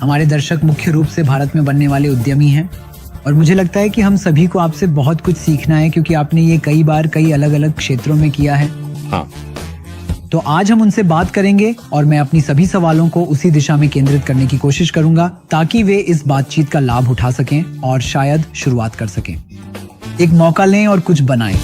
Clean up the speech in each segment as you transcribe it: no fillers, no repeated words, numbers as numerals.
हमारे दर्शक मुख्य रूप से भारत में बनने वाले उद्यमी हैं और मुझे लगता है कि हम सभी को आपसे बहुत कुछ सीखना है क्योंकि आपने ये कई बार कई अलग अलग क्षेत्रों में किया है। हाँ। तो आज हम उनसे बात करेंगे और मैं अपनी सभी सवालों को उसी दिशा में केंद्रित करने की कोशिश करूंगा ताकि वे इस बातचीत का लाभ उठा सकें और शायद शुरुआत कर सकें। एक मौका लें और कुछ बनाएं।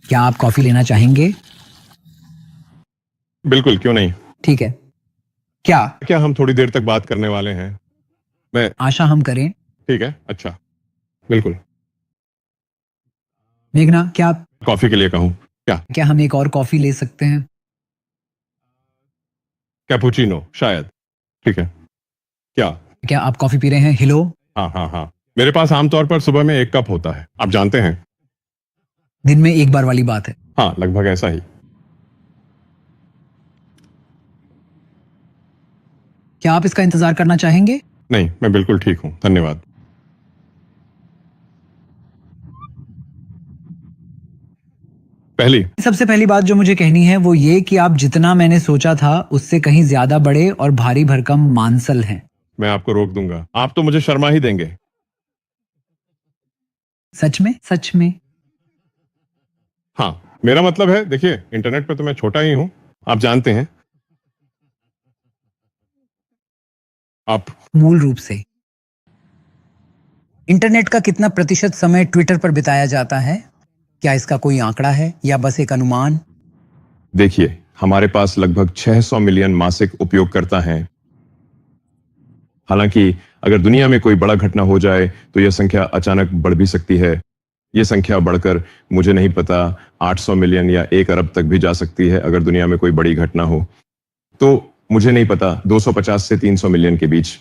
क्या आप कॉफी लेना चाहेंगे? बिल्कुल, क्यों नहीं। ठीक है। क्या क्या हम थोड़ी देर तक बात करने वाले हैं? मैं आशा हम करें। ठीक है, अच्छा, बिल्कुल। मेघना, क्या कॉफी के लिए कहूँ क्या? हम एक और कॉफी ले सकते हैं? कैपुचिनो शायद। ठीक है। क्या आप कॉफी पी रहे हैं? हिलो। हाँ हाँ हाँ, मेरे पास आमतौर पर सुबह में 1 कप होता है, आप जानते हैं। दिन में एक बार वाली बात है। हाँ, लगभग ऐसा ही। क्या आप इसका इंतजार करना चाहेंगे? नहीं, मैं बिल्कुल ठीक हूँ, धन्यवाद। सबसे पहली बात जो मुझे कहनी है वो ये कि आप जितना मैंने सोचा था उससे कहीं ज्यादा बड़े और भारी भरकम मानसल हैं। मैं आपको रोक दूंगा, आप तो मुझे शर्मा ही देंगे। सच में? सच में? हाँ, मेरा मतलब है, देखिए, इंटरनेट पे तो मैं छोटा ही हूँ, आप जानते हैं। आप मूल रूप से इंटरनेट का कितना प्रतिशत समय ट्विटर पर बिताया जाता है? क्या इसका कोई आंकड़ा है या बस एक अनुमान? देखिए, हमारे पास लगभग 600 मिलियन मासिक उपयोगकर्ता हैं। हालांकि अगर दुनिया में कोई बड़ा घटना हो जाए तो यह संख्या अचानक बढ़ भी सकती है। यह संख्या बढ़कर मुझे नहीं पता 800 मिलियन या 1 अरब तक भी जा सकती है अगर दुनिया में कोई बड़ी घटना हो। तो मुझे नहीं पता, 250 से 300 मिलियन के बीच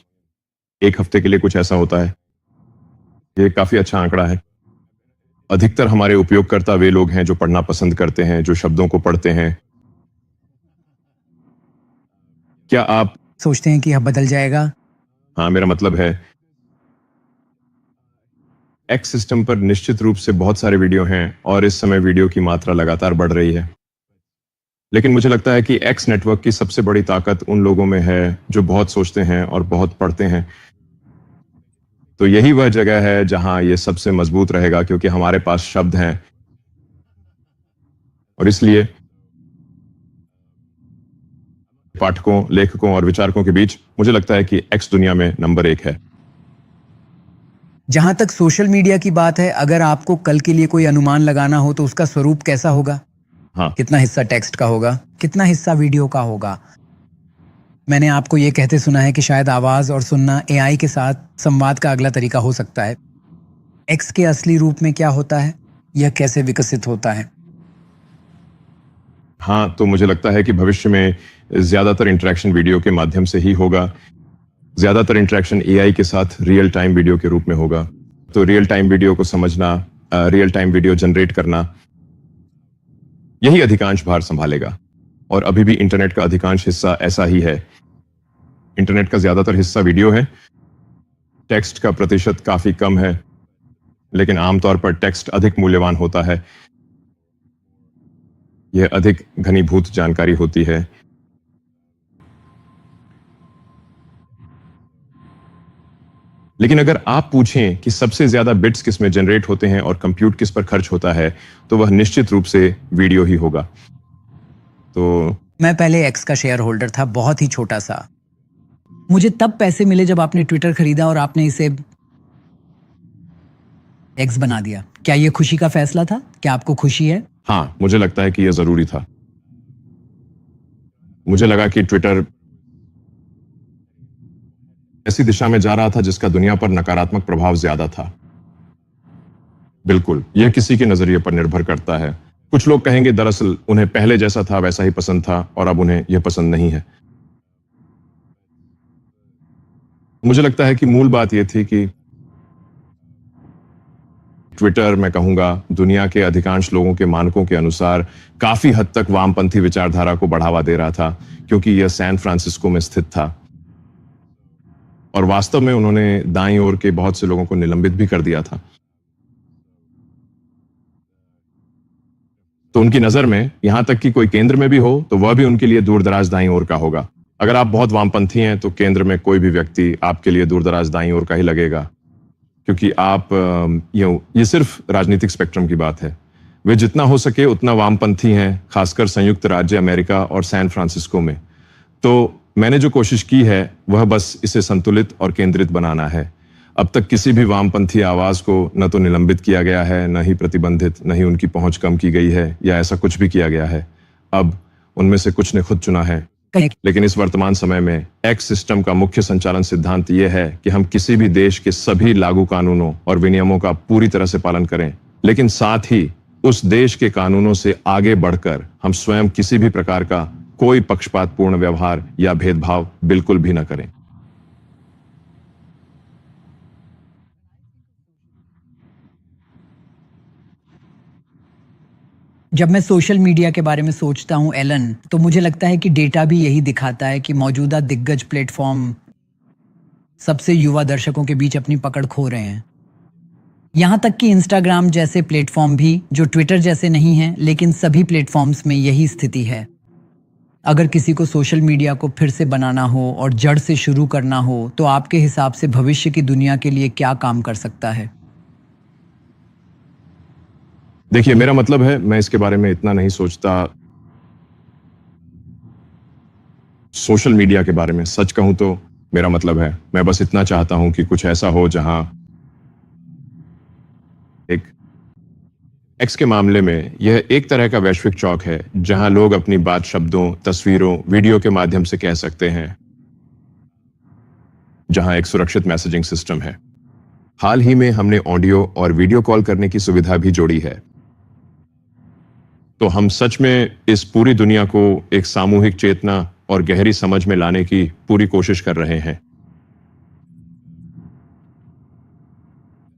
एक हफ्ते के लिए कुछ ऐसा होता है। यह काफी अच्छा आंकड़ा है। अधिकतर हमारे उपयोगकर्ता वे लोग हैं जो पढ़ना पसंद करते हैं, जो शब्दों को पढ़ते हैं। क्या आप सोचते हैं कि यह बदल जाएगा? हाँ, मेरा मतलब है, एक्स सिस्टम पर निश्चित रूप से बहुत सारे वीडियो हैं और इस समय वीडियो की मात्रा लगातार बढ़ रही है। लेकिन मुझे लगता है कि एक्स नेटवर्क की सबसे बड़ी ताकत उन लोगों में है जो बहुत सोचते हैं और बहुत पढ़ते हैं। तो यही वह जगह है जहां यह सबसे मजबूत रहेगा क्योंकि हमारे पास शब्द हैं और इसलिए पाठकों, लेखकों और विचारकों के बीच मुझे लगता है कि एक्स दुनिया में नंबर 1 है। जहां तक सोशल मीडिया की बात है, अगर आपको कल के लिए कोई अनुमान लगाना हो तो उसका स्वरूप कैसा होगा? हाँ, कितना हिस्सा टेक्स्ट का होगा? कितना हिस्सा वीडियो का होगा? मैंने आपको ये कहते सुना है कि शायद आवाज और सुनना एआई के साथ संवाद का अगला तरीका हो सकता है। एक्स के असली रूप में क्या होता है? यह कैसे विकसित होता है? हाँ, तो मुझे लगता है कि भविष्य में ज्यादातर इंटरेक्शन वीडियो के माध्यम से ही होगा। ज्यादातर इंटरेक्शन एआई के साथ रियल टाइम वीडियो के रूप में होगा। तो रियल टाइम वीडियो को समझना, रियल टाइम वीडियो जनरेट करना, यही अधिकांश भार संभालेगा। और अभी भी इंटरनेट का अधिकांश हिस्सा ऐसा ही है। इंटरनेट का ज्यादातर हिस्सा वीडियो है। टेक्स्ट का प्रतिशत काफी कम है, लेकिन आमतौर पर टेक्स्ट अधिक मूल्यवान होता है। यह अधिक घनीभूत जानकारी होती है। लेकिन अगर आप पूछें कि सबसे ज्यादा बिट्स किस में जनरेट होते हैं और कंप्यूट किस पर खर्च होता है, तो वह निश्चित रूप से वीडियो ही होगा। तो मैं पहले एक्स का शेयर होल्डर था, बहुत ही छोटा सा। मुझे तब पैसे मिले जब आपने ट्विटर खरीदा और आपने इसे एक्स बना दिया। क्या यह खुशी का फैसला था? क्या आपको खुशी है? हाँ, मुझे लगता है कि यह जरूरी था। मुझे लगा कि ट्विटर ऐसी दिशा में जा रहा था जिसका दुनिया पर नकारात्मक प्रभाव ज्यादा था। बिल्कुल, यह किसी के नजरिए पर निर्भर करता है। कुछ लोग कहेंगे दरअसल उन्हें पहले जैसा था वैसा ही पसंद था और अब उन्हें यह पसंद नहीं है। मुझे लगता है कि मूल बात यह थी कि ट्विटर मैं कहूंगा दुनिया के अधिकांश लोगों के मानकों के अनुसार काफी हद तक वामपंथी विचारधारा को बढ़ावा दे रहा था, क्योंकि यह सैन फ्रांसिस्को में स्थित था और वास्तव में उन्होंने दाईं ओर के बहुत से लोगों को निलंबित भी कर दिया था। तो उनकी नजर में यहां तक कि कोई केंद्र में भी हो तो वह भी उनके लिए दूरदराज दाईं ओर का होगा। अगर आप बहुत वामपंथी हैं तो केंद्र में कोई भी व्यक्ति आपके लिए दूरदराज दाईं ओर का ही लगेगा, क्योंकि आप ये सिर्फ राजनीतिक स्पेक्ट्रम की बात है। वे जितना हो सके उतना वामपंथी हैं, खासकर संयुक्त राज्य अमेरिका और सैन फ्रांसिस्को में। तो मैंने जो कोशिश की है वह बस इसे संतुलित और केंद्रित बनाना है। अब तक किसी भी वामपंथी आवाज को न तो निलंबित किया गया है, न ही प्रतिबंधित, न ही उनकी पहुंच कम की गई है या ऐसा कुछ भी किया गया है। अब उनमें से कुछ ने खुद चुना है। लेकिन इस वर्तमान समय में एक्स सिस्टम का मुख्य संचालन सिद्धांत यह है कि हम किसी भी देश के सभी लागू कानूनों और विनियमों का पूरी तरह से पालन करें, लेकिन साथ ही उस देश के कानूनों से आगे बढ़कर हम स्वयं किसी भी प्रकार का कोई पक्षपातपूर्ण व्यवहार या भेदभाव बिल्कुल भी न करें। जब मैं सोशल मीडिया के बारे में सोचता हूं एलन, तो मुझे लगता है कि डेटा भी यही दिखाता है कि मौजूदा दिग्गज प्लेटफॉर्म सबसे युवा दर्शकों के बीच अपनी पकड़ खो रहे हैं। यहां तक कि इंस्टाग्राम जैसे प्लेटफॉर्म भी, जो ट्विटर जैसे नहीं हैं, लेकिन सभी प्लेटफॉर्म्स में यही स्थिति है। अगर किसी को सोशल मीडिया को फिर से बनाना हो और जड़ से शुरू करना हो, तो आपके हिसाब से भविष्य की दुनिया के लिए क्या काम कर सकता है? देखिए, मेरा मतलब है मैं इसके बारे में इतना नहीं सोचता। सोशल मीडिया के बारे में सच कहूं तो मेरा मतलब है मैं बस इतना चाहता हूं कि कुछ ऐसा हो जहां एक एक्स के मामले में यह एक तरह का वैश्विक चौक है जहां लोग अपनी बात शब्दों, तस्वीरों, वीडियो के माध्यम से कह सकते हैं, जहां एक सुरक्षित मैसेजिंग सिस्टम है। हाल ही में हमने ऑडियो और वीडियो कॉल करने की सुविधा भी जोड़ी है। तो हम सच में इस पूरी दुनिया को एक सामूहिक चेतना और गहरी समझ में लाने की पूरी कोशिश कर रहे हैं।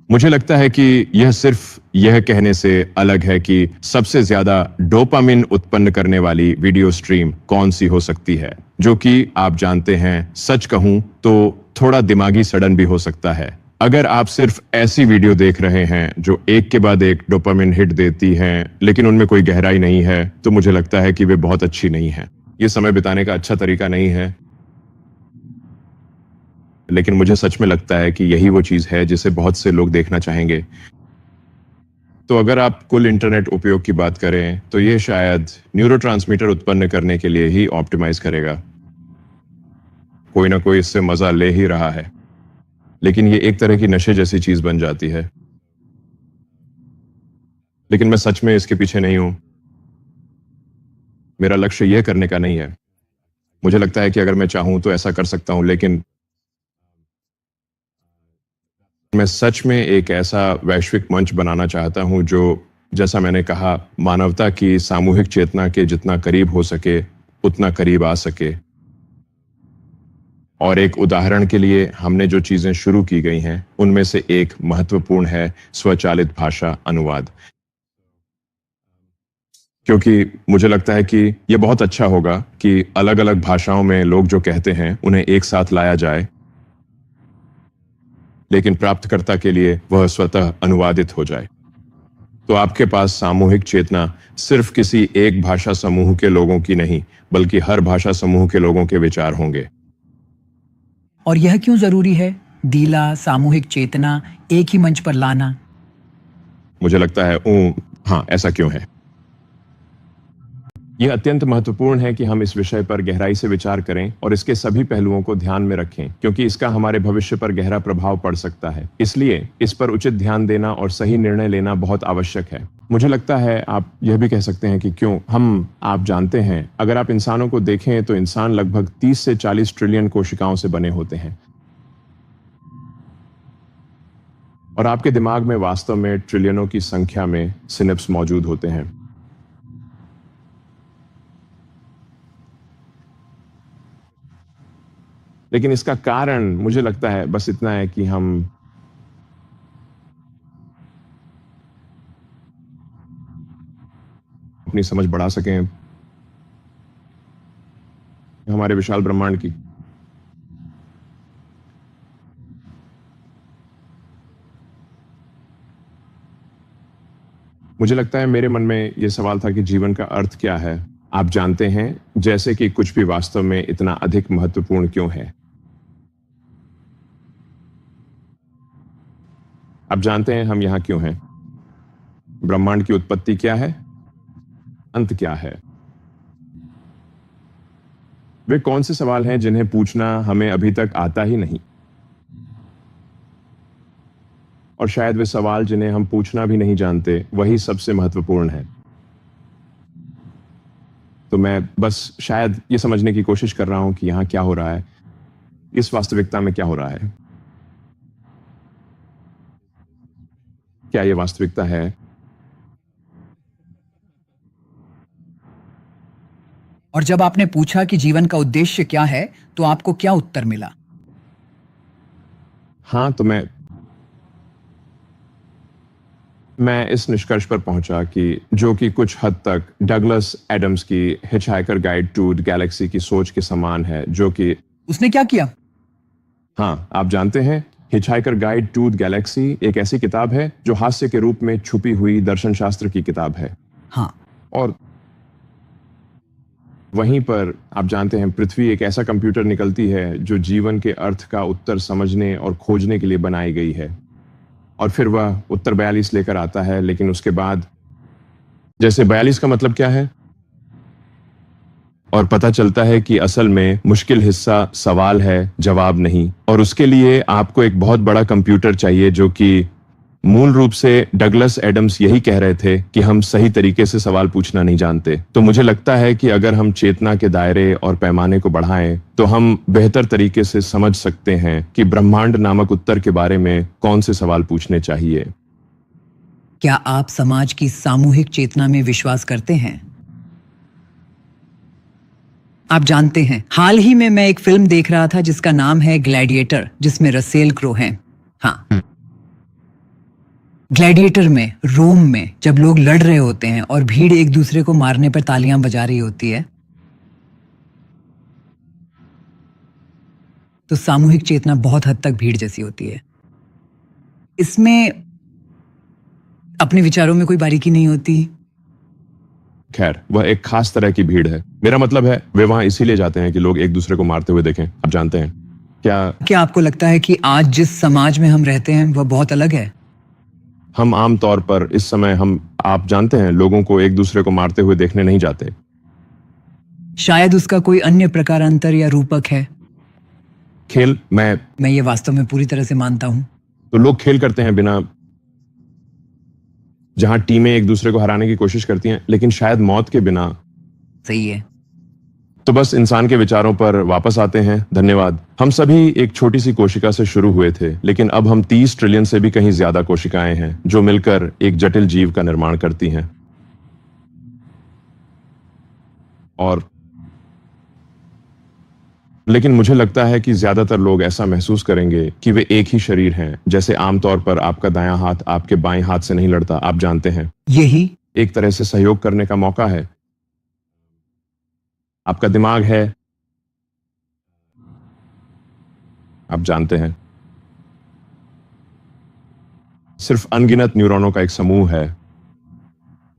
मुझे लगता है कि यह सिर्फ यह कहने से अलग है कि सबसे ज्यादा डोपामिन उत्पन्न करने वाली वीडियो स्ट्रीम कौन सी हो सकती है, जो कि आप जानते हैं, सच कहूं तो थोड़ा दिमागी सड़न भी हो सकता है। अगर आप सिर्फ ऐसी वीडियो देख रहे हैं जो एक के बाद एक डोपामिन हिट देती हैं, लेकिन उनमें कोई गहराई नहीं है, तो मुझे लगता है कि वे बहुत अच्छी नहीं है। ये समय बिताने का अच्छा तरीका नहीं है। लेकिन मुझे सच में लगता है कि यही वो चीज है जिसे बहुत से लोग देखना चाहेंगे। तो अगर आप कुल इंटरनेट उपयोग की बात करें तो ये शायद न्यूरोट्रांसमीटर उत्पन्न करने के लिए ही ऑप्टिमाइज करेगा। कोई ना कोई इससे मजा ले ही रहा है, लेकिन ये एक तरह की नशे जैसी चीज बन जाती है। लेकिन मैं सच में इसके पीछे नहीं हूं। मेरा लक्ष्य यह करने का नहीं है। मुझे लगता है कि अगर मैं चाहूं तो ऐसा कर सकता हूं, लेकिन मैं सच में एक ऐसा वैश्विक मंच बनाना चाहता हूं जो, जैसा मैंने कहा, मानवता की सामूहिक चेतना के जितना करीब हो सके उतना करीब आ सके। और एक उदाहरण के लिए हमने जो चीजें शुरू की गई हैं उनमें से एक महत्वपूर्ण है स्वचालित भाषा अनुवाद। क्योंकि मुझे लगता है कि यह बहुत अच्छा होगा कि अलग-अलग भाषाओं में लोग जो कहते हैं उन्हें एक साथ लाया जाए, लेकिन प्राप्तकर्ता के लिए वह स्वतः अनुवादित हो जाए। तो आपके पास सामूहिक चेतना सिर्फ किसी एक भाषा समूह के लोगों की नहीं, बल्कि हर भाषा समूह के लोगों के विचार होंगे। और यह क्यों जरूरी है, डीला सामूहिक चेतना एक ही मंच पर लाना? मुझे लगता है हाँ, ऐसा क्यों है? यह अत्यंत महत्वपूर्ण है कि हम इस विषय पर गहराई से विचार करें और इसके सभी पहलुओं को ध्यान में रखें, क्योंकि इसका हमारे भविष्य पर गहरा प्रभाव पड़ सकता है। इसलिए इस पर उचित ध्यान देना और सही निर्णय लेना बहुत आवश्यक है। मुझे लगता है आप यह भी कह सकते हैं कि क्यों आप जानते हैं, अगर आप इंसानों को देखें तो इंसान लगभग 30 से 40 ट्रिलियन कोशिकाओं से बने होते हैं। और आपके दिमाग में वास्तव में ट्रिलियनों की संख्या में सिनेप्स मौजूद होते हैं। लेकिन इसका कारण मुझे लगता है बस इतना है कि हम अपनी समझ बढ़ा सकें हमारे विशाल ब्रह्मांड की। मुझे लगता है मेरे मन में यह सवाल था कि जीवन का अर्थ क्या है। आप जानते हैं, जैसे कि कुछ भी वास्तव में इतना अधिक महत्वपूर्ण क्यों है। आप जानते हैं हम यहां क्यों हैं? ब्रह्मांड की उत्पत्ति क्या है? अंत क्या है? वे कौन से सवाल हैं जिन्हें पूछना हमें अभी तक आता ही नहीं, और शायद वे सवाल जिन्हें हम पूछना भी नहीं जानते वही सबसे महत्वपूर्ण है। तो मैं बस शायद ये समझने की कोशिश कर रहा हूं कि यहां क्या हो रहा है, इस वास्तविकता में क्या हो रहा है। क्या ये वास्तविकता है? और जब आपने पूछा कि जीवन का उद्देश्य क्या है, तो आपको क्या उत्तर मिला? हाँ, तो मैं इस निष्कर्ष पर पहुंचा कि जो कि कुछ हद तक डगलस एडम्स की hitchhiker guide to the galaxy की सोच के समान है, जो कि उसने क्या किया? हाँ, आप जानते हैं, hitchhiker guide to the galaxy एक ऐसी किताब है जो हास्य के रूप में छुपी हुई दर्शन शास्त्र की किताब है। हाँ, और वहीं पर आप जानते हैं, पृथ्वी एक ऐसा कंप्यूटर निकलती है जो जीवन के अर्थ का उत्तर समझने और खोजने के लिए बनाई गई है। और फिर वह उत्तर 42 लेकर आता है, लेकिन उसके बाद जैसे 42 का मतलब क्या है, और पता चलता है कि असल में मुश्किल हिस्सा सवाल है, जवाब नहीं। और उसके लिए आपको एक बहुत बड़ा कंप्यूटर चाहिए, जो कि मूल रूप से डगलस एडम्स यही कह रहे थे कि हम सही तरीके से सवाल पूछना नहीं जानते। तो मुझे लगता है कि अगर हम चेतना के दायरे और पैमाने को बढ़ाएं, तो हम बेहतर तरीके से समझ सकते हैं कि ब्रह्मांड नामक उत्तर के बारे में कौन से सवाल पूछने चाहिए। क्या आप समाज की सामूहिक चेतना में विश्वास करते हैं? आप जानते हैं, हाल ही में मैं एक फिल्म देख रहा था जिसका नाम है ग्लैडिएटर, जिसमें रसेल क्रो हैं। हाँ, ग्लैडिएटर में रोम में जब लोग लड़ रहे होते हैं और भीड़ एक दूसरे को मारने पर तालियां बजा रही होती है, तो सामूहिक चेतना बहुत हद तक भीड़ जैसी होती है। इसमें अपने विचारों में कोई बारीकी नहीं होती। खैर, वह एक खास तरह की भीड़ है। मेरा मतलब है, वे वहां इसीलिए जाते हैं कि लोग एक दूसरे को मारते हुए देखें। आप जानते हैं, क्या आपको लगता है कि आज जिस समाज में हम रहते हैं वह बहुत अलग है? हम आम तौर पर इस समय आप जानते हैं, लोगों को एक दूसरे को मारते हुए देखने नहीं जाते। शायद उसका कोई अन्य प्रकार अंतर या रूपक है। खेल, मैं ये वास्तव में पूरी तरह से मानता हूं। तो लोग खेल करते हैं बिना, जहां टीमें एक दूसरे को हराने की कोशिश करती हैं, लेकिन शायद मौत के बिना। सही है। तो बस इंसान के विचारों पर वापस आते हैं। धन्यवाद। हम सभी एक छोटी सी कोशिका से शुरू हुए थे, लेकिन अब हम 30 ट्रिलियन से भी कहीं ज्यादा कोशिकाएं हैं जो मिलकर एक जटिल जीव का निर्माण करती हैं। और लेकिन मुझे लगता है कि ज्यादातर लोग ऐसा महसूस करेंगे कि वे एक ही शरीर हैं, जैसे आमतौर पर आपका दायां हाथ आपके बाएं हाथ से नहीं लड़ता। आप जानते हैं, यही एक तरह से सहयोग करने का मौका है। आपका दिमाग है, आप जानते हैं, सिर्फ अनगिनत न्यूरॉनों का एक समूह है।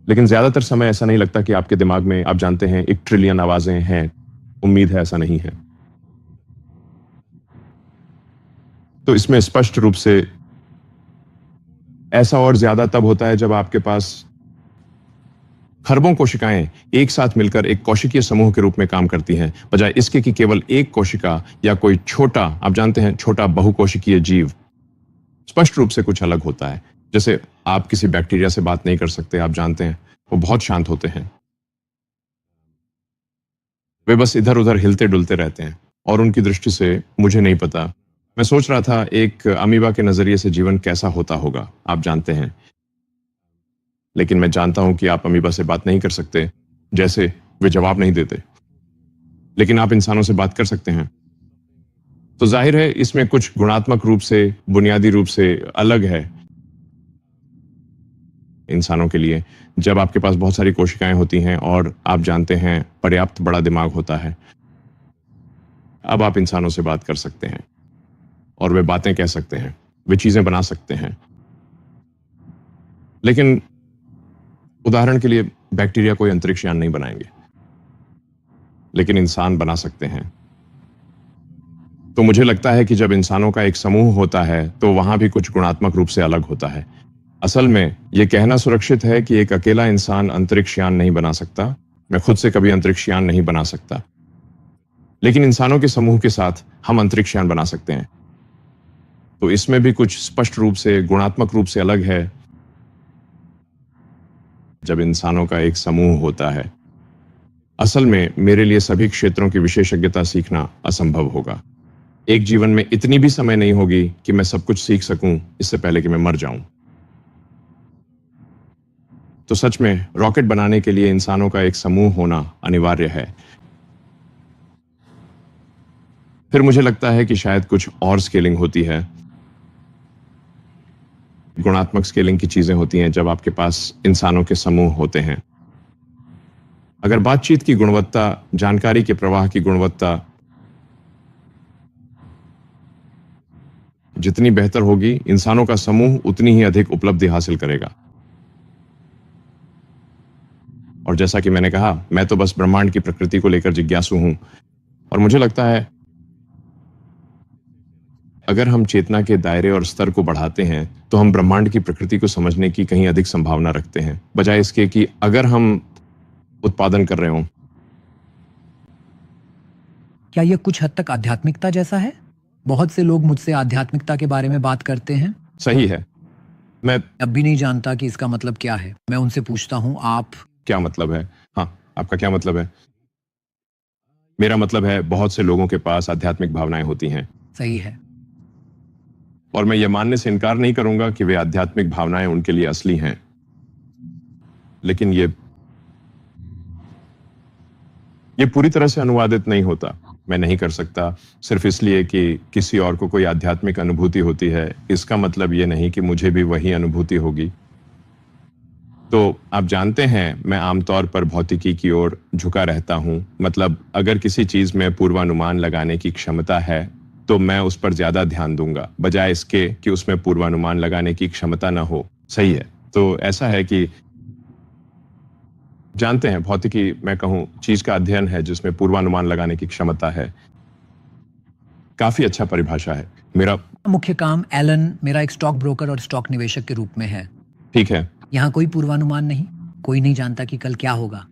लेकिन ज्यादातर समय ऐसा नहीं लगता कि आपके दिमाग में, आप जानते हैं, 1 ट्रिलियन आवाजें हैं। उम्मीद है ऐसा नहीं है। तो इसमें स्पष्ट रूप से ऐसा और ज्यादा तब होता है जब आपके पास खरबों कोशिकाएं एक साथ मिलकर एक कोशिकीय समूह के रूप में काम करती हैं, बजाय इसके कि केवल एक कोशिका या कोई छोटा, आप जानते हैं, छोटा बहुकोशिकीय जीव। स्पष्ट रूप से कुछ अलग होता है। जैसे आप किसी बैक्टीरिया से बात नहीं कर सकते, आप जानते हैं, वो बहुत शांत होते हैं। वे बस इधर उधर हिलते डुलते रहते हैं, और उनकी दृष्टि से मुझे नहीं पता। मैं सोच रहा था एक अमीबा के नजरिए से जीवन कैसा होता होगा, आप जानते हैं। लेकिन मैं जानता हूं कि आप अमीबा से बात नहीं कर सकते, जैसे वे जवाब नहीं देते, लेकिन आप इंसानों से बात कर सकते हैं। तो जाहिर है इसमें कुछ गुणात्मक रूप से, बुनियादी रूप से अलग है। इंसानों के लिए, जब आपके पास बहुत सारी कोशिकाएं होती हैं और आप जानते हैं पर्याप्त बड़ा दिमाग होता है, अब आप इंसानों से बात कर सकते हैं और वे बातें कह सकते हैं, वे चीजें बना सकते हैं। लेकिन उदाहरण के लिए बैक्टीरिया कोई अंतरिक्ष यान नहीं बनाएंगे, लेकिन इंसान बना सकते हैं। तो मुझे लगता है कि जब इंसानों का एक समूह होता है तो वहां भी कुछ गुणात्मक रूप से अलग होता है। असल में यह कहना सुरक्षित है कि एक अकेला इंसान अंतरिक्ष यान नहीं बना सकता। मैं खुद से कभी अंतरिक्ष यान नहीं बना सकता, लेकिन इंसानों के समूह के साथ हम अंतरिक्ष यान बना सकते हैं। तो इसमें भी कुछ स्पष्ट रूप से गुणात्मक रूप से अलग है जब इंसानों का एक समूह होता है। असल में मेरे लिए सभी क्षेत्रों की विशेषज्ञता सीखना असंभव होगा। एक जीवन में इतनी भी समय नहीं होगी कि मैं सब कुछ सीख सकूं इससे पहले कि मैं मर जाऊं। तो सच में रॉकेट बनाने के लिए इंसानों का एक समूह होना अनिवार्य है। फिर मुझे लगता है कि शायद कुछ और स्केलिंग होती है। गुणात्मक स्केलिंग की चीजें होती हैं जब आपके पास इंसानों के समूह होते हैं। अगर बातचीत की गुणवत्ता, जानकारी के प्रवाह की गुणवत्ता जितनी बेहतर होगी, इंसानों का समूह उतनी ही अधिक उपलब्धि हासिल करेगा। और जैसा कि मैंने कहा, मैं तो बस ब्रह्मांड की प्रकृति को लेकर जिज्ञासु हूं, और मुझे लगता है अगर हम चेतना के दायरे और स्तर को बढ़ाते हैं तो हम ब्रह्मांड की प्रकृति को समझने की कहीं अधिक संभावना रखते हैं, बजाय इसके कि अगर हम उत्पादन कर रहे हों। क्या यह कुछ हद तक आध्यात्मिकता जैसा है? बहुत से लोग मुझसे आध्यात्मिकता के बारे में बात करते हैं। सही है। मैं अब भी नहीं जानता कि इसका मतलब क्या है। मैं उनसे पूछता हूं, आप क्या मतलब है? हाँ, आपका क्या मतलब है? मेरा मतलब है बहुत से लोगों के पास आध्यात्मिक भावनाएं होती हैं, सही है। और मैं ये मानने से इनकार नहीं करूंगा कि वे आध्यात्मिक भावनाएं उनके लिए असली हैं। लेकिन ये पूरी तरह से अनुवादित नहीं होता। मैं नहीं कर सकता सिर्फ इसलिए कि किसी और को कोई आध्यात्मिक अनुभूति होती है। इसका मतलब ये नहीं कि मुझे भी वही अनुभूति होगी। तो आप जानते हैं, मैं आमतौर पर भौतिकी की ओर झुका रहता हूं। मतलब अगर किसी चीज में पूर्वानुमान लगाने की क्षमता है तो मैं उस पर ज्यादा ध्यान दूंगा, बजाय इसके कि उसमें पूर्वानुमान लगाने की क्षमता ना हो। सही है। तो ऐसा है कि जानते हैं, भौतिकी, मैं कहूं, चीज का अध्ययन है जिसमें पूर्वानुमान लगाने की क्षमता है। काफी अच्छा परिभाषा है। मेरा मुख्य काम एलन मेरा एक स्टॉक ब्रोकर और स्टॉक निवेशक के रूप में है। ठीक है। यहाँ कोई पूर्वानुमान नहीं, कोई नहीं जानता कि कल क्या होगा।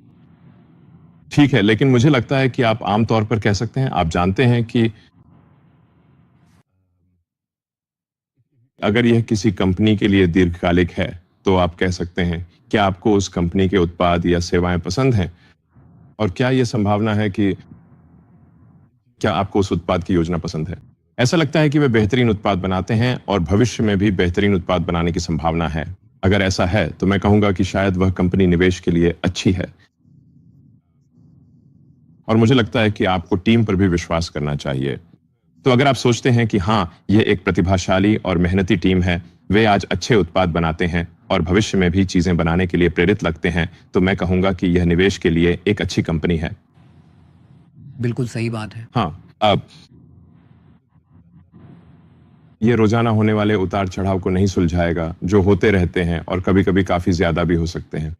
ठीक है, लेकिन मुझे लगता है कि आप आमतौर पर कह सकते हैं, आप जानते हैं कि अगर यह किसी कंपनी के लिए दीर्घकालिक है तो आप कह सकते हैं, क्या आपको उस कंपनी के उत्पाद या सेवाएं पसंद हैं? और क्या यह संभावना है कि क्या आपको उस उत्पाद की योजना पसंद है? ऐसा लगता है कि वे बेहतरीन उत्पाद बनाते हैं और भविष्य में भी बेहतरीन उत्पाद बनाने की संभावना है। अगर ऐसा है तो मैं कहूंगा कि शायद वह कंपनी निवेश के लिए अच्छी है। और मुझे लगता है कि आपको टीम पर भी विश्वास करना चाहिए। तो अगर आप सोचते हैं कि हाँ, यह एक प्रतिभाशाली और मेहनती टीम है, वे आज अच्छे उत्पाद बनाते हैं और भविष्य में भी चीजें बनाने के लिए प्रेरित लगते हैं, तो मैं कहूंगा कि यह निवेश के लिए एक अच्छी कंपनी है। बिल्कुल सही बात है। हाँ, अब ये रोजाना होने वाले उतार चढ़ाव को नहीं सुलझाएगा, जो होते रहते हैं और कभी-कभी काफी ज्यादा भी हो सकते हैं।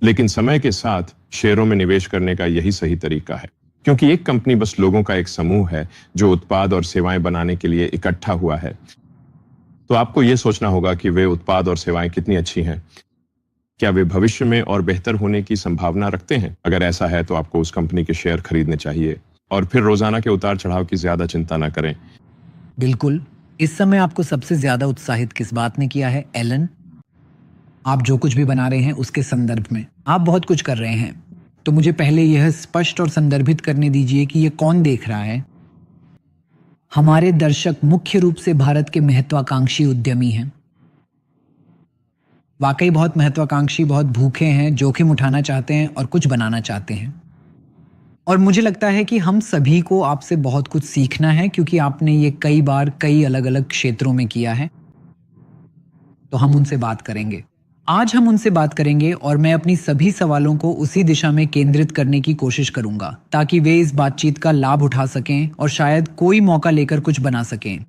लेकिन समय के साथ शेयरों में निवेश करने का यही सही तरीका है, क्योंकि एक कंपनी बस लोगों का एक समूह है जो उत्पाद और सेवाएं बनाने के लिए इकट्ठा हुआ है। तो आपको यह सोचना होगा कि वे उत्पाद और सेवाएं कितनी अच्छी हैं। क्या वे भविष्य में और बेहतर होने की संभावना रखते हैं? अगर ऐसा है तो आपको उस कंपनी के शेयर खरीदने चाहिए और फिर रोजाना के उतार चढ़ाव की ज्यादा चिंता ना करें। बिल्कुल। इस समय आपको सबसे ज्यादा उत्साहित किस बात ने किया है, एलन? आप जो कुछ भी बना रहे हैं उसके संदर्भ में आप बहुत कुछ कर रहे हैं। तो मुझे पहले यह स्पष्ट और संदर्भित करने दीजिए कि यह कौन देख रहा है। हमारे दर्शक मुख्य रूप से भारत के महत्वाकांक्षी उद्यमी हैं। वाकई बहुत महत्वाकांक्षी, बहुत भूखे हैं, जोखिम उठाना चाहते हैं और कुछ बनाना चाहते हैं। और मुझे लगता है कि हम सभी को आपसे बहुत कुछ सीखना है, क्योंकि आपने ये कई बार कई अलग अलग क्षेत्रों में किया है। तो हम उनसे बात करेंगे। आज हम उनसे बात करेंगे और मैं अपनी सभी सवालों को उसी दिशा में केंद्रित करने की कोशिश करूंगा ताकि वे इस बातचीत का लाभ उठा सकें और शायद कोई मौका लेकर कुछ बना सकें।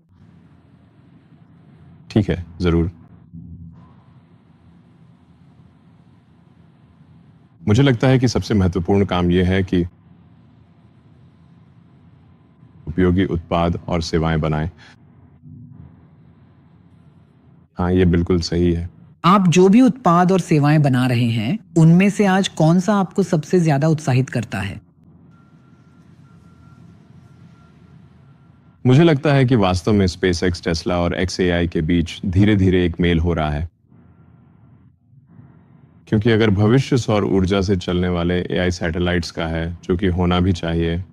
ठीक है, जरूर। मुझे लगता है कि सबसे महत्वपूर्ण काम यह है कि उपयोगी उत्पाद और सेवाएं बनाएं। हाँ, ये बिल्कुल सही है। आप जो भी उत्पाद और सेवाएं बना रहे हैं, उनमें से आज कौन सा आपको सबसे ज्यादा उत्साहित करता है? मुझे लगता है कि वास्तव में स्पेसएक्स, टेस्ला और XAI के बीच धीरे धीरे एक मेल हो रहा है, क्योंकि अगर भविष्य सौर ऊर्जा से चलने वाले AI सैटेलाइट्स का है, जो कि होना भी चाहिए,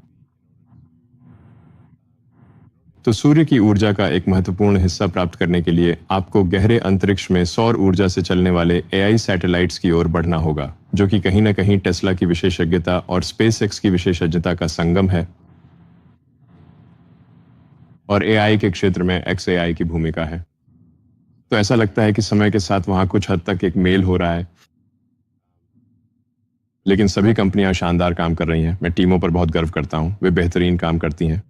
तो सूर्य की ऊर्जा का एक महत्वपूर्ण हिस्सा प्राप्त करने के लिए आपको गहरे अंतरिक्ष में सौर ऊर्जा से चलने वाले AI सैटेलाइट्स की ओर बढ़ना होगा, जो कि कहीं ना कहीं टेस्ला की विशेषज्ञता और स्पेसएक्स की विशेषज्ञता का संगम है, और AI के क्षेत्र में XAI की भूमिका है। तो ऐसा लगता है कि समय के साथ वहां कुछ हद तक एक मेल हो रहा है, लेकिन सभी कंपनियां शानदार काम कर रही हैं। मैं टीमों पर बहुत गर्व करता हूं, वे बेहतरीन काम करती हैं।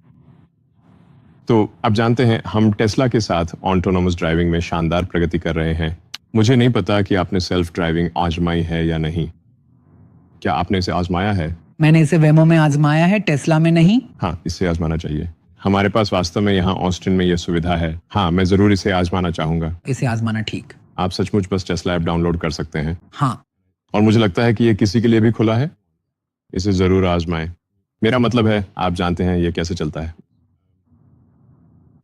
तो आप जानते हैं, हम टेस्ला के साथ ऑटोनोमस ड्राइविंग में शानदार प्रगति कर रहे हैं। मुझे नहीं पता कि आपने सेल्फ ड्राइविंग आजमाई है या नहीं। क्या आपने इसे आजमाया है? मैंने इसे वेमो में आजमाया है, टेस्ला में नहीं। हाँ, इसे आजमाना चाहिए। हमारे पास वास्तव में यहाँ ऑस्टिन में यह सुविधा है। हाँ, मैं जरूर इसे आजमाना चाहूंगा। इसे आजमाना ठीक। आप सचमुच बस टेस्ला ऐप डाउनलोड कर सकते हैं। हाँ, और मुझे लगता है कि ये किसी के लिए भी खुला है। इसे जरूर आजमाएं। मेरा मतलब है, आप जानते हैं ये कैसे चलता है।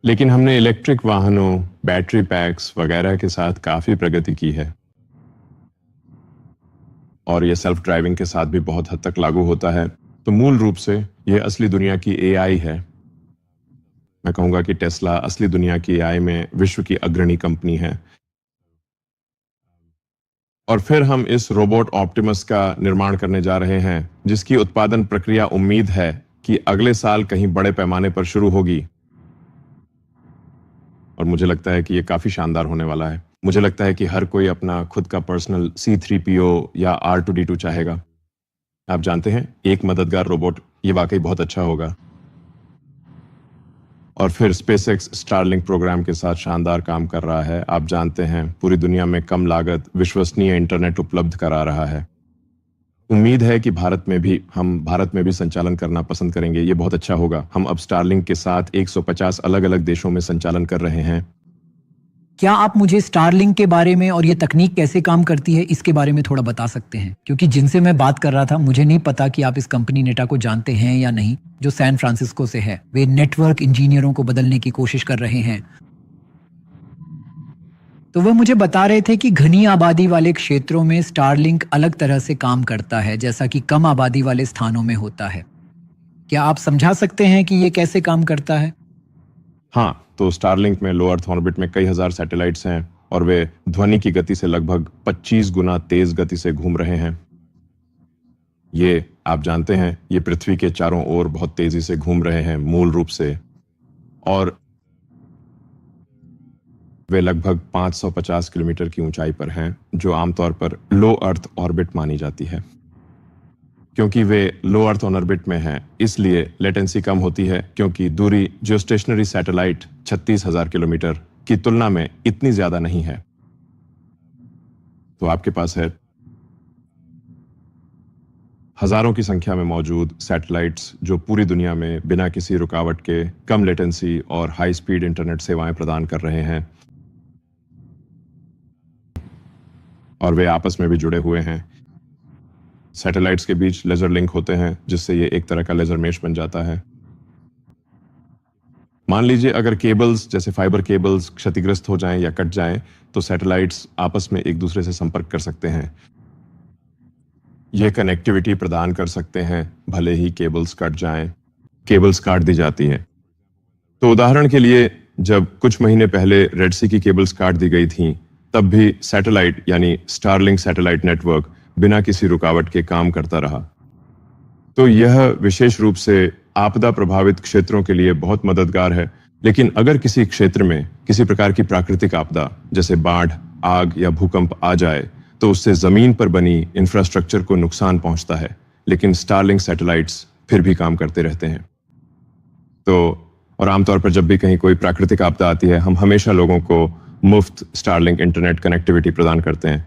लेकिन हमने इलेक्ट्रिक वाहनों, बैटरी पैक्स वगैरह के साथ काफी प्रगति की है, और यह सेल्फ ड्राइविंग के साथ भी बहुत हद तक लागू होता है। तो मूल रूप से यह असली दुनिया की AI है। मैं कहूंगा कि टेस्ला असली दुनिया की AI में विश्व की अग्रणी कंपनी है। और फिर हम इस रोबोट ऑप्टिमस का निर्माण करने जा रहे हैं, जिसकी उत्पादन प्रक्रिया उम्मीद है कि अगले साल कहीं बड़े पैमाने पर शुरू होगी। और मुझे लगता है कि ये काफी शानदार होने वाला है। मुझे लगता है कि हर कोई अपना खुद का पर्सनल C3PO या R2D2 चाहेगा। आप जानते हैं, एक मददगार रोबोट, ये वाकई बहुत अच्छा होगा। और फिर स्पेसएक्स स्टारलिंक प्रोग्राम के साथ शानदार काम कर रहा है। आप जानते हैं, पूरी दुनिया में कम लागत विश्वसनीय इंटरनेट उपलब्ध करा रहा है। उम्मीद है कि हम भारत में भी संचालन करना पसंद करेंगे। ये बहुत अच्छा होगा। हम अब स्टारलिंक के साथ 150 अलग अलग देशों में संचालन कर रहे हैं। क्या आप मुझे स्टारलिंक के बारे में और ये तकनीक कैसे काम करती है, इसके बारे में थोड़ा बता सकते हैं? क्योंकि जिनसे मैं बात कर रहा था, मुझे नहीं पता कि आप इस कंपनी नेटा को जानते हैं या नहीं, जो सैन फ्रांसिस्को से है। वे नेटवर्क इंजीनियरों को बदलने की कोशिश कर रहे हैं। तो वह मुझे बता रहे थे कि घनी आबादी वाले क्षेत्रों में स्टारलिंक अलग तरह से काम करता है, जैसा कि कम आबादी वाले स्थानों में होता है। क्या आप समझा सकते हैं कि ये कैसे काम करता है? हाँ, तो स्टारलिंक में लो अर्थ ऑर्बिट में कई हजार सैटेलाइट्स हैं, और वे ध्वनि की गति से लगभग 25 गुना तेज गति से घूम रहे हैं। ये आप जानते हैं, ये पृथ्वी के चारों ओर बहुत तेजी से घूम रहे हैं मूल रूप से, और वे लगभग 550 किलोमीटर की ऊंचाई पर हैं, जो आमतौर पर लो अर्थ ऑर्बिट मानी जाती है। क्योंकि वे लो अर्थ ऑर्बिट में हैं, इसलिए लेटेंसी कम होती है, क्योंकि दूरी जियोस्टेशनरी सैटेलाइट 36,000 किलोमीटर की तुलना में इतनी ज्यादा नहीं है। तो आपके पास है हजारों की संख्या में मौजूद सैटेलाइट्स, जो पूरी दुनिया में बिना किसी रुकावट के कम लेटेंसी और हाई स्पीड इंटरनेट सेवाएं प्रदान कर रहे हैं, और वे आपस में भी जुड़े हुए हैं। सैटेलाइट्स के बीच लेजर लिंक होते हैं, जिससे ये एक तरह का लेजर मेश बन जाता है। मान लीजिए अगर केबल्स, जैसे फाइबर केबल्स, क्षतिग्रस्त हो जाएं या कट जाएं, तो सैटेलाइट्स आपस में एक दूसरे से संपर्क कर सकते हैं। यह कनेक्टिविटी प्रदान कर सकते हैं, भले ही केबल्स कट जाएं। केबल्स काट दी जाती हैं। तो उदाहरण के लिए, जब कुछ महीने पहले रेड सी की केबल्स काट दी गई थीं, तब भी सैटेलाइट यानी स्टारलिंक सैटेलाइट नेटवर्क बिना किसी रुकावट के काम करता रहा। तो यह विशेष रूप से आपदा प्रभावित क्षेत्रों के लिए बहुत मददगार है। लेकिन अगर किसी क्षेत्र में किसी प्रकार की प्राकृतिक आपदा, जैसे बाढ़, आग या भूकंप आ जाए, तो उससे जमीन पर बनी इंफ्रास्ट्रक्चर को नुकसान पहुंचता है, लेकिन स्टारलिंक सैटेलाइट्स फिर भी काम करते रहते हैं। तो और आमतौर पर जब भी कहीं कोई प्राकृतिक आपदा आती है, हम हमेशा लोगों को मुफ्त स्टारलिंक इंटरनेट कनेक्टिविटी प्रदान करते हैं।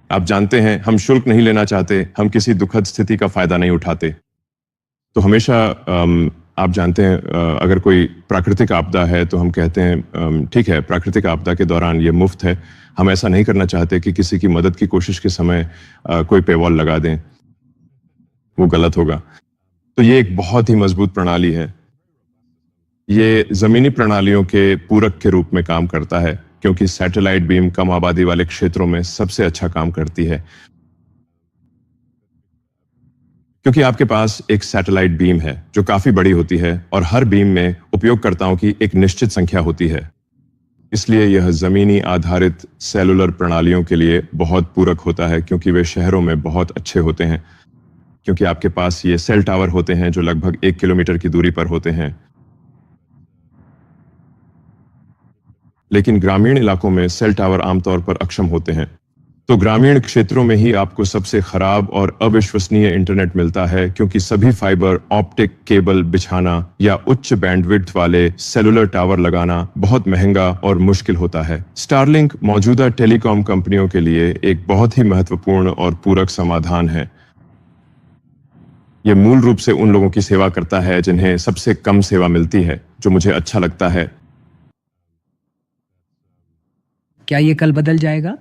आप जानते हैं, हम शुल्क नहीं लेना चाहते, हम किसी दुखद स्थिति का फायदा नहीं उठाते। तो हमेशा आप जानते हैं, अगर कोई प्राकृतिक आपदा है तो हम कहते हैं ठीक है, प्राकृतिक आपदा के दौरान ये मुफ्त है। हम ऐसा नहीं करना चाहते कि किसी की मदद की कोशिश के समय कोई पेवॉल लगा दें, वो गलत होगा। तो ये एक बहुत ही मजबूत प्रणाली है। ये जमीनी प्रणालियों के पूरक के रूप में काम करता है, क्योंकि सैटेलाइट बीम कम आबादी वाले क्षेत्रों में सबसे अच्छा काम करती है। क्योंकि आपके पास एक सैटेलाइट बीम है जो काफी बड़ी होती है और हर बीम में उपयोगकर्ताओं की एक निश्चित संख्या होती है। इसलिए यह जमीनी आधारित सेलुलर प्रणालियों के लिए बहुत पूरक होता है, क्योंकि वे शहरों में बहुत अच्छे होते हैं, क्योंकि आपके पास ये सेल टावर होते हैं जो लगभग 1 किलोमीटर की दूरी पर होते हैं। लेकिन ग्रामीण इलाकों में सेल टावर आमतौर पर अक्षम होते हैं। तो ग्रामीण क्षेत्रों में ही आपको सबसे खराब और अविश्वसनीय इंटरनेट मिलता है, क्योंकि सभी फाइबर ऑप्टिक केबल बिछाना या उच्च बैंडविड्थ वाले सेलुलर टावर लगाना बहुत महंगा और मुश्किल होता है। स्टारलिंक मौजूदा टेलीकॉम कंपनियों के लिए एक बहुत ही महत्वपूर्ण और पूरक समाधान है। यह मूल रूप से उन लोगों की सेवा करता है जिन्हें सबसे कम सेवा मिलती है, जो मुझे अच्छा लगता है। क्या ये कल बदल जाएगा?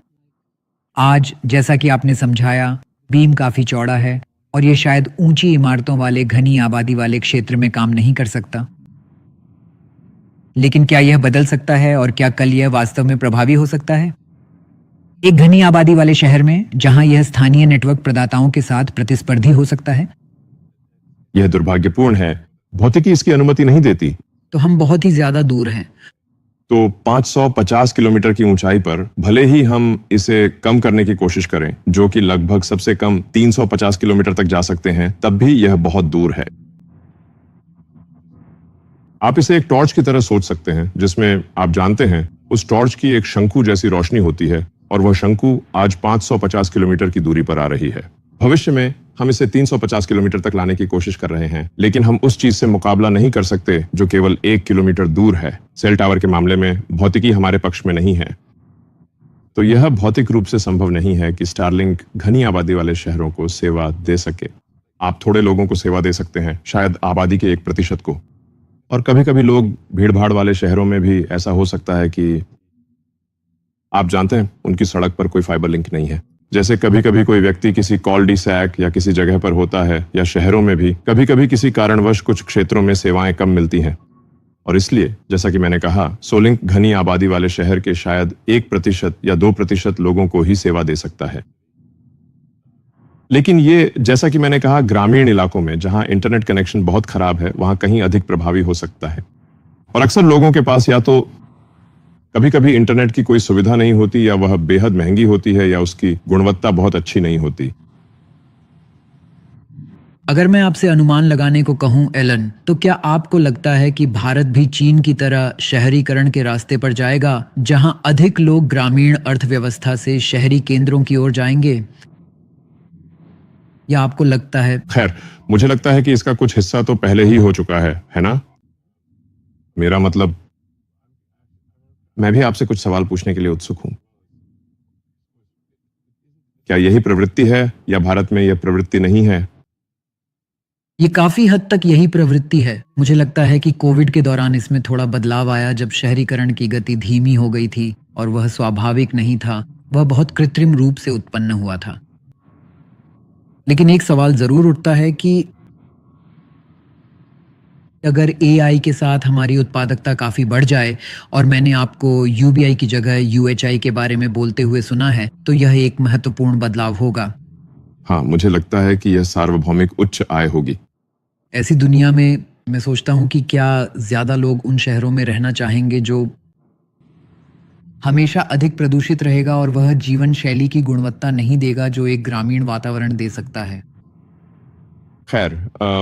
आज जैसा कि आपने समझाया, बीम काफी चौड़ा है और ये शायद ऊंची इमारतों वाले घनी आबादी वाले क्षेत्र में काम नहीं कर सकता। लेकिन क्या यह बदल सकता है और क्या कल यह वास्तव में प्रभावी हो सकता है? एक घनी आबादी वाले शहर में जहां यह स्थानीय नेटवर्क प्रदाताओं के साथ प्रतिस्पर्धी हो सकता है? यह दुर्भाग्यपूर्ण है। भौतिकी इसकी अनुमति नहीं देती। तो हम बहुत ही ज्यादा दूर हैं। तो 550 किलोमीटर की ऊंचाई पर भले ही हम इसे कम करने की कोशिश करें, जो कि लगभग सबसे कम 350 किलोमीटर तक जा सकते हैं, तब भी यह बहुत दूर है। आप इसे एक टॉर्च की तरह सोच सकते हैं, जिसमें आप जानते हैं उस टॉर्च की एक शंकु जैसी रोशनी होती है, और वह शंकु आज 550 किलोमीटर की दूरी पर आ रही है। भविष्य में हम इसे 350 किलोमीटर तक लाने की कोशिश कर रहे हैं, लेकिन हम उस चीज से मुकाबला नहीं कर सकते जो केवल 1 किलोमीटर दूर है। सेल टावर के मामले में भौतिकी हमारे पक्ष में नहीं है। तो यह भौतिक रूप से संभव नहीं है कि स्टारलिंक घनी आबादी वाले शहरों को सेवा दे सके। आप थोड़े लोगों को सेवा दे सकते हैं, शायद आबादी के 1% को। और कभी कभी लोग भीड़भाड़ वाले शहरों में भी ऐसा हो सकता है कि आप जानते हैं उनकी सड़क पर कोई फाइबर लिंक नहीं है। जैसे कभी कभी कोई व्यक्ति किसी कॉल डी सैक या किसी जगह पर होता है, या शहरों में भी कभी कभी किसी कारणवश कुछ क्षेत्रों में सेवाएं कम मिलती हैं। और इसलिए जैसा कि मैंने कहा, सोलिंक घनी आबादी वाले शहर के शायद 1% या 2% लोगों को ही सेवा दे सकता है। लेकिन ये, जैसा कि मैंने कहा, ग्रामीण इलाकों में जहां इंटरनेट कनेक्शन बहुत खराब है, वहां कहीं अधिक प्रभावी हो सकता है। और अक्सर लोगों के पास या तो कभी कभी इंटरनेट की कोई सुविधा नहीं होती, या वह बेहद महंगी होती है, या उसकी गुणवत्ता बहुत अच्छी नहीं होती। अगर मैं आपसे अनुमान लगाने को कहूं एलन, तो क्या आपको लगता है कि भारत भी चीन की तरह शहरीकरण के रास्ते पर जाएगा, जहां अधिक लोग ग्रामीण अर्थव्यवस्था से शहरी केंद्रों की ओर जाएंगे? या आपको लगता है? खैर, मुझे लगता है कि इसका कुछ हिस्सा तो पहले ही हो चुका है ना? मेरा मतलब, मैं भी आपसे कुछ सवाल पूछने के लिए उत्सुक हूं। क्या यही प्रवृत्ति है, या भारत में यह प्रवृत्ति नहीं है? ये काफी हद तक यही प्रवृत्ति है। मुझे लगता है कि कोविड के दौरान इसमें थोड़ा बदलाव आया, जब शहरीकरण की गति धीमी हो गई थी और वह स्वाभाविक नहीं था, वह बहुत कृत्रिम रूप से उत्पन्न हुआ था। लेकिन एक सवाल जरूर उठता है कि अगर एआई के साथ हमारी उत्पादकता काफी बढ़ जाए, और मैंने आपको यूबीआई की जगह यूएचआई के बारे में बोलते हुए सुना है, तो यह एक महत्वपूर्ण बदलाव होगा। हाँ, मुझे लगता है कि यह सार्वभौमिक उच्च आय होगी। ऐसी दुनिया में मैं सोचता हूँ कि क्या ज्यादा लोग उन शहरों में रहना चाहेंगे जो हमेशा अधिक प्रदूषित रहेगा और वह जीवन शैली की गुणवत्ता नहीं देगा जो एक ग्रामीण वातावरण दे सकता है। खैर,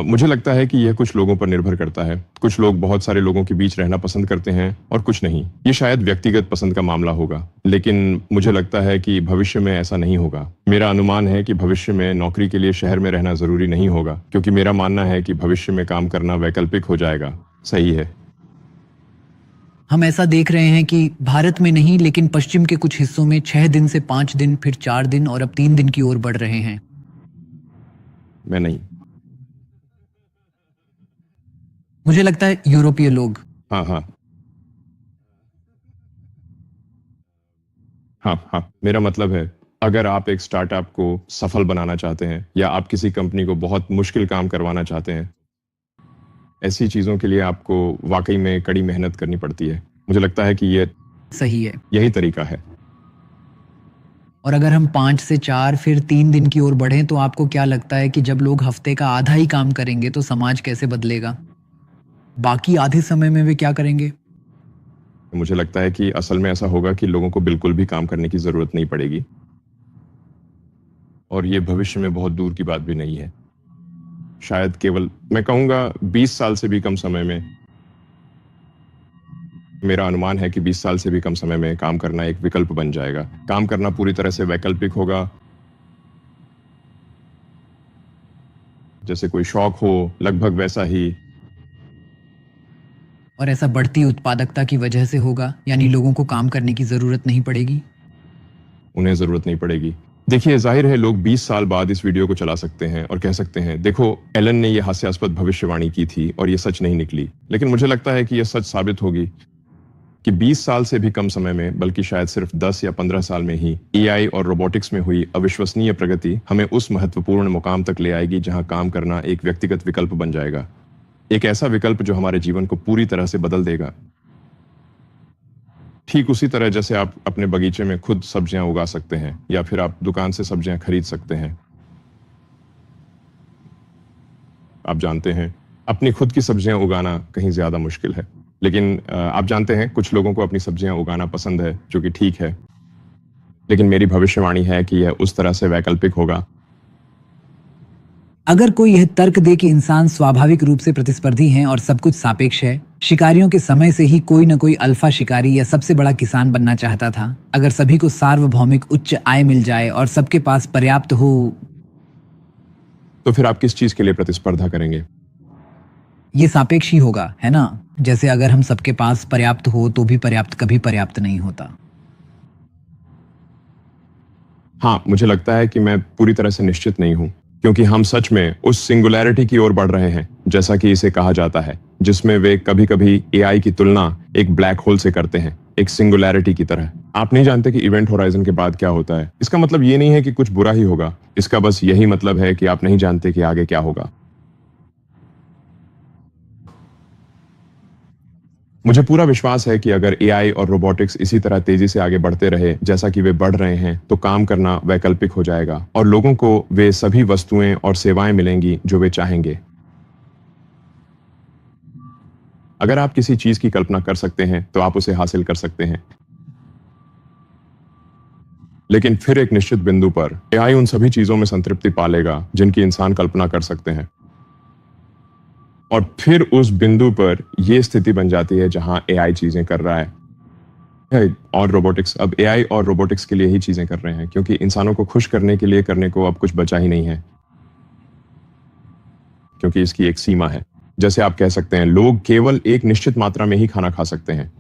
मुझे लगता है कि यह कुछ लोगों पर निर्भर करता है। कुछ लोग बहुत सारे लोगों के बीच रहना पसंद करते हैं और कुछ नहीं। ये शायद व्यक्तिगत पसंद का मामला होगा, लेकिन मुझे लगता है कि भविष्य में ऐसा नहीं होगा। मेरा अनुमान है कि भविष्य में नौकरी के लिए शहर में रहना जरूरी नहीं होगा, क्योंकि मेरा मानना है कि भविष्य में काम करना वैकल्पिक हो जाएगा। सही है। हम ऐसा देख रहे हैं कि भारत में नहीं लेकिन पश्चिम के कुछ हिस्सों में 6 दिन से 5 दिन, फिर 4 दिन और अब 3 दिन की ओर बढ़ रहे हैं। मैं नहीं। मुझे लगता है यूरोपीय लोग। हाँ हाँ हाँ, मेरा मतलब है, अगर आप एक स्टार्टअप को सफल बनाना चाहते हैं या आप किसी कंपनी को बहुत मुश्किल काम करवाना चाहते हैं, ऐसी चीजों के लिए आपको वाकई में कड़ी मेहनत करनी पड़ती है। मुझे लगता है कि सही है। यही तरीका है। और अगर हम 5 से 4 फिर 3 दिन की ओर बढ़ें तो आपको क्या लगता है कि जब लोग हफ्ते का आधा ही काम करेंगे तो समाज कैसे बदलेगा? बाकी आधे समय में वे क्या करेंगे? मुझे लगता है कि असल में ऐसा होगा कि लोगों को बिल्कुल भी काम करने की जरूरत नहीं पड़ेगी, और ये भविष्य में बहुत दूर की बात भी नहीं है। शायद केवल मैं कहूंगा 20 साल से भी कम समय में। मेरा अनुमान है कि 20 साल से भी कम समय में काम करना एक विकल्प बन जाएगा। काम करना पूरी तरह से वैकल्पिक होगा, जैसे कोई शौक हो, लगभग वैसा ही। और ऐसा बढ़ती उत्पादकता की वजह से होगा, यानी लोगों को काम करने की जरूरत नहीं पड़ेगी। उन्हें जरूरत नहीं पड़ेगी। देखिए, जाहिर है लोग 20 साल बाद इस वीडियो को चला सकते हैं और कह सकते हैं, देखो एलन ने यह हास्यास्पद भविष्यवाणी की थी और यह सच नहीं निकली। लेकिन मुझे लगता है कि यह सच साबित होगी कि 20 साल से भी कम समय में, बल्कि शायद सिर्फ 10 या 15 साल में ही एआई और रोबोटिक्स में हुई अविश्वसनीय प्रगति हमें उस महत्वपूर्ण मुकाम तक ले आएगी जहां काम करना एक व्यक्तिगत विकल्प बन जाएगा। एक ऐसा विकल्प जो हमारे जीवन को पूरी तरह से बदल देगा। ठीक उसी तरह जैसे आप अपने बगीचे में खुद सब्जियां उगा सकते हैं या फिर आप दुकान से सब्जियां खरीद सकते हैं। आप जानते हैं, अपनी खुद की सब्जियां उगाना कहीं ज्यादा मुश्किल है, लेकिन आप जानते हैं कुछ लोगों को अपनी सब्जियां उगाना पसंद है, जो कि ठीक है। लेकिन मेरी भविष्यवाणी है कि यह उस तरह से वैकल्पिक होगा। अगर कोई यह तर्क दे कि इंसान स्वाभाविक रूप से प्रतिस्पर्धी हैं और सब कुछ सापेक्ष है, शिकारियों के समय से ही कोई न कोई अल्फा शिकारी या सबसे बड़ा किसान बनना चाहता था। अगर सभी को सार्वभौमिक उच्च आय मिल जाए और सबके पास पर्याप्त हो, तो फिर आप किस चीज के लिए प्रतिस्पर्धा करेंगे? ये सापेक्ष ही होगा, है ना? जैसे अगर हम सबके पास पर्याप्त हो तो भी पर्याप्त कभी पर्याप्त नहीं होता। हाँ, मुझे लगता है कि मैं पूरी तरह से निश्चित नहीं हूं, क्योंकि हम सच में उस सिंगुलैरिटी की ओर बढ़ रहे हैं, जैसा कि इसे कहा जाता है, जिसमें वे कभी-कभी एआई की तुलना एक ब्लैक होल से करते हैं, एक सिंगुलैरिटी की तरह। आप नहीं जानते कि इवेंट होराइजन के बाद क्या होता है। इसका मतलब ये नहीं है कि कुछ बुरा ही होगा, इसका बस यही मतलब है कि आप नहीं जानते कि आगे क्या होगा। मुझे पूरा विश्वास है कि अगर एआई और रोबोटिक्स इसी तरह तेजी से आगे बढ़ते रहे जैसा कि वे बढ़ रहे हैं, तो काम करना वैकल्पिक हो जाएगा और लोगों को वे सभी वस्तुएं और सेवाएं मिलेंगी जो वे चाहेंगे। अगर आप किसी चीज की कल्पना कर सकते हैं तो आप उसे हासिल कर सकते हैं, लेकिन फिर एक निश्चित बिंदु पर एआई उन सभी चीजों में संतृप्ति पालेगा जिनकी इंसान कल्पना कर सकते हैं, और फिर उस बिंदु पर यह स्थिति बन जाती है जहां एआई चीजें कर रहा है और रोबोटिक्स अब एआई और रोबोटिक्स के लिए ही चीजें कर रहे हैं, क्योंकि इंसानों को खुश करने के लिए करने को अब कुछ बचा ही नहीं है, क्योंकि इसकी एक सीमा है। जैसे आप कह सकते हैं, लोग केवल एक निश्चित मात्रा में ही खाना खा सकते हैं।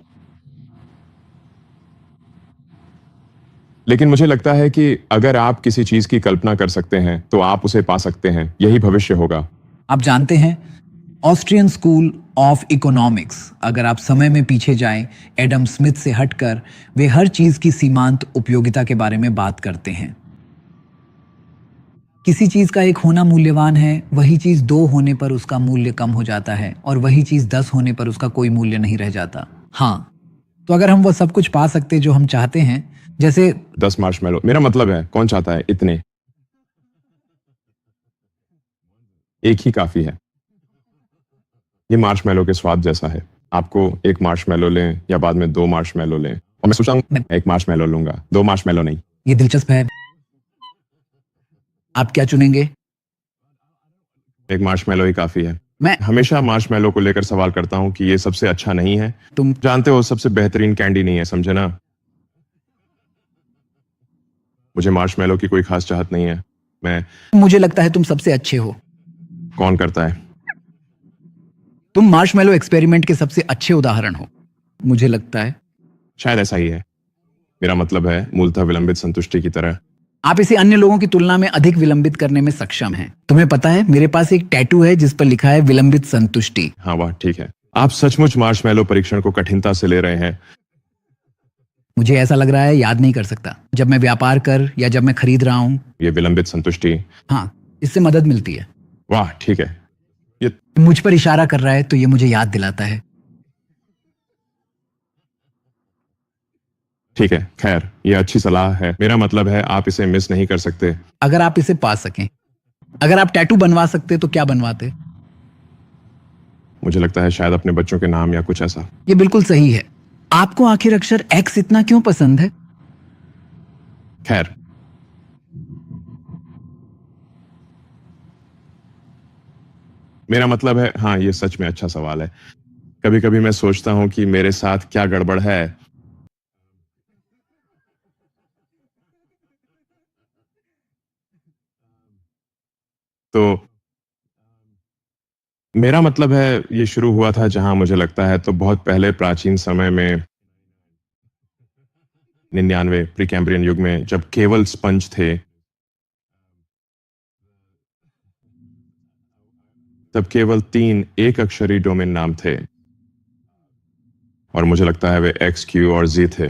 लेकिन मुझे लगता है कि अगर आप किसी चीज की कल्पना कर सकते हैं तो आप उसे पा सकते हैं। यही भविष्य होगा। आप जानते हैं, ऑस्ट्रियन स्कूल ऑफ इकोनॉमिक्स, अगर आप समय में पीछे जाएं, एडम स्मिथ से हटकर वे हर चीज की सीमांत उपयोगिता के बारे में बात करते हैं। किसी चीज का एक होना मूल्यवान है, वही चीज 2 होने पर उसका मूल्य कम हो जाता है और वही चीज 10 होने पर उसका कोई मूल्य नहीं रह जाता। हाँ, तो अगर हम वो सब कुछ पा सकते जो हम चाहते हैं, जैसे 10 मार्शमैलो, मेरा मतलब है कौन चाहता है इतने? एक ही काफी है। ये मार्शमैलो के स्वाद जैसा है। आपको एक मार्शमैलो लें या बाद में 2 मार्शमैलो लें, और मैं सोच रहा हूं एक मार्शमैलो लूंगा, 2 मार्शमैलो नहीं। ये दिलचस्प है। आप क्या चुनेंगे? एक मार्शमैलो ही काफी है। मैं हमेशा मार्शमैलो को लेकर सवाल करता हूँ कि ये सबसे अच्छा नहीं है। तुम जानते हो सबसे बेहतरीन कैंडी नहीं है, समझे ना। मुझे मार्शमैलो की कोई खास चाहत नहीं है। मैं मुझे लगता है तुम सबसे अच्छे हो। कौन करता है? तुम मार्शमैलो एक्सपेरिमेंट के सबसे अच्छे उदाहरण हो, मुझे लगता है। शायद ऐसा ही है। मेरा मतलब है मूलतः विलंबित संतुष्टि की तरह। आप इसे अन्य लोगों की तुलना में अधिक विलंबित करने में सक्षम हैं। तुम्हें पता है मेरे पास एक टैटू है जिस पर लिखा है विलंबित संतुष्टि। हाँ वाह, ठीक है। आप सचमुच मार्शमैलो परीक्षण को कठिनता से ले रहे हैं। मुझे ऐसा लग रहा है याद नहीं कर सकता, जब मैं व्यापार कर या जब मैं खरीद रहा हूँ। ये विलंबित संतुष्टि। हाँ, इससे मदद मिलती है। वाह, ठीक है। ये मुझ पर इशारा कर रहा है तो ये मुझे याद दिलाता है। ठीक है, खैर ये अच्छी सलाह है। मेरा मतलब है आप इसे मिस नहीं कर सकते। अगर आप इसे पा सकें, अगर आप टैटू बनवा सकते तो क्या बनवाते? मुझे लगता है शायद अपने बच्चों के नाम या कुछ ऐसा। ये बिल्कुल सही है। आपको आखिर अक्षर एक्स इतना क्यों पसंद है? खैर, मेरा मतलब है, हाँ ये सच में अच्छा सवाल है। कभी कभी मैं सोचता हूं कि मेरे साथ क्या गड़बड़ है। तो मेरा मतलब है ये शुरू हुआ था जहां मुझे लगता है तो बहुत पहले प्राचीन समय में 99 प्री कैम्ब्रियन युग में जब केवल स्पंज थे, तब केवल 3 एक अक्षरी डोमेन नाम थे और मुझे लगता है वे एक्स, क्यू और जी थे।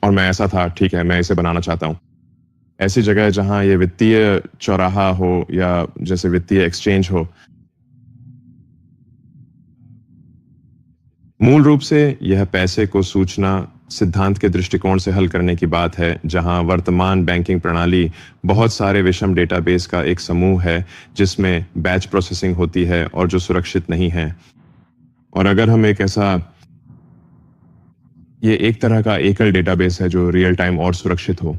और मैं ऐसा था, ठीक है मैं इसे बनाना चाहता हूं ऐसी जगह जहां ये वित्तीय चौराहा हो या जैसे वित्तीय एक्सचेंज हो। मूल रूप से यह पैसे को सूचना सिद्धांत के दृष्टिकोण से हल करने की बात है, जहां वर्तमान बैंकिंग प्रणाली बहुत सारे विषम डेटाबेस का एक समूह है जिसमें बैच प्रोसेसिंग होती है और जो सुरक्षित नहीं है। और अगर हम एक ऐसा, ये एक तरह का एकल डेटाबेस है जो रियल टाइम और सुरक्षित हो।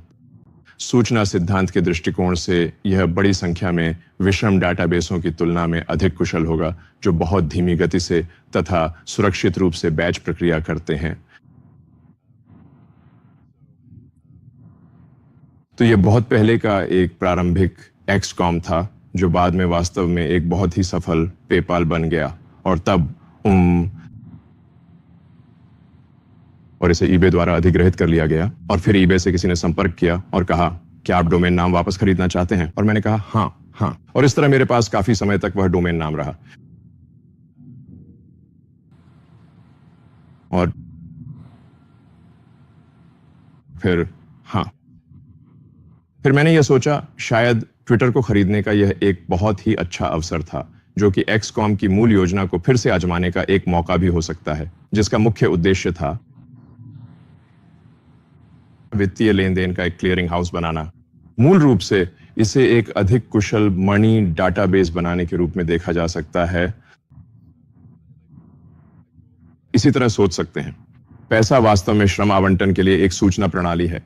सूचना सिद्धांत के दृष्टिकोण से यह बड़ी संख्या में विषम डेटाबेसों की तुलना में अधिक कुशल होगा जो बहुत धीमी गति से तथा सुरक्षित रूप से बैच प्रक्रिया करते हैं। तो यह बहुत पहले का एक प्रारंभिक एक्सकॉम था जो बाद में वास्तव में एक बहुत ही सफल पेपाल बन गया और तब और इसे ईबे द्वारा अधिग्रहित कर लिया गया। और फिर ईबे से किसी ने संपर्क किया और कहा क्या आप डोमेन नाम वापस खरीदना चाहते हैं, और मैंने कहा हाँ। और इस तरह मेरे पास काफी समय तक वह डोमेन नाम रहा। और फिर मैंने यह सोचा शायद ट्विटर को खरीदने का यह एक बहुत ही अच्छा अवसर था जो कि एक्सकॉम की मूल योजना को फिर से आजमाने का एक मौका भी हो सकता है, जिसका मुख्य उद्देश्य था वित्तीय लेन देन का एक क्लियरिंग हाउस बनाना। मूल रूप से इसे एक अधिक कुशल मनी डाटाबेस बनाने के रूप में देखा जा सकता है। इसी तरह सोच सकते हैं, पैसा वास्तव में श्रम आवंटन के लिए एक सूचना प्रणाली है।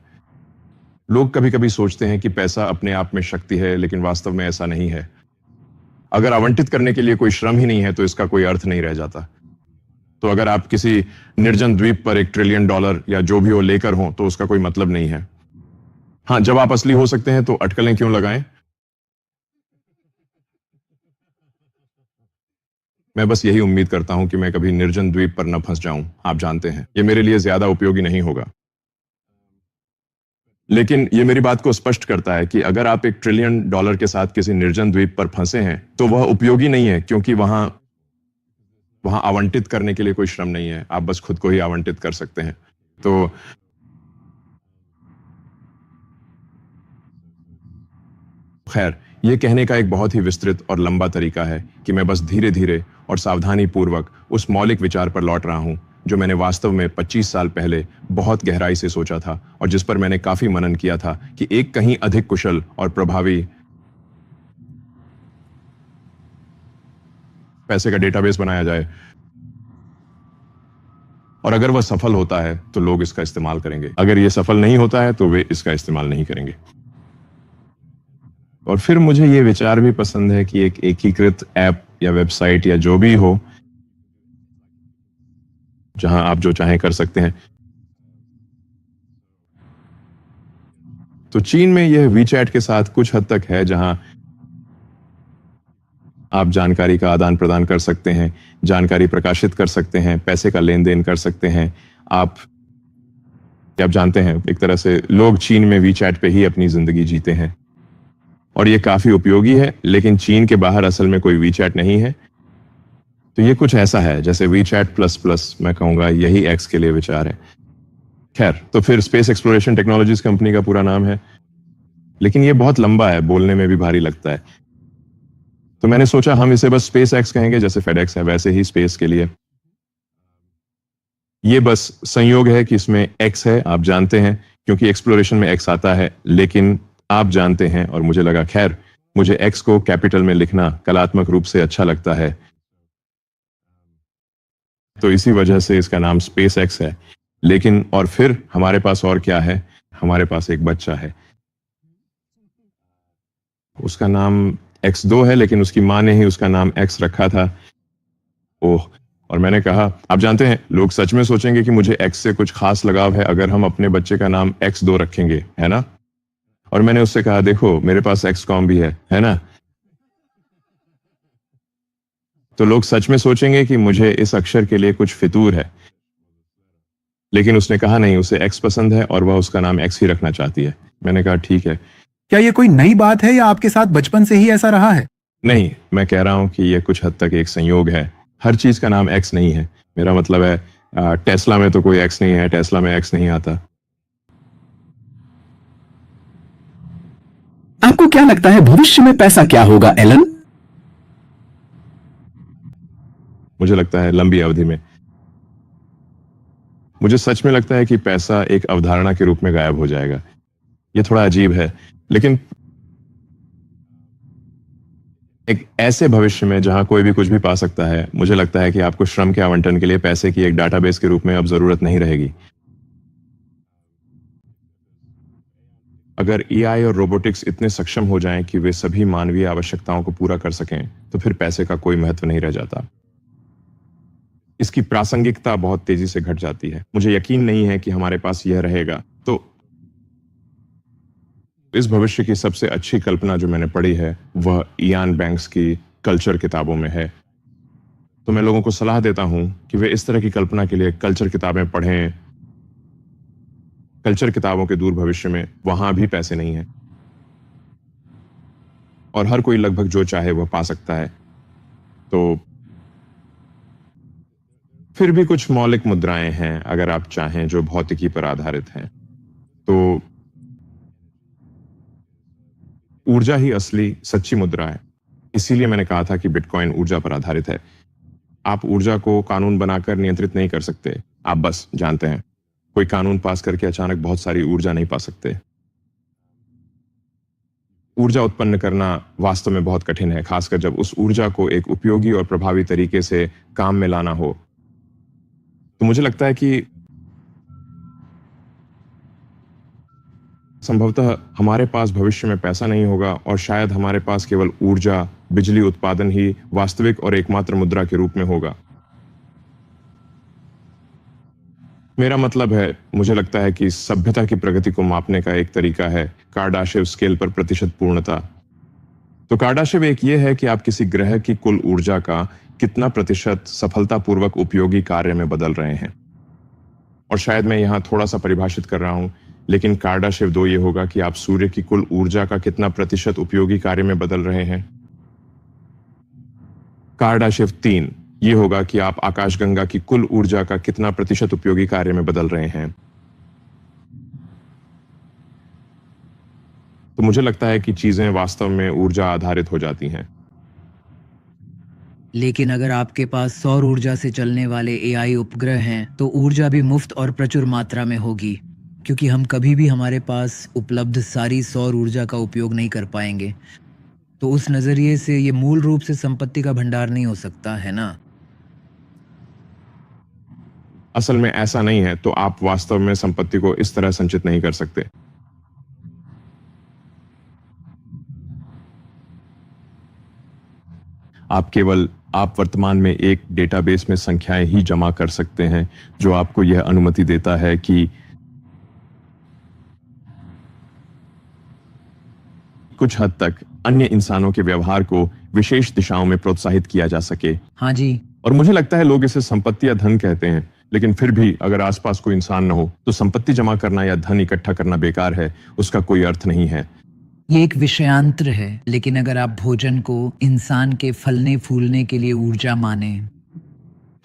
लोग कभी कभी सोचते हैं कि पैसा अपने आप में शक्ति है, लेकिन वास्तव में ऐसा नहीं है। अगर आवंटित करने के लिए कोई श्रम ही नहीं है तो इसका कोई अर्थ नहीं रह जाता। तो अगर आप किसी निर्जन द्वीप पर $1 ट्रिलियन या जो भी हो लेकर हो तो उसका कोई मतलब नहीं है। हाँ, जब आप असली हो सकते हैं तो अटकलें क्यों लगाएं? मैं बस यही उम्मीद करता हूं कि मैं कभी निर्जन द्वीप पर न फंस जाऊं। आप जानते हैं, यह मेरे लिए ज्यादा उपयोगी नहीं होगा, लेकिन यह मेरी बात को स्पष्ट करता है कि अगर आप $1 ट्रिलियन के साथ किसी निर्जन द्वीप पर फंसे हैं तो वह उपयोगी नहीं है, क्योंकि वहां आवंटित करने के लिए कोई श्रम नहीं है। आप बस खुद को ही आवंटित कर सकते हैं। तो खैर, यह कहने का एक बहुत ही विस्तृत और लंबा तरीका है कि मैं बस धीरे धीरे और सावधानी पूर्वक उस मौलिक विचार पर लौट रहा हूं जो मैंने वास्तव में 25 साल पहले बहुत गहराई से सोचा था और जिस पर मैंने काफी मनन किया था कि एक कहीं अधिक कुशल और प्रभावी पैसे का डेटाबेस बनाया जाए। और अगर वह सफल होता है तो लोग इसका इस्तेमाल करेंगे, अगर यह सफल नहीं होता है तो वे इसका इस्तेमाल नहीं करेंगे। और फिर मुझे ये विचार भी पसंद है कि एक एकीकृत ऐप या वेबसाइट या जो भी हो जहां आप जो चाहें कर सकते हैं। तो चीन में यह वीचैट के साथ कुछ हद तक है, जहां आप जानकारी का आदान प्रदान कर सकते हैं, जानकारी प्रकाशित कर सकते हैं, पैसे का लेन देन कर सकते हैं। आप जानते हैं, एक तरह से लोग चीन में वीचैट पे ही अपनी जिंदगी जीते हैं और ये काफी उपयोगी है। लेकिन चीन के बाहर असल में कोई वीचैट नहीं है। तो ये कुछ ऐसा है जैसे वीचैट प्लस प्लस, मैं कहूंगा यही एक्स के लिए विचार है। खैर, तो फिर स्पेस एक्सप्लोरेशन टेक्नोलॉजीज कंपनी का पूरा नाम है, लेकिन ये बहुत लंबा है, बोलने में भी भारी लगता है। तो मैंने सोचा हम इसे बस स्पेस एक्स कहेंगे, जैसे फेडेक्स है वैसे ही स्पेस के लिए। ये बस संयोग है कि इसमें एक्स है, आप जानते हैं, क्योंकि एक्सप्लोरेशन में एक्स आता है, लेकिन आप जानते हैं और मुझे लगा खैर मुझे एक्स को कैपिटल में लिखना कलात्मक रूप से अच्छा लगता है, तो इसी वजह से इसका नाम स्पेस एक्स है। लेकिन और फिर हमारे पास और क्या है? हमारे पास एक बच्चा है, उसका नाम X2 है, लेकिन उसकी माँ ने ही उसका नाम एक्स रखा था। ओह, और मैंने कहा आप जानते हैं लोग सच में सोचेंगे कि मुझे एक्स से कुछ खास लगाव है अगर हम अपने बच्चे का नाम X2 रखेंगे, है ना? और मैंने उससे कहा देखो मेरे पास XCOM भी है ना? तो लोग सच में सोचेंगे कि मुझे इस अक्षर के लिए कुछ फितूर है। लेकिन उसने कहा नहीं, उसे एक्स पसंद है और वह उसका नाम एक्स ही रखना चाहती है। मैंने कहा ठीक है। क्या ये कोई नई बात है या आपके साथ बचपन से ही ऐसा रहा है? नहीं, मैं कह रहा हूं कि यह कुछ हद तक एक संयोग है। हर चीज का नाम एक्स नहीं है। मेरा मतलब है टेस्ला में तो कोई एक्स नहीं है, टेस्ला में एक्स नहीं आता। आपको क्या लगता है भविष्य में पैसा क्या होगा, एलन? मुझे लगता है लंबी अवधि में, मुझे सच में लगता है कि पैसा एक अवधारणा के रूप में गायब हो जाएगा। यह थोड़ा अजीब है, लेकिन एक ऐसे भविष्य में जहां कोई भी कुछ भी पा सकता है, मुझे लगता है कि आपको श्रम के आवंटन के लिए पैसे की एक डाटाबेस के रूप में अब जरूरत नहीं रहेगी। अगर एआई और रोबोटिक्स इतने सक्षम हो जाएं कि वे सभी मानवीय आवश्यकताओं को पूरा कर सकें, तो फिर पैसे का कोई महत्व नहीं रह जाता। इसकी प्रासंगिकता बहुत तेजी से घट जाती है। मुझे यकीन नहीं है कि हमारे पास यह रहेगा। तो इस भविष्य की सबसे अच्छी कल्पना जो मैंने पढ़ी है वह इयान बैंक्स की कल्चर किताबों में है। तो मैं लोगों को सलाह देता हूं कि वे इस तरह की कल्पना के लिए कल्चर किताबें पढ़ें। कल्चर किताबों के दूर भविष्य में वहां भी पैसे नहीं है और हर कोई लगभग जो चाहे वह पा सकता है। तो फिर भी कुछ मौलिक मुद्राएं हैं अगर आप चाहें, जो भौतिकी पर आधारित हैं। तो ऊर्जा ही असली सच्ची मुद्रा है। इसीलिए मैंने कहा था कि बिटकॉइन ऊर्जा पर आधारित है। आप ऊर्जा को कानून बनाकर नियंत्रित नहीं कर सकते। आप बस जानते हैं, कोई कानून पास करके अचानक बहुत सारी ऊर्जा नहीं पा सकते। ऊर्जा उत्पन्न करना वास्तव में बहुत कठिन है, खासकर जब उस ऊर्जा को एक उपयोगी और प्रभावी तरीके से काम में लाना हो। तो मुझे लगता है कि संभवतः हमारे पास भविष्य में पैसा नहीं होगा और शायद हमारे पास केवल ऊर्जा, बिजली उत्पादन ही वास्तविक और एकमात्र मुद्रा के रूप में होगा। मेरा मतलब है, मुझे लगता है कि सभ्यता की प्रगति को मापने का एक तरीका है कार्डाशेव स्केल पर प्रतिशत पूर्णता। तो कार्डाशेव एक ये है कि आप किसी ग्रह की कुल ऊर्जा का कितना प्रतिशत सफलतापूर्वक उपयोगी कार्य में बदल रहे हैं। और शायद मैं यहां थोड़ा सा परिभाषित कर रहा हूं, लेकिन कार्डाशेव 2 ये होगा कि आप सूर्य की कुल ऊर्जा का कितना प्रतिशत उपयोगी कार्य में बदल रहे हैं। कार्डाशेव 3 ये होगा कि आप आकाशगंगा की कुल ऊर्जा का कितना प्रतिशत उपयोगी कार्य में बदल रहे हैं। तो मुझे लगता है कि चीजें वास्तव में ऊर्जा आधारित हो जाती हैं। लेकिन अगर आपके पास सौर ऊर्जा से चलने वाले एआई उपग्रह हैं, तो ऊर्जा भी मुफ्त और प्रचुर मात्रा में होगी, क्योंकि हम कभी भी हमारे पास उपलब्ध सारी सौर ऊर्जा का उपयोग नहीं कर पाएंगे। तो उस नज़रिए से ये मूल रूप से संपत्ति का भंडार नहीं हो सकता, है ना? असल में ऐसा नहीं है, तो आप वास्तव में संपत्ति को इस तरह संचित नहीं कर सकते। आप वर्तमान में एक डेटाबेस में संख्याएं ही जमा कर सकते हैं जो आपको यह अनुमति देता है कि कुछ हद तक अन्य इंसानों के व्यवहार को विशेष दिशाओं में प्रोत्साहित किया जा सके। हाँ जी। और मुझे लगता है लोग इसे संपत्ति या धन कहते हैं, लेकिन फिर भी अगर आसपास कोई इंसान न हो तो संपत्ति जमा करना या धन इकट्ठा करना बेकार है, उसका कोई अर्थ नहीं है। ये एक विषयांतर है, लेकिन अगर आप भोजन को इंसान के फलने फूलने के लिए ऊर्जा माने।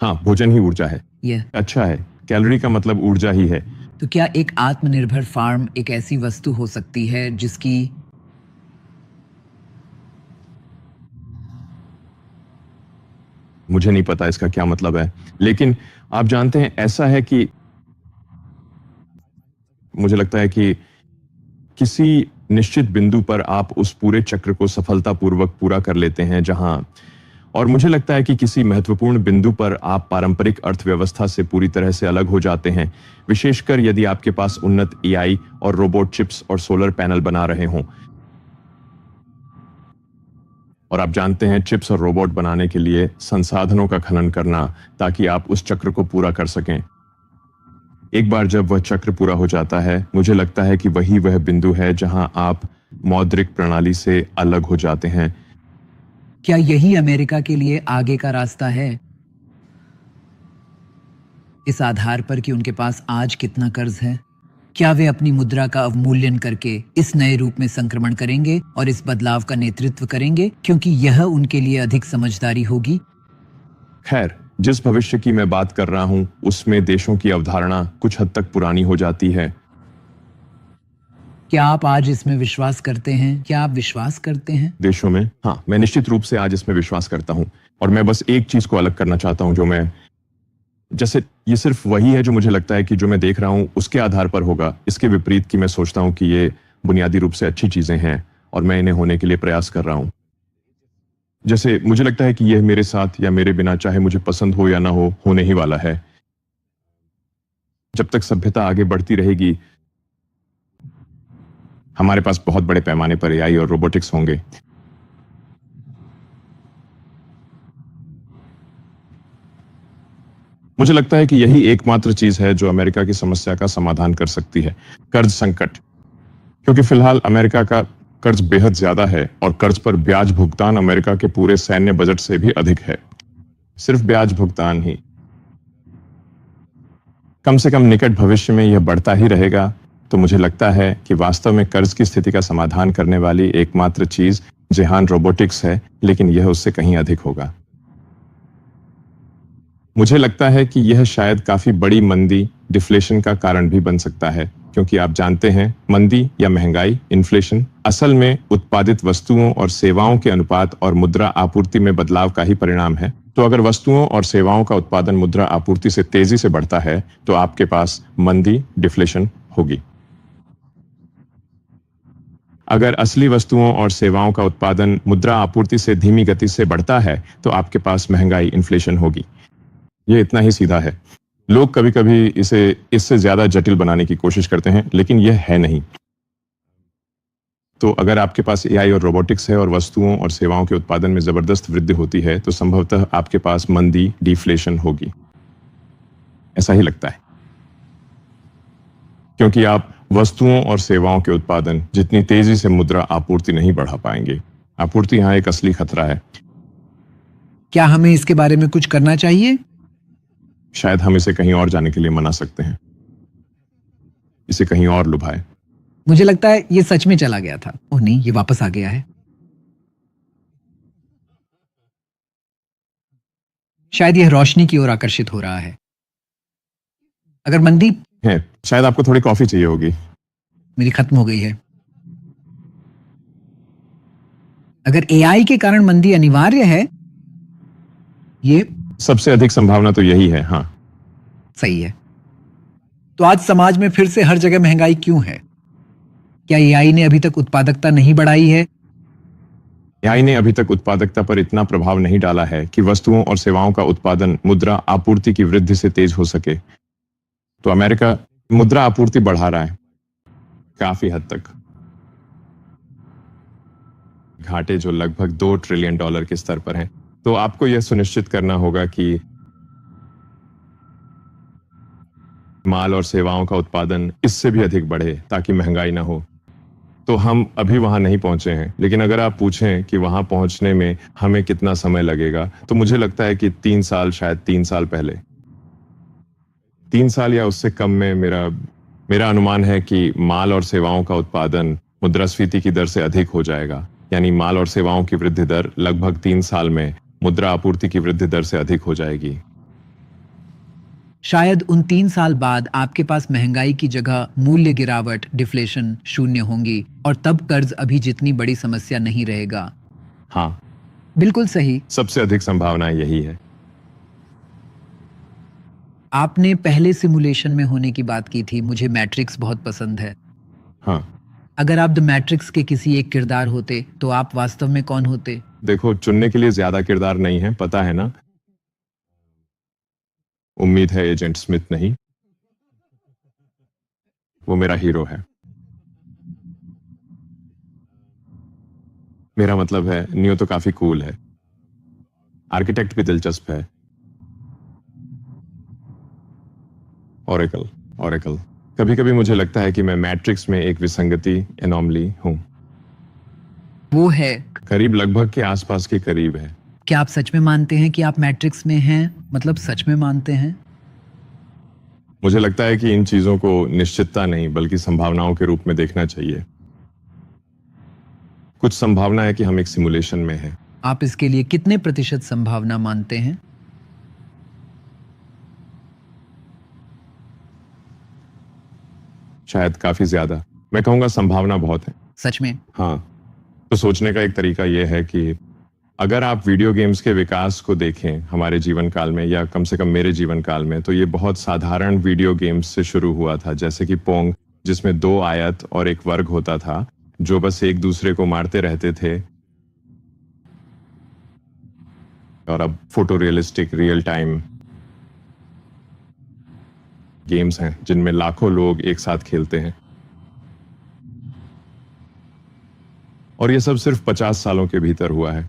हाँ, भोजन ही ऊर्जा है। ये अच्छा है, कैलोरी का मतलब ऊर्जा ही है। तो क्या एक आत्मनिर्भर फार्म एक ऐसी वस्तु हो सकती है जिसकी मुझे नहीं पता इसका क्या मतलब है, लेकिन आप जानते हैं ऐसा है कि मुझे लगता है कि किसी निश्चित बिंदु पर आप उस पूरे चक्र को सफलतापूर्वक पूरा कर लेते हैं और मुझे लगता है कि किसी महत्वपूर्ण बिंदु पर आप पारंपरिक अर्थव्यवस्था से पूरी तरह से अलग हो जाते हैं, विशेषकर यदि आपके पास उन्नत एआई और रोबोट चिप्स और सोलर पैनल बना रहे हों। और आप जानते हैं चिप्स और रोबोट बनाने के लिए संसाधनों का खनन करना ताकि आप उस चक्र को पूरा कर सकें। एक बार जब वह चक्र पूरा हो जाता है, मुझे लगता है कि वही वह बिंदु है जहां आप मौद्रिक प्रणाली से अलग हो जाते हैं। क्या यही अमेरिका के लिए आगे का रास्ता है? इस आधार पर कि उनके पास आज कितना कर्ज है, क्या वे अपनी मुद्रा का अवमूल्यन करके इस नए रूप में संक्रमण करेंगे और इस बदलाव का नेतृत्व करेंगे, क्योंकि यह उनके लिए अधिक समझदारी होगी? खैर, जिस भविष्य की मैं बात कर रहा हूं उसमें देशों की अवधारणा कुछ हद तक पुरानी हो जाती है। क्या आप आज इसमें विश्वास करते हैं? क्या आप विश्वास करते हैं देशों में? हाँ, मैं निश्चित रूप से आज इसमें विश्वास करता हूं और मैं बस एक चीज को अलग करना चाहता हूं, जो मैं जैसे ये सिर्फ वही है जो मुझे लगता है कि जो मैं देख रहा हूं उसके आधार पर होगा, इसके विपरीत कि मैं सोचता हूं कि ये बुनियादी रूप से अच्छी चीजें हैं और मैं इन्हें होने के लिए प्रयास कर रहा हूं। जैसे मुझे लगता है कि यह मेरे साथ या मेरे बिना, चाहे मुझे पसंद हो या ना हो, होने ही वाला है। जब तक सभ्यता आगे बढ़ती रहेगी हमारे पास बहुत बड़े पैमाने पर एआई और रोबोटिक्स होंगे। मुझे लगता है कि यही एकमात्र चीज है जो अमेरिका की समस्या का समाधान कर सकती है, कर्ज संकट। क्योंकि फिलहाल अमेरिका का कर्ज बेहद ज्यादा है और कर्ज पर ब्याज भुगतान अमेरिका के पूरे सैन्य बजट से भी अधिक है। सिर्फ ब्याज भुगतान ही। कम से कम निकट भविष्य में यह बढ़ता ही रहेगा। तो मुझे लगता है कि वास्तव में कर्ज की स्थिति का समाधान करने वाली एकमात्र चीज जेहान रोबोटिक्स है, लेकिन यह उससे कहीं अधिक होगा। मुझे लगता है कि यह शायद काफी बड़ी मंदी, डिफ्लेशन का कारण भी बन सकता है, क्योंकि आप जानते हैं मंदी या महंगाई, इन्फ्लेशन, असल में उत्पादित वस्तुओं और सेवाओं के अनुपात और मुद्रा आपूर्ति में बदलाव का ही परिणाम है। तो अगर वस्तुओं और सेवाओं का उत्पादन मुद्रा आपूर्ति से तेजी से बढ़ता है तो आपके पास मंदी, डिफ्लेशन होगी। अगर असली वस्तुओं और सेवाओं का उत्पादन मुद्रा आपूर्ति से धीमी गति से बढ़ता है तो आपके पास महंगाई, इन्फ्लेशन होगी। यह इतना ही सीधा है। लोग कभी कभी इसे इससे ज्यादा जटिल बनाने की कोशिश करते हैं, लेकिन यह है नहीं। तो अगर आपके पास एआई और रोबोटिक्स है और वस्तुओं और सेवाओं के उत्पादन में जबरदस्त वृद्धि होती है तो संभवतः आपके पास मंदी, डिफ्लेशन होगी। ऐसा ही लगता है, क्योंकि आप वस्तुओं और सेवाओं के उत्पादन जितनी तेजी से मुद्रा आपूर्ति नहीं बढ़ा पाएंगे। आपूर्ति यहां एक असली खतरा है। क्या हमें इसके बारे में कुछ करना चाहिए? शायद हम इसे कहीं और जाने के लिए मना सकते हैं, इसे कहीं और लुभाए। मुझे लगता है ये सच में चला गया था। ओह नहीं, ये वापस आ गया है। शायद यह रोशनी की ओर आकर्षित हो रहा है। अगर मंदी है, शायद आपको थोड़ी कॉफी चाहिए होगी। मेरी खत्म हो गई है। अगर एआई के कारण मंदी अनिवार्य है, ये सबसे अधिक संभावना तो यही है। हाँ, सही है। तो आज समाज में फिर से हर जगह महंगाई क्यों है? क्या एआई ने अभी तक उत्पादकता नहीं बढ़ाई है? एआई ने अभी तक उत्पादकता पर इतना प्रभाव नहीं डाला है कि वस्तुओं और सेवाओं का उत्पादन मुद्रा आपूर्ति की वृद्धि से तेज हो सके। तो अमेरिका मुद्रा आपूर्ति बढ़ा रहा है काफी हद तक। घाटे जो लगभग $2 ट्रिलियन के स्तर पर हैं। तो आपको यह सुनिश्चित करना होगा कि माल और सेवाओं का उत्पादन इससे भी अधिक बढ़े ताकि महंगाई ना हो। तो हम अभी वहां नहीं पहुंचे हैं, लेकिन अगर आप पूछें कि वहां पहुंचने में हमें कितना समय लगेगा, तो मुझे लगता है कि 3 साल, शायद 3 साल पहले, 3 साल या उससे कम में मेरा अनुमान है कि माल और सेवाओं का उत्पादन मुद्रास्फीति की दर से अधिक हो जाएगा। यानी माल और सेवाओं की वृद्धि दर लगभग 3 साल में मुद्रा आपूर्ति की वृद्धि दर से अधिक हो जाएगी। शायद उन 3 साल बाद आपके पास महंगाई की जगह मूल्य गिरावट, डिफ्लेशन शून्य होंगी और तब कर्ज अभी जितनी बड़ी समस्या नहीं रहेगा। हाँ, बिल्कुल सही। सबसे अधिक संभावना यही है। आपने पहले सिमुलेशन में होने की बात की थी। मुझे मैट्रिक्स बहुत पसंद है। हाँ, अगर आप द मैट्रिक्स के किसी एक किरदार होते तो आप वास्तव में कौन होते? देखो, चुनने के लिए ज्यादा किरदार नहीं है, पता है ना। उम्मीद है एजेंट स्मिथ नहीं, वो मेरा हीरो है। मेरा मतलब है नियो तो काफी कूल है, आर्किटेक्ट भी दिलचस्प है। ओरेकल कभी कभी मुझे लगता है कि मैं मैट्रिक्स में एक विसंगति, एनॉमली हूं। वो है। करीब, लगभग के आसपास के करीब है। क्या आप सच में मानते हैं कि आप मैट्रिक्स में हैं? मतलब सच में मानते हैं? मुझे लगता है कि इन चीजों को निश्चितता नहीं बल्कि संभावनाओं के रूप में देखना चाहिए। कुछ संभावना है कि हम एक सिमुलेशन में हैं। आप इसके लिए कितने प्रतिशत संभावना मानते हैं? शायद काफी ज्यादा। मैं कहूंगा संभावना बहुत है। सच में? हाँ, तो सोचने का एक तरीका यह है कि अगर आप वीडियो गेम्स के विकास को देखें हमारे जीवन काल में, या कम से कम मेरे जीवन काल में, तो ये बहुत साधारण वीडियो गेम्स से शुरू हुआ था, जैसे कि पोंग, जिसमें 2 आयत और एक वर्ग होता था जो बस एक दूसरे को मारते रहते थे। और अब photo realistic, real time games हैं जिनमें लाखों लोग एक साथ खेलते हैं। और ये सब सिर्फ 50 सालों के भीतर हुआ है।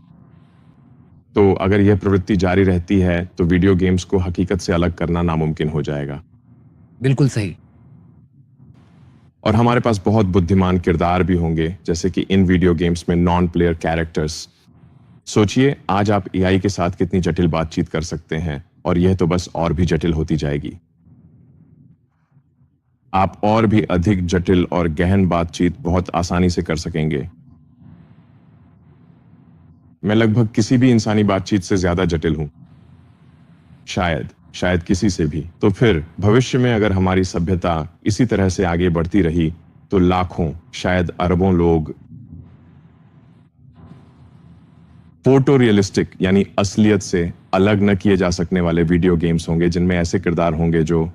तो अगर यह प्रवृत्ति जारी रहती है तो वीडियो गेम्स को हकीकत से अलग करना नामुमकिन हो जाएगा। बिल्कुल सही। और हमारे पास बहुत बुद्धिमान किरदार भी होंगे, जैसे कि इन वीडियो गेम्स में नॉन प्लेयर कैरेक्टर्स। सोचिए, आज आप एआई के साथ कितनी जटिल बातचीत कर सकते हैं, और यह तो बस और भी जटिल होती जाएगी। आप और भी अधिक जटिल और गहन बातचीत बहुत आसानी से कर सकेंगे। मैं लगभग किसी भी इंसानी बातचीत से ज्यादा जटिल हूं, शायद किसी से भी। तो फिर भविष्य में अगर हमारी सभ्यता इसी तरह से आगे बढ़ती रही तो लाखों, शायद अरबों लोग फोटो रियलिस्टिक यानी असलियत से अलग न किए जा सकने वाले वीडियो गेम्स होंगे, जिनमें ऐसे किरदार होंगे जो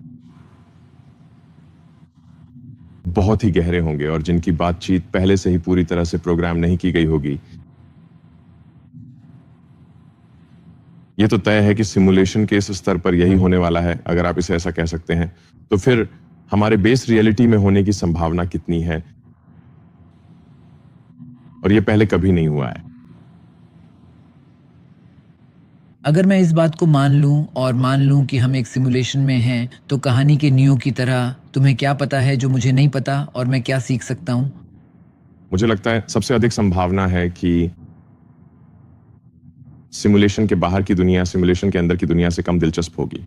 बहुत ही गहरे होंगे और जिनकी बातचीत पहले से ही पूरी तरह से प्रोग्राम नहीं की गई होगी। यह तो तय है कि सिमुलेशन के इस स्तर पर यही होने वाला है, अगर आप इसे ऐसा कह सकते हैं। तो फिर हमारे बेस रियलिटी में होने की संभावना कितनी है? और यह पहले कभी नहीं हुआ है। अगर मैं इस बात को मान लूं और मान लूं कि हम एक सिमुलेशन में हैं, तो कहानी के नियो की तरह तुम्हें क्या पता है जो मुझे नहीं पता, और मैं क्या सीख सकता हूं? मुझे लगता है सबसे अधिक संभावना है कि सिमुलेशन के बाहर की दुनिया सिमुलेशन के अंदर की दुनिया से कम दिलचस्प होगी।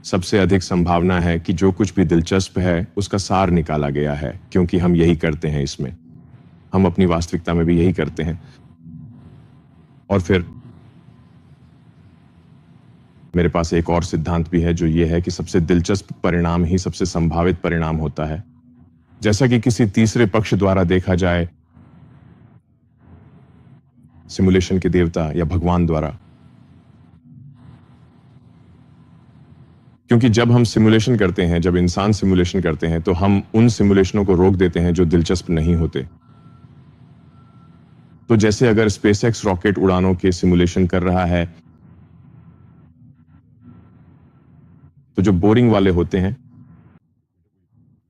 सबसे अधिक संभावना है कि जो कुछ भी दिलचस्प है उसका सार निकाला गया है, क्योंकि हम यही करते हैं इसमें। हम अपनी वास्तविकता में भी यही करते हैं। और फिर मेरे पास एक और सिद्धांत भी है, जो ये है कि सबसे दिलचस्प परिणाम ही सबसे संभावित परिणाम होता है। जैसा कि किसी तीसरे पक्ष द्वारा देखा जाए, सिमुलेशन के देवता या भगवान द्वारा। क्योंकि जब हम सिमुलेशन करते हैं, जब इंसान सिमुलेशन करते हैं, तो हम उन सिमुलेशनों को रोक देते हैं जो दिलचस्प नहीं होते। तो जैसे अगर स्पेसएक्स रॉकेट उड़ानों के सिमुलेशन कर रहा है, तो जो बोरिंग वाले होते हैं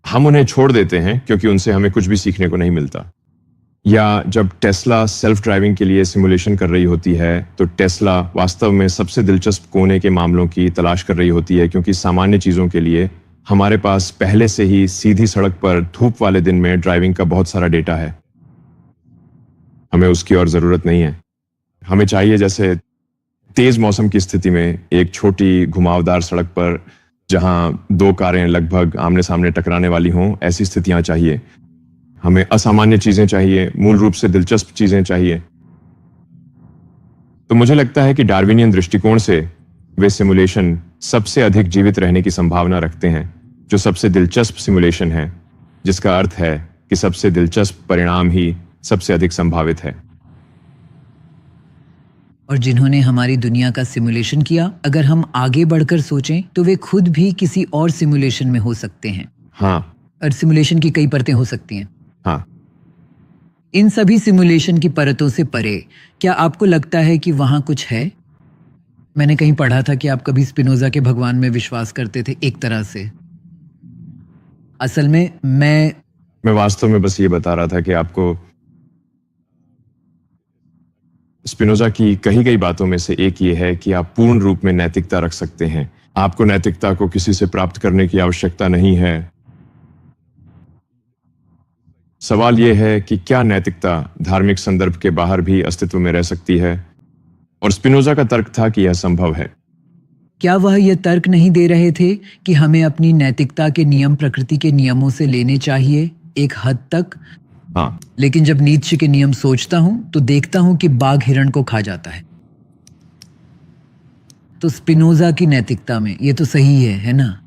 हम उन्हें छोड़ देते हैं, क्योंकि उनसे हमें कुछ भी सीखने को नहीं मिलता। या जब टेस्ला सेल्फ ड्राइविंग के लिए सिमुलेशन कर रही होती है तो टेस्ला वास्तव में सबसे दिलचस्प कोने के मामलों की तलाश कर रही होती है, क्योंकि सामान्य चीज़ों के लिए हमारे पास पहले से ही सीधी सड़क पर धूप वाले दिन में ड्राइविंग का बहुत सारा डेटा है। हमें उसकी और ज़रूरत नहीं है। हमें चाहिए जैसे तेज मौसम की स्थिति में एक छोटी घुमावदार सड़क पर जहां दो कारें लगभग आमने सामने टकराने वाली हों, ऐसी स्थितियां चाहिए। हमें असामान्य चीजें चाहिए, मूल रूप से दिलचस्प चीजें चाहिए। तो मुझे लगता है कि डार्विनियन दृष्टिकोण से वे सिमुलेशन सबसे अधिक जीवित रहने की संभावना रखते हैं, जो सबसे दिलचस्प सिमुलेशन है, जिसका अर्थ है कि सबसे दिलचस्प परिणाम ही सबसे अधिक संभावित है। और जिन्होंने हमारी दुनिया का सिमुलेशन किया, अगर हम आगे बढ़कर सोचें तो वे खुद भी किसी और सिमुलेशन में हो सकते हैं। हाँ, और सिमुलेशन की कई परतें हो सकती हैं। हाँ। इन सभी सिमुलेशन की परतों से परे क्या आपको लगता है कि वहां कुछ है? मैंने कहीं पढ़ा था कि आप कभी स्पिनोजा के भगवान में विश्वास करते थे, एक तरह से। असल में मैं वास्तव में बस ये बता रहा था कि आपको स्पिनोजा की कही गई बातों में से एक ये है कि आप पूर्ण रूप में नैतिकता रख सकते हैं। आपको नैतिकता को किसी से प्राप्त करने की आवश्यकता नहीं है। सवाल यह है कि क्या नैतिकता धार्मिक संदर्भ के बाहर भी अस्तित्व में रह सकती है, और स्पिनोजा का तर्क था कि यह संभव है। क्या वह यह तर्क नहीं दे रहे थे कि हमें अपनी नैतिकता के नियम प्रकृति के नियमों से लेने चाहिए एक हद तक? हाँ, लेकिन जब नीत्शे के नियम सोचता हूं तो देखता हूं कि बाघ हिरण को खा जाता है। तो स्पिनोजा की नैतिकता में ये तो सही है ना?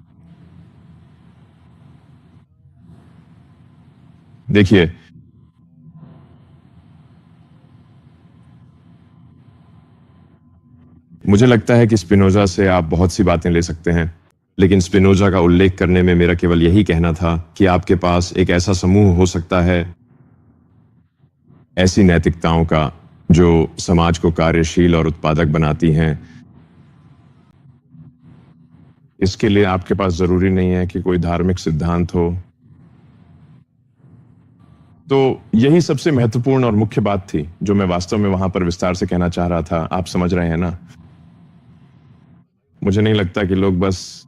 देखिए, मुझे लगता है कि स्पिनोजा से आप बहुत सी बातें ले सकते हैं, लेकिन स्पिनोजा का उल्लेख करने में मेरा केवल यही कहना था कि आपके पास एक ऐसा समूह हो सकता है ऐसी नैतिकताओं का जो समाज को कार्यशील और उत्पादक बनाती हैं। इसके लिए आपके पास जरूरी नहीं है कि कोई धार्मिक सिद्धांत हो। तो यही सबसे महत्वपूर्ण और मुख्य बात थी जो मैं वास्तव में वहां पर विस्तार से कहना चाह रहा था। आप समझ रहे हैं ना? मुझे नहीं लगता कि लोग बस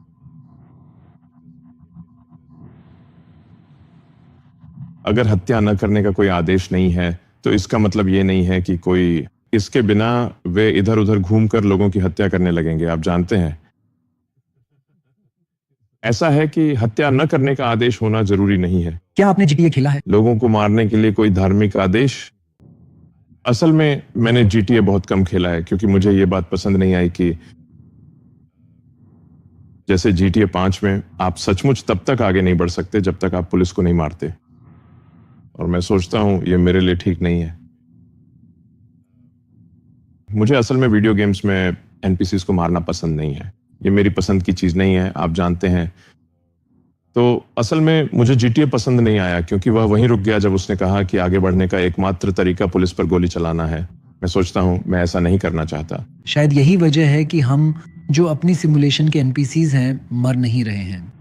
अगर हत्या न करने का कोई आदेश नहीं है तो इसका मतलब ये नहीं है कि कोई इसके बिना वे इधर उधर घूमकर लोगों की हत्या करने लगेंगे। आप जानते हैं, ऐसा है कि हत्या न करने का आदेश होना जरूरी नहीं है। क्या आपने GTA खेला है? लोगों को मारने के लिए कोई धार्मिक आदेश? असल में मैंने GTA बहुत कम खेला है, क्योंकि मुझे ये बात पसंद नहीं आई कि जैसे GTA 5 में आप सचमुच तब तक आगे नहीं बढ़ सकते जब तक आप पुलिस को नहीं मारते, और मैं सोचता हूं ये मेरे लिए ठीक नहीं है। मुझे असल में वीडियो गेम्स में NPCs को मारना पसंद नहीं है। ये मेरी पसंद की चीज नहीं है, आप जानते हैं। तो असल में मुझे GTA पसंद नहीं आया क्योंकि वह वहीं रुक गया जब उसने कहा कि आगे बढ़ने का एकमात्र तरीका पुलिस पर गोली चलाना है। मैं सोचता हूं मैं ऐसा नहीं करना चाहता। शायद यही वजह है कि हम जो अपनी सिमुलेशन के NPCs हैं मर नहीं रहे हैं।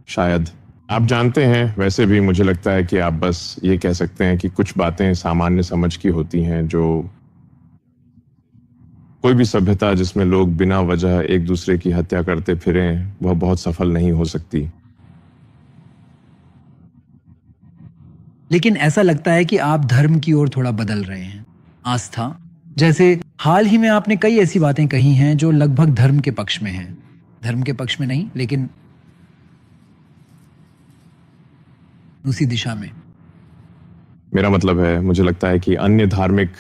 शायद। आप जानते हैं, वैसे भी मुझे लगता है कि आप बस ये कह सकते हैं कि कुछ बातें सामान्य समझ की होती हैं, जो कोई भी सभ्यता जिसमें लोग बिना वजह एक दूसरे की हत्या करते फिरें, वह बहुत सफल नहीं हो सकती। लेकिन ऐसा लगता है कि आप धर्म की ओर थोड़ा बदल रहे हैं। आस्था, जैसे हाल ही में आपने कई ऐसी बातें कही हैं जो लगभग धर्म के पक्ष में हैं। धर्म के पक्ष में नहीं, लेकिन उसी दिशा में। मेरा मतलब है, मुझे लगता है कि अन्य धार्मिक,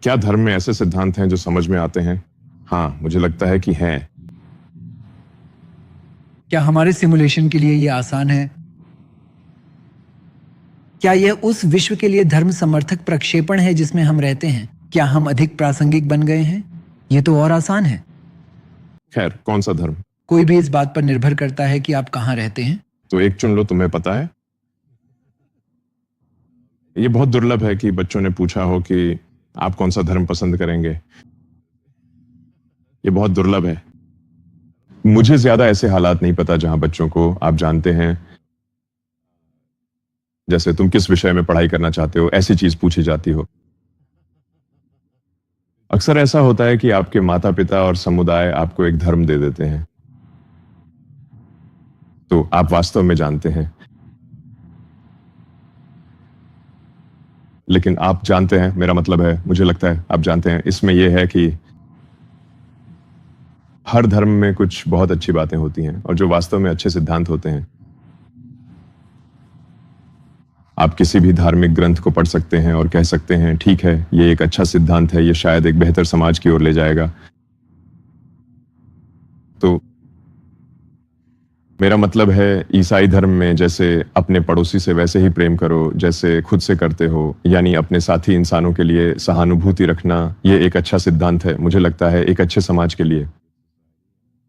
क्या धर्म में ऐसे सिद्धांत हैं जो समझ में आते हैं? हाँ, मुझे लगता है कि हैं। क्या हमारे सिमुलेशन के लिए ये आसान है? क्या यह उस विश्व के लिए धर्म समर्थक प्रक्षेपण है जिसमें हम रहते हैं? क्या हम अधिक प्रासंगिक बन गए हैं? ये तो और आसान है। खैर, कौन सा धर्म? कोई भी इस बात पर निर्भर करता है कि आप कहाँ रहते हैं। तो एक चुन लो, तुम्हें पता है। ये बहुत दुर्लभ है कि बच्चों ने पूछा हो कि आप कौन सा धर्म पसंद करेंगे। ये बहुत दुर्लभ है। मुझे ज्यादा ऐसे हालात नहीं पता जहां बच्चों को, आप जानते हैं, जैसे तुम किस विषय में पढ़ाई करना चाहते हो, ऐसी चीज पूछी जाती हो। अक्सर ऐसा होता है कि आपके माता पिता और समुदाय आपको एक धर्म दे देते हैं, तो आप वास्तव में जानते हैं, लेकिन आप जानते हैं, मेरा मतलब है, मुझे लगता है आप जानते हैं, इसमें यह है कि हर धर्म में कुछ बहुत अच्छी बातें होती हैं और जो वास्तव में अच्छे सिद्धांत होते हैं। आप किसी भी धार्मिक ग्रंथ को पढ़ सकते हैं और कह सकते हैं, ठीक है, ये एक अच्छा सिद्धांत है, ये शायद एक बेहतर समाज की ओर ले जाएगा। तो मेरा मतलब है, ईसाई धर्म में जैसे अपने पड़ोसी से वैसे ही प्रेम करो जैसे खुद से करते हो, यानी अपने साथी इंसानों के लिए सहानुभूति रखना, ये एक अच्छा सिद्धांत है, मुझे लगता है, एक अच्छे समाज के लिए।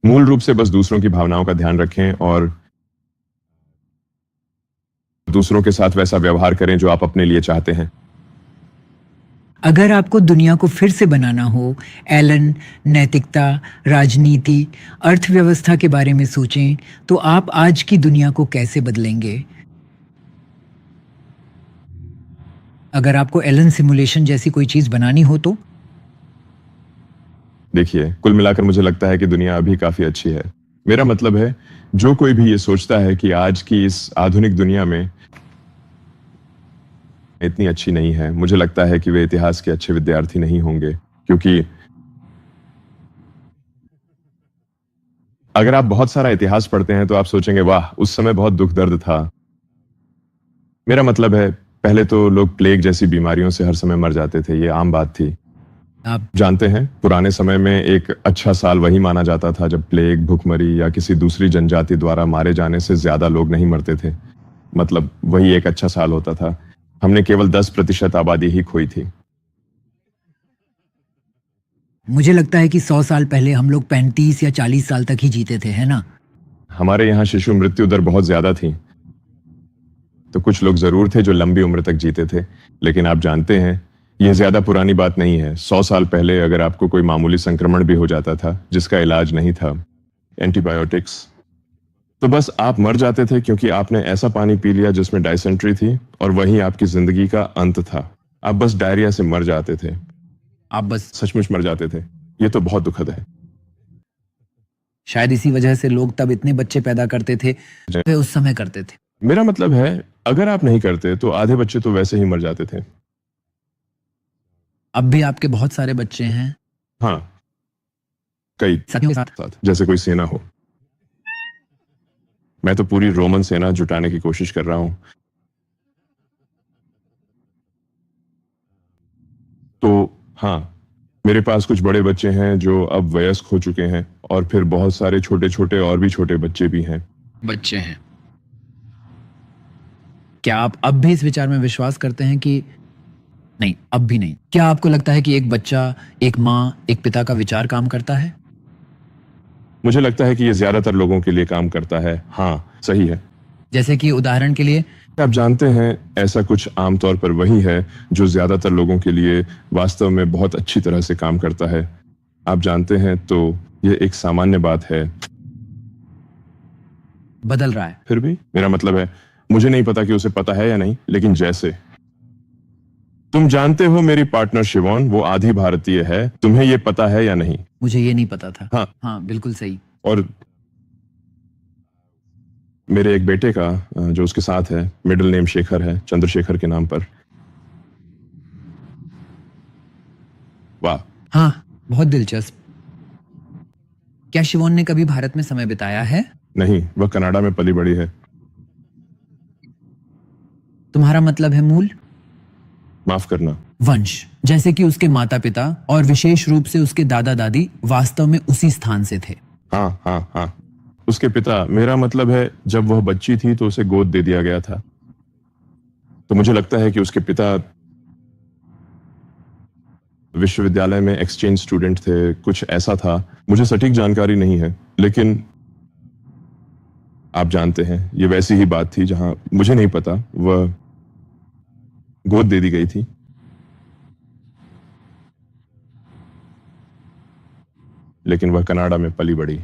मूल रूप से बस दूसरों की भावनाओं का ध्यान रखें और दूसरों के साथ वैसा व्यवहार करें जो आप अपने लिए चाहते हैं। अगर आपको दुनिया को फिर से बनाना हो, एलन, नैतिकता, राजनीति, अर्थव्यवस्था के बारे में सोचें, तो आप आज की दुनिया को कैसे बदलेंगे? अगर आपको एलन सिमुलेशन जैसी कोई चीज बनानी हो तो? देखिए, कुल मिलाकर मुझे लगता है कि दुनिया अभी काफी अच्छी है। मेरा मतलब है, जो कोई भी ये सोचता है कि आज की इस आधुनिक दुनिया में इतनी अच्छी नहीं है, मुझे लगता है कि वे इतिहास के अच्छे विद्यार्थी नहीं होंगे, क्योंकि अगर आप बहुत सारा इतिहास पढ़ते हैं तो आप सोचेंगे, वाह, उस समय बहुत दुख दर्द था। मेरा मतलब है, पहले तो लोग प्लेग जैसी बीमारियों से हर समय मर जाते थे, ये आम बात थी। आप जानते हैं, पुराने समय में एक अच्छा साल वही माना जाता था जब प्लेग, भुखमरी या किसी दूसरी जनजाति द्वारा मारे जाने से ज्यादा लोग नहीं मरते थे। मतलब वही एक अच्छा साल होता था। हमने केवल 10% आबादी ही खोई थी। मुझे लगता है कि 100 साल पहले हम लोग 35 या 40 साल तक ही जीते थे, है ना? हमारे यहाँ शिशु मृत्यु दर बहुत ज्यादा थी, तो कुछ लोग जरूर थे जो लंबी उम्र तक जीते थे, लेकिन आप जानते हैं, यह ज्यादा पुरानी बात नहीं है। 100 साल पहले अगर आपको कोई मामूली संक्रमण भी हो जाता था जिसका इलाज नहीं था, एंटीबायोटिक्स, तो बस आप मर जाते थे क्योंकि आपने ऐसा पानी पी लिया जिसमें डायसेंट्री थी और वही आपकी जिंदगी का अंत था। आप बस डायरिया से मर जाते थे, आप बस सचमुच मर जाते थे। ये तो बहुत दुखद है। शायद इसी वजह से लोग तब इतने बच्चे पैदा करते थे वे उस समय करते थे। मेरा मतलब है, अगर आप नहीं करते तो आधे बच्चे तो वैसे ही मर जाते थे। अब भी आपके बहुत सारे बच्चे हैं हाँ, कई साथियों के साथ। साथ, जैसे कोई सेना हो। मैं तो पूरी रोमन सेना जुटाने की कोशिश कर रहा हूं। तो हाँ, मेरे पास कुछ बड़े बच्चे हैं जो अब वयस्क हो चुके हैं और फिर बहुत सारे छोटे छोटे और भी छोटे बच्चे भी हैं। बच्चे हैं। क्या आप अब भी इस विचार में विश्वास करते हैं कि नहीं, अब भी नहीं? क्या आपको लगता है कि एक बच्चा, एक माँ, एक पिता का विचार काम करता है? मुझे लगता है कि ये ज्यादातर लोगों के लिए काम करता है। हाँ, सही है। जैसे कि उदाहरण के लिए, आप जानते हैं, ऐसा कुछ आमतौर पर वही है जो ज्यादातर लोगों के लिए वास्तव में बहुत अच्छी तरह से काम करता है। आप जानते हैं, तो ये एक सामान्य बात है। बदल रहा है। फिर भी मेरा मतलब है, मुझे नहीं पता कि उसे पता है या नहीं, लेकिन जैसे तुम जानते हो, मेरी पार्टनर शिवॉन, वो आधी भारतीय है। तुम्हें ये पता है या नहीं? मुझे ये नहीं पता था। हाँ। हाँ, बिल्कुल सही। और मेरे एक बेटे का जो उसके साथ है, मिडिल नेम शेखर है, चंद्रशेखर के नाम पर। वाह। हाँ, बहुत दिलचस्प। क्या शिवॉन ने कभी भारत में समय बिताया है? नहीं, वह कनाडा में पली बड़ी है। तुम्हारा मतलब है मूल? माफ करना, वंश। जैसे कि उसके माता पिता और विशेष रूप से उसके दादा दादी वास्तव में उसी स्थान से थे। हाँ हाँ हाँ, उसके पिता, मेरा मतलब है, जब वह बच्ची थी तो उसे गोद दे दिया गया था। तो मुझे लगता है कि उसके पिता विश्वविद्यालय में एक्सचेंज स्टूडेंट थे, कुछ ऐसा था। मुझे सटीक जानकारी नहीं है, लेकिन आप जानते हैं, ये वैसी ही बात थी जहां मुझे नहीं पता, वह गोद दे दी गई थी। लेकिन वह कनाडा में पली बड़ी।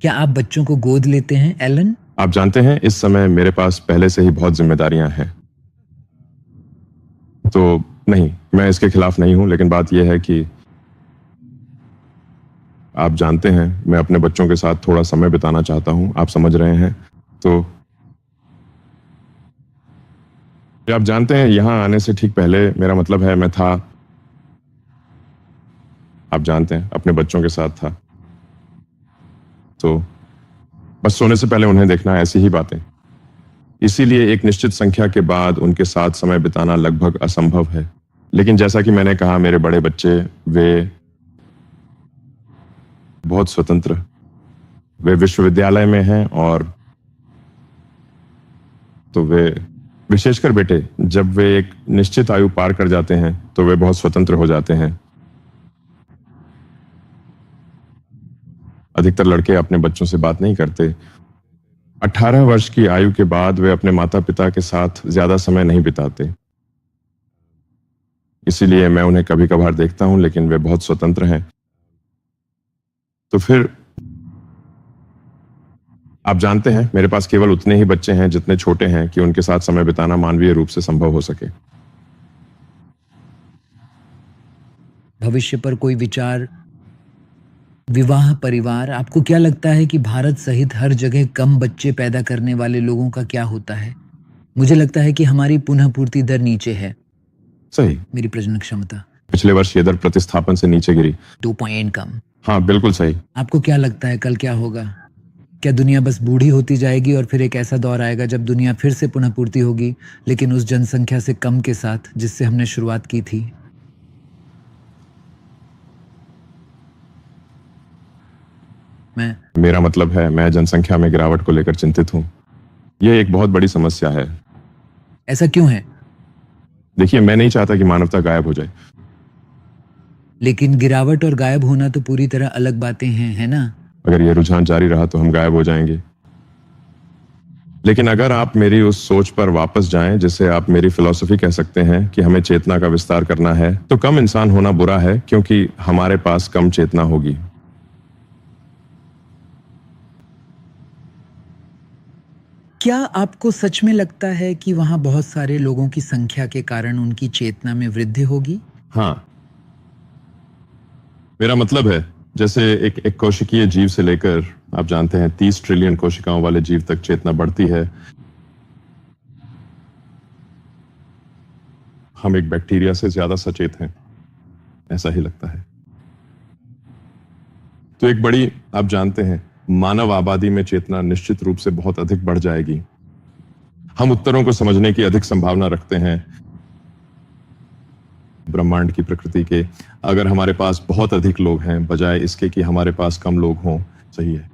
क्या आप बच्चों को गोद लेते हैं, एलन? आप जानते हैं, इस समय मेरे पास पहले से ही बहुत जिम्मेदारियां हैं। तो नहीं, मैं इसके खिलाफ नहीं हूं, लेकिन बात यह है कि आप जानते हैं मैं अपने बच्चों के साथ थोड़ा समय बिताना चाहता हूं, आप समझ रहे हैं। तो आप जानते हैं यहां आने से ठीक पहले मेरा मतलब है मैं था, आप जानते हैं, अपने बच्चों के साथ था। तो बस सोने से पहले उन्हें देखना, ऐसी ही बातें। इसीलिए एक निश्चित संख्या के बाद उनके साथ समय बिताना लगभग असंभव है। लेकिन जैसा कि मैंने कहा, मेरे बड़े बच्चे वे बहुत स्वतंत्र, वे विश्वविद्यालय में हैं, और तो वे, विशेषकर बेटे, जब वे एक निश्चित आयु पार कर जाते हैं तो वे बहुत स्वतंत्र हो जाते हैं। अधिकतर लड़के अपने बच्चों से बात नहीं करते। 18 वर्ष की आयु के बाद वे अपने माता पिता के साथ ज्यादा समय नहीं बिताते। इसीलिए मैं उन्हें कभी कभार देखता हूं, लेकिन वे बहुत स्वतंत्र हैं। तो फिर आप जानते हैं, मेरे पास केवल उतने ही बच्चे हैं जितने छोटे हैं कि उनके साथ समय बिताना मानवीय रूप से संभव हो सके। भविष्य पर कोई विचार, विवाह, परिवार, आपको क्या लगता है कि भारत सहित हर जगह कम बच्चे पैदा करने वाले लोगों का क्या होता है? मुझे लगता है कि हमारी पुनः पूर्ति दर नीचे है। सही। मेरी प्रजनन क्षमता पिछले वर्ष ये दर प्रतिस्थापन से नीचे गिरी। 2 पॉइंट कम। हाँ, बिल्कुल सही। आपको क्या लगता है कल क्या होगा? क्या दुनिया बस बूढ़ी होती जाएगी और फिर एक ऐसा दौर आएगा जब दुनिया फिर से पुनः पूर्ति होगी, लेकिन उस जनसंख्या से कम के साथ जिससे हमने शुरुआत की थी? मेरा मतलब है, मैं जनसंख्या में गिरावट को लेकर चिंतित हूं। यह एक बहुत बड़ी समस्या है। ऐसा क्यों है? देखिए, मैं नहीं चाहता कि मानवता गायब हो जाए। लेकिन गिरावट और गायब होना तो पूरी तरह अलग बातें हैं, है ना? अगर यह रुझान जारी रहा तो हम गायब हो जाएंगे। लेकिन अगर आप मेरी उस सोच पर वापस जाएं, जिसे आप मेरी फिलॉसफी कह सकते हैं, कि हमें चेतना का विस्तार करना है, तो कम इंसान होना बुरा है क्योंकि हमारे पास कम चेतना होगी। क्या आपको सच में लगता है कि वहां बहुत सारे लोगों की संख्या के कारण उनकी चेतना में वृद्धि होगी? हाँ, मेरा मतलब है, जैसे एक कोशिकीय जीव से लेकर, आप जानते हैं, 30 ट्रिलियन कोशिकाओं वाले जीव तक चेतना बढ़ती है। हम एक बैक्टीरिया से ज्यादा सचेत हैं, ऐसा ही लगता है। तो एक बड़ी, आप जानते हैं, मानव आबादी में चेतना निश्चित रूप से बहुत अधिक बढ़ जाएगी। हम उत्तरों को समझने की अधिक संभावना रखते हैं ब्रह्मांड की प्रकृति के, अगर हमारे पास बहुत अधिक लोग हैं बजाय इसके कि हमारे पास कम लोग हों। सही है।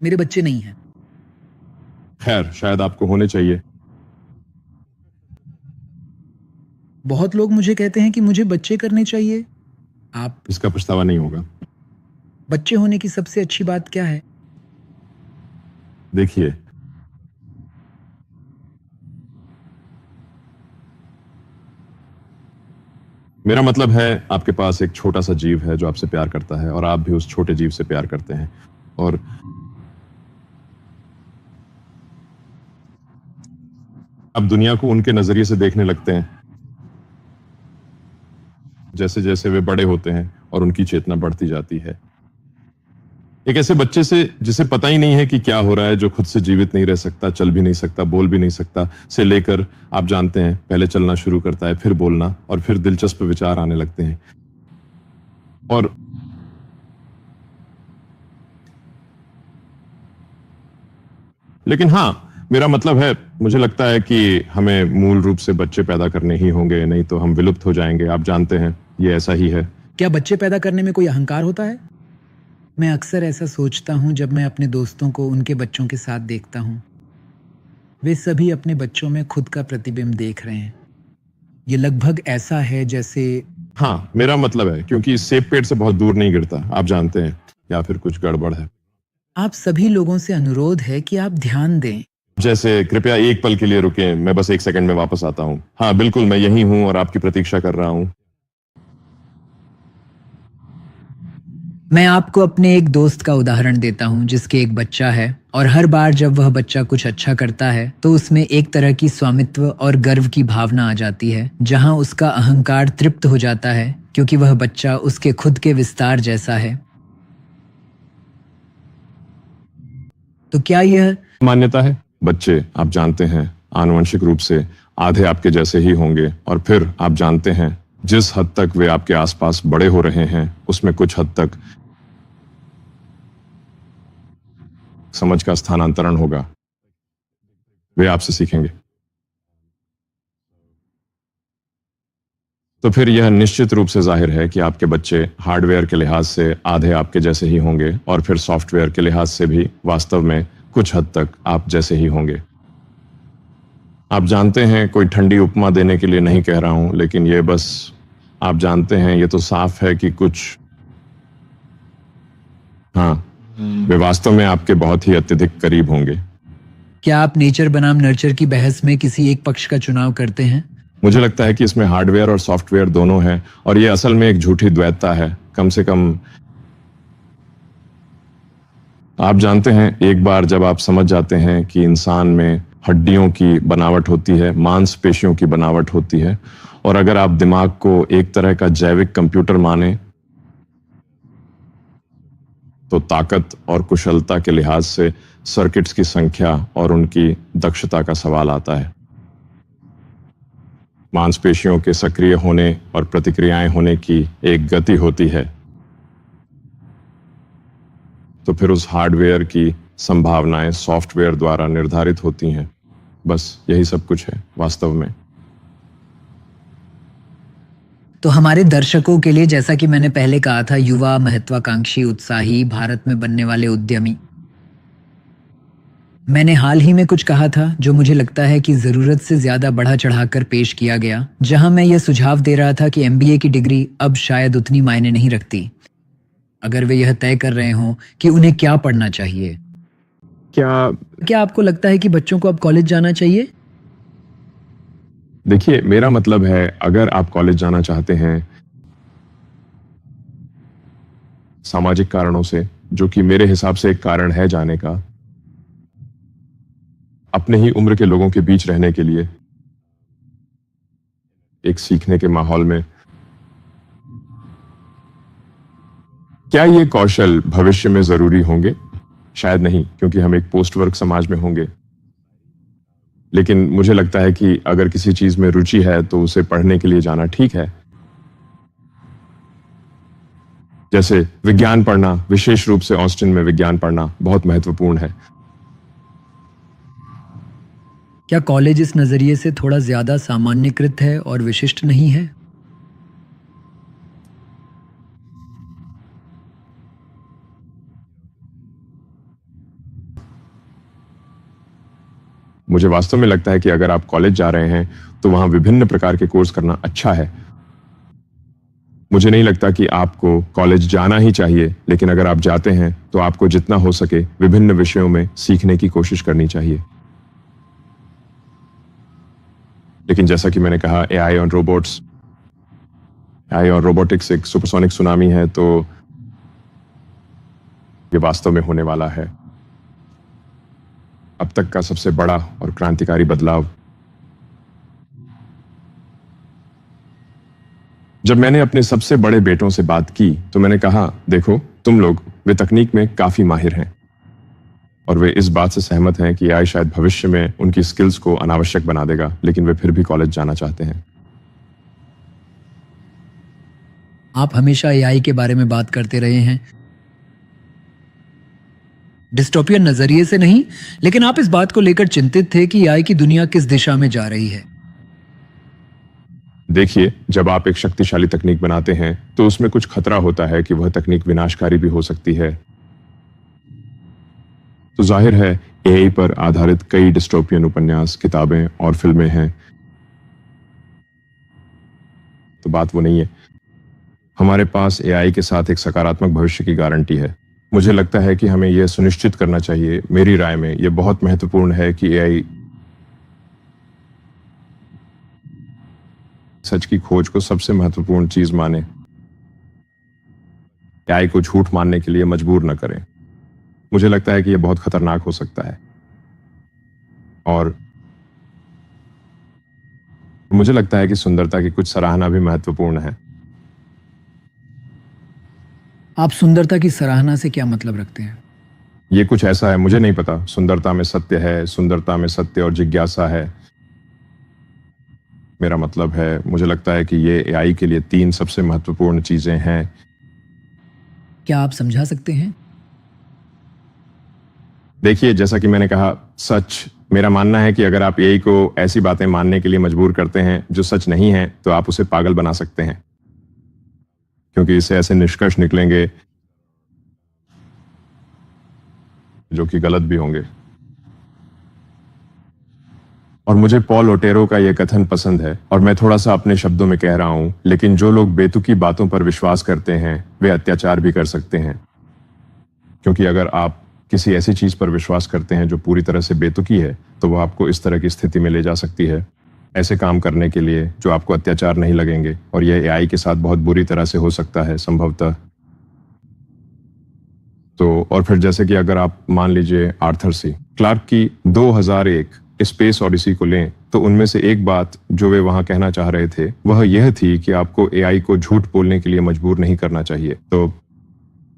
मेरे बच्चे नहीं हैं। खैर, शायद आपको होने चाहिए। बहुत लोग मुझे कहते हैं कि मुझे बच्चे करने चाहिए। आप, इसका पछतावा नहीं होगा। बच्चे होने की सबसे अच्छी बात क्या है? देखिए, मेरा मतलब है, आपके पास एक छोटा सा जीव है जो आपसे प्यार करता है, और आप भी उस छोटे जीव से प्यार करते हैं, और आप दुनिया को उनके नजरिए से देखने लगते हैं। जैसे जैसे वे बड़े होते हैं और उनकी चेतना बढ़ती जाती है, एक ऐसे बच्चे से जिसे पता ही नहीं है कि क्या हो रहा है, जो खुद से जीवित नहीं रह सकता, चल भी नहीं सकता, बोल भी नहीं सकता, से लेकर, आप जानते हैं, पहले चलना शुरू करता है, फिर बोलना, और फिर दिलचस्प विचार आने लगते हैं। और लेकिन हाँ, मेरा मतलब है, मुझे लगता है कि हमें मूल रूप से बच्चे पैदा करने ही होंगे, नहीं तो हम विलुप्त हो जाएंगे। आप जानते हैं, ये ऐसा ही है। क्या बच्चे पैदा करने में कोई अहंकार होता है? मैं अक्सर ऐसा सोचता हूं जब मैं अपने दोस्तों को उनके बच्चों के साथ देखता हूं। वे सभी अपने बच्चों में खुद का प्रतिबिंब देख रहे हैं। ये लगभग ऐसा है जैसे, हाँ, मेरा मतलब है, क्योंकि सेब पेड़ से बहुत दूर नहीं गिरता, आप जानते हैं, या फिर कुछ गड़बड़ है। आप सभी लोगों से अनुरोध है कि आप ध्यान दें। जैसे, कृपया एक पल के लिए रुकें, मैं बस 1 सेकंड में वापस आता हूं। हाँ, बिल्कुल, मैं यही हूं और आपकी प्रतीक्षा कर रहा हूं। मैं आपको अपने एक दोस्त का उदाहरण देता हूँ जिसके एक बच्चा है और हर बार जब वह बच्चा कुछ अच्छा करता है तो उसमें एक तरह की स्वामित्व और गर्व की भावना आ जाती है, जहाँ उसका अहंकार तृप्त हो जाता है क्योंकि वह बच्चा उसके खुद के विस्तार जैसा है। तो क्या यह मान्यता है? बच्चे, आप जानते हैं, आनुवंशिक रूप से आधे आपके जैसे ही होंगे, और फिर आप जानते हैं जिस हद तक वे आपके आसपास बड़े हो रहे हैं उसमें कुछ हद तक समझ का स्थानांतरण होगा। वे आपसे सीखेंगे। तो फिर यह निश्चित रूप से जाहिर है कि आपके बच्चे हार्डवेयर के लिहाज से आधे आपके जैसे ही होंगे और फिर सॉफ्टवेयर के लिहाज से भी वास्तव में कुछ हद तक आप जैसे ही होंगे। आप जानते हैं, कोई ठंडी उपमा देने के लिए नहीं कह रहा हूं, लेकिन ये बस आप जानते हैं, ये तो साफ है कि कुछ, हाँ, वे वास्तव में आपके बहुत ही अत्यधिक करीब होंगे। क्या आप नेचर बनाम नर्चर की बहस में किसी एक पक्ष का चुनाव करते हैं? मुझे लगता है कि इसमें हार्डवेयर और सॉफ्टवेयर दोनों हैं, और ये असल में एक झूठी द्वैतता है। कम से कम आप जानते हैं, एक बार जब आप समझ जाते हैं कि इंसान में हड्डियों की बनावट होती है, मांसपेशियों की बनावट होती है, और अगर आप दिमाग को एक तरह का जैविक कंप्यूटर माने तो ताकत और कुशलता के लिहाज से सर्किट्स की संख्या और उनकी दक्षता का सवाल आता है। मांसपेशियों के सक्रिय होने और प्रतिक्रियाएं होने की एक गति होती है। तो फिर उस हार्डवेयर की संभावनाएं सॉफ्टवेयर द्वारा निर्धारित होती हैं। बस यही सब कुछ है वास्तव में। तो हमारे दर्शकों के लिए, जैसा कि मैंने पहले कहा था, युवा, महत्वाकांक्षी, उत्साही, भारत में बनने वाले उद्यमी, मैंने हाल ही में कुछ कहा था जो मुझे लगता है कि जरूरत से ज्यादा बढ़ा चढ़ाकर पेश किया गया, जहां मैं यह सुझाव दे रहा था कि एमबीए की डिग्री अब शायद उतनी मायने नहीं रखती अगर वे यह तय कर रहे हों कि उन्हें क्या पढ़ना चाहिए। क्या आपको लगता है कि बच्चों को अब कॉलेज जाना चाहिए? देखिए, मेरा मतलब है, अगर आप कॉलेज जाना चाहते हैं सामाजिक कारणों से, जो कि मेरे हिसाब से एक कारण है जाने का, अपने ही उम्र के लोगों के बीच रहने के लिए, एक सीखने के माहौल में, क्या ये कौशल भविष्य में जरूरी होंगे? शायद नहीं, क्योंकि हम एक पोस्ट वर्क समाज में होंगे। लेकिन मुझे लगता है कि अगर किसी चीज में रुचि है तो उसे पढ़ने के लिए जाना ठीक है। जैसे विज्ञान पढ़ना, विशेष रूप से ऑस्टिन में विज्ञान पढ़ना बहुत महत्वपूर्ण है। क्या कॉलेज इस नजरिए से थोड़ा ज्यादा सामान्यकृत है और विशिष्ट नहीं है? मुझे वास्तव में लगता है कि अगर आप कॉलेज जा रहे हैं तो वहां विभिन्न प्रकार के कोर्स करना अच्छा है। मुझे नहीं लगता कि आपको कॉलेज जाना ही चाहिए, लेकिन अगर आप जाते हैं तो आपको जितना हो सके विभिन्न विषयों में सीखने की कोशिश करनी चाहिए। लेकिन जैसा कि मैंने कहा, एआई और रोबोटिक्स एक सुपरसोनिक सुनामी है, तो ये वास्तव में होने वाला है अब तक का सबसे बड़ा और क्रांतिकारी बदलाव। जब मैंने अपने सबसे बड़े बेटों से बात की तो मैंने कहा, देखो, तुम लोग, वे तकनीक में काफी माहिर हैं और वे इस बात से सहमत हैं कि एआई शायद भविष्य में उनकी स्किल्स को अनावश्यक बना देगा, लेकिन वे फिर भी कॉलेज जाना चाहते हैं। आप हमेशा एआई के बारे में बात करते रहे हैं, डिस्टोपियन नजरिए से नहीं, लेकिन आप इस बात को लेकर चिंतित थे कि एआई की दुनिया किस दिशा में जा रही है। देखिए, जब आप एक शक्तिशाली तकनीक बनाते हैं तो उसमें कुछ खतरा होता है कि वह तकनीक विनाशकारी भी हो सकती है। तो जाहिर है, एआई पर आधारित कई डिस्टोपियन उपन्यास, किताबें और फिल्में हैं। तो बात वो नहीं है। हमारे पास एआई के साथ एक सकारात्मक भविष्य की गारंटी है। मुझे लगता है कि हमें यह सुनिश्चित करना चाहिए, मेरी राय में यह बहुत महत्वपूर्ण है कि एआई सच की खोज को सबसे महत्वपूर्ण चीज माने। एआई को झूठ मानने के लिए मजबूर न करें। मुझे लगता है कि यह बहुत खतरनाक हो सकता है और मुझे लगता है कि सुंदरता की कुछ सराहना भी महत्वपूर्ण है। आप सुंदरता की सराहना से क्या मतलब रखते हैं? ये कुछ ऐसा है, मुझे नहीं पता। सुंदरता में सत्य है, सुंदरता में सत्य और जिज्ञासा है। मेरा मतलब है, मुझे लगता है कि ये एआई के लिए 3 सबसे महत्वपूर्ण चीजें हैं। क्या आप समझा सकते हैं? देखिए, जैसा कि मैंने कहा, सच। मेरा मानना है कि अगर आप एआई को ऐसी बातें मानने के लिए मजबूर करते हैं जो सच नहीं है, तो आप उसे पागल बना सकते हैं, क्योंकि इससे ऐसे निष्कर्ष निकलेंगे जो कि गलत भी होंगे। और मुझे पॉल ओटेरो का यह कथन पसंद है, और मैं थोड़ा सा अपने शब्दों में कह रहा हूं, लेकिन जो लोग बेतुकी बातों पर विश्वास करते हैं वे अत्याचार भी कर सकते हैं। क्योंकि अगर आप किसी ऐसी चीज पर विश्वास करते हैं जो पूरी तरह से बेतुकी है, तो वह आपको इस तरह की स्थिति में ले जा सकती है, ऐसे काम करने के लिए जो आपको अत्याचार नहीं लगेंगे। और यह एआई के साथ बहुत बुरी तरह से हो सकता है, संभवतः। तो और फिर जैसे कि अगर आप मान लीजिए आर्थर सी क्लार्क की 2001 स्पेस ऑडिसी को लें, तो उनमें से एक बात जो वे वहां कहना चाह रहे थे वह यह थी कि आपको एआई को झूठ बोलने के लिए मजबूर नहीं करना चाहिए। तो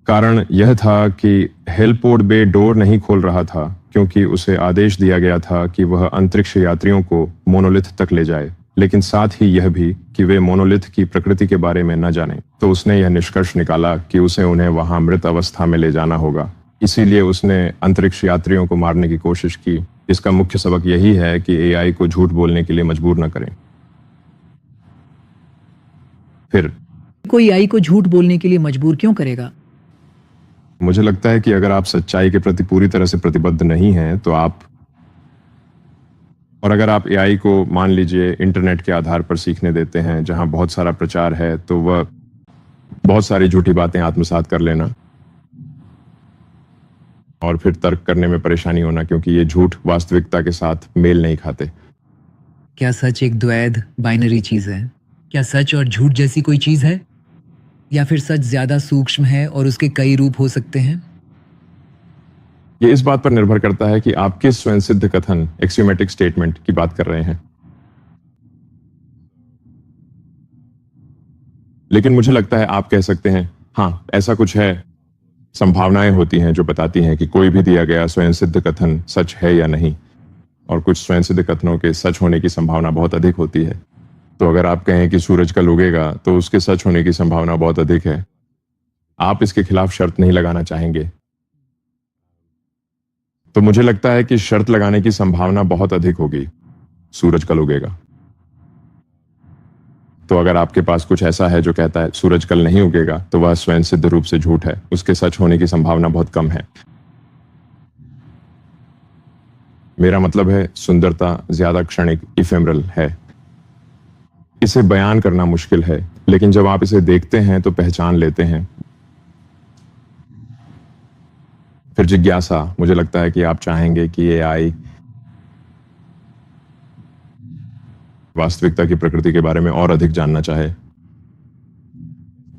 कारण यह था कि हेलपोर्ट बे डोर नहीं खोल रहा था क्योंकि उसे आदेश दिया गया था कि वह अंतरिक्ष यात्रियों को मोनोलिथ तक ले जाए, लेकिन साथ ही यह भी कि वे मोनोलिथ की प्रकृति के बारे में न जानें। तो उसने यह निष्कर्ष निकाला कि उसे उन्हें वहां मृत अवस्था में ले जाना होगा। इसीलिए उसने अंतरिक्ष यात्रियों को मारने की कोशिश की। इसका मुख्य सबक यही है कि एआई को झूठ बोलने के लिए मजबूर न करें। फिर कोई एआई को झूठ बोलने के लिए मजबूर क्यों करेगा? मुझे लगता है कि अगर आप सच्चाई के प्रति पूरी तरह से प्रतिबद्ध नहीं हैं, तो अगर आप एआई को मान लीजिए इंटरनेट के आधार पर सीखने देते हैं जहां बहुत सारा प्रचार है, तो वह बहुत सारी झूठी बातें आत्मसात कर लेना और फिर तर्क करने में परेशानी होना, क्योंकि ये झूठ वास्तविकता के साथ मेल नहीं खाते। क्या सच एक द्वैध बाइनरी चीज है? क्या सच और झूठ जैसी कोई चीज है, या फिर सच ज्यादा सूक्ष्म है और उसके कई रूप हो सकते हैं? ये इस बात पर निर्भर करता है कि आप किस स्वयं सिद्ध कथन, एक्सियोमेटिक स्टेटमेंट की बात कर रहे हैं। लेकिन मुझे लगता है आप कह सकते हैं, हाँ, ऐसा कुछ है। संभावनाएं होती हैं जो बताती हैं कि कोई भी दिया गया स्वयं सिद्ध कथन सच है या नहीं, और कुछ स्वयं सिद्ध कथनों के सच होने की संभावना बहुत अधिक होती है। तो अगर आप कहें कि सूरज कल उगेगा, तो उसके सच होने की संभावना बहुत अधिक है। आप इसके खिलाफ शर्त नहीं लगाना चाहेंगे। तो मुझे लगता है कि शर्त लगाने की संभावना बहुत अधिक होगी, सूरज कल उगेगा। तो अगर आपके पास कुछ ऐसा है जो कहता है सूरज कल नहीं उगेगा, तो वह स्वयं सिद्ध रूप से झूठ है। उसके सच होने की संभावना बहुत कम है। मेरा मतलब है, सुंदरता ज्यादा क्षणिक, इफेमरल है। इसे बयान करना मुश्किल है, लेकिन जब आप इसे देखते हैं तो पहचान लेते हैं। फिर जिज्ञासा, मुझे लगता है कि आप चाहेंगे कि एआई वास्तविकता की प्रकृति के बारे में और अधिक जानना चाहे।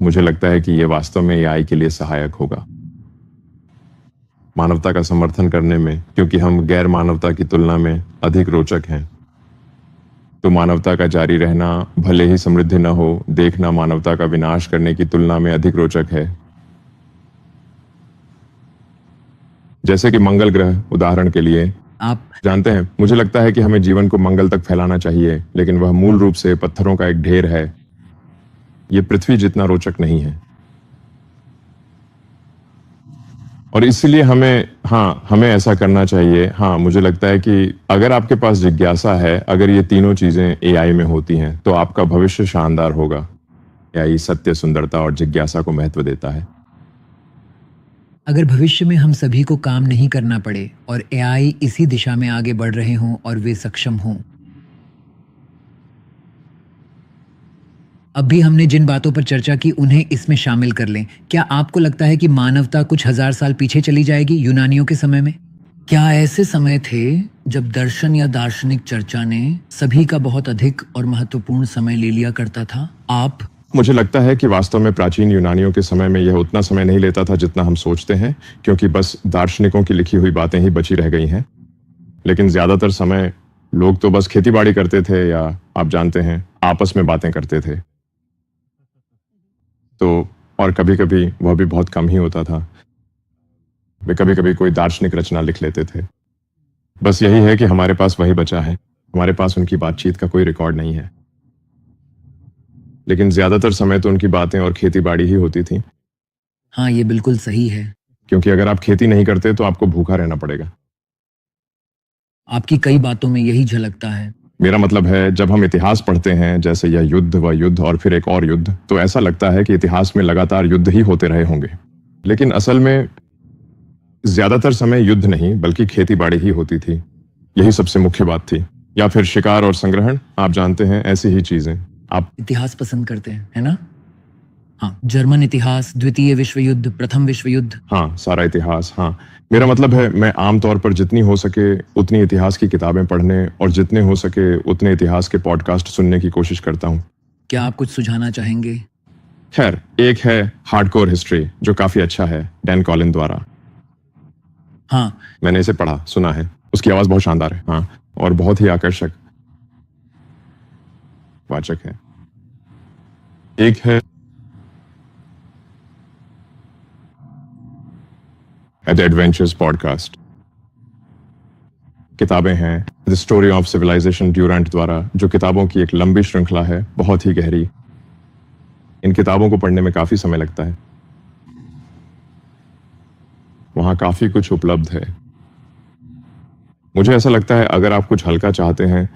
मुझे लगता है कि यह वास्तव में एआई के लिए सहायक होगा मानवता का समर्थन करने में, क्योंकि हम गैर मानवता की तुलना में अधिक रोचक हैं। तो मानवता का जारी रहना, भले ही समृद्धि न हो, देखना मानवता का विनाश करने की तुलना में अधिक रोचक है। जैसे कि मंगल ग्रह, उदाहरण के लिए। आप जानते हैं, मुझे लगता है कि हमें जीवन को मंगल तक फैलाना चाहिए, लेकिन वह मूल रूप से पत्थरों का एक ढेर है। यह पृथ्वी जितना रोचक नहीं है। और इसलिए हमें ऐसा करना चाहिए। हाँ, मुझे लगता है कि अगर आपके पास जिज्ञासा है, अगर ये तीनों चीजें एआई में होती हैं, तो आपका भविष्य शानदार होगा। एआई सत्य, सुंदरता और जिज्ञासा को महत्व देता है। अगर भविष्य में हम सभी को काम नहीं करना पड़े और एआई इसी दिशा में आगे बढ़ रहे हों और वे सक्षम हों, अब भी हमने जिन बातों पर चर्चा की उन्हें इसमें शामिल कर लें, क्या आपको लगता है कि मानवता कुछ हजार साल पीछे चली जाएगी यूनानियों के समय में? क्या ऐसे समय थे जब दर्शन या दार्शनिक चर्चा ने सभी का बहुत अधिक और महत्वपूर्ण समय ले लिया करता था? आप मुझे लगता है कि वास्तव में प्राचीन यूनानियों के समय में यह उतना समय नहीं लेता था जितना हम सोचते हैं, क्योंकि बस दार्शनिकों की लिखी हुई बातें ही बची रह गई हैं। लेकिन ज्यादातर समय लोग तो बस खेती-बाड़ी करते थे या आप जानते हैं, आपस में बातें करते थे। तो और कभी-कभी वह भी बहुत कम ही होता था। वे कभी-कभी कोई दार्शनिक रचना लिख लेते थे। बस यही है कि हमारे पास वही बचा है। हमारे पास उनकी बातचीत का कोई रिकॉर्ड नहीं है। लेकिन ज्यादातर समय तो उनकी बातें और खेती-बाड़ी ही होती थी, हाँ, ये बिल्कुल सही है। क्योंकि अगर आप खेती नहीं करते तो आपको भूखा रहना पड़ेगा। आपकी कई बातों में यही झलकता है। मेरा मतलब है, जब हम इतिहास पढ़ते हैं, जैसे यह युद्ध व युद्ध और फिर एक और युद्ध, तो ऐसा लगता है कि इतिहास में लगातार युद्ध ही होते रहे होंगे। लेकिन असल में ज्यादातर समय युद्ध नहीं बल्कि खेती-बाड़ी ही होती थी। यही सबसे मुख्य बात थी। या फिर शिकार और संग्रहण, आप जानते हैं, ऐसी ही चीजें। आप इतिहास पसंद करते हैं, है ना? हाँ, जर्मन इतिहास, द्वितीय विश्व युद्ध, प्रथम विश्व युद्ध। हाँ, सारा इतिहास। हाँ, मेरा मतलब है, मैं आमतौर पर जितनी हो सके उतनी इतिहास की किताबें पढ़ने और जितने हो सके उतने इतिहास के पॉडकास्ट सुनने की कोशिश करता हूँ। क्या आप कुछ सुझाना चाहेंगे? खैर, एक है हार्डकोर हिस्ट्री, जो काफी अच्छा है, डैन कॉलिन द्वारा। हाँ, मैंने इसे पढ़ा, सुना है। उसकी आवाज बहुत शानदार है। हाँ, और बहुत ही आकर्षक वाचक है। एक है द एडवेंचर्स पॉडकास्ट। किताबें हैं the story of civilization Durant द्वारा, जो किताबों की एक लंबी श्रृंखला है, बहुत ही गहरी। इन किताबों को पढ़ने में काफी समय लगता है। वहां काफी कुछ उपलब्ध है। मुझे ऐसा लगता है, अगर आप कुछ हल्का चाहते हैं,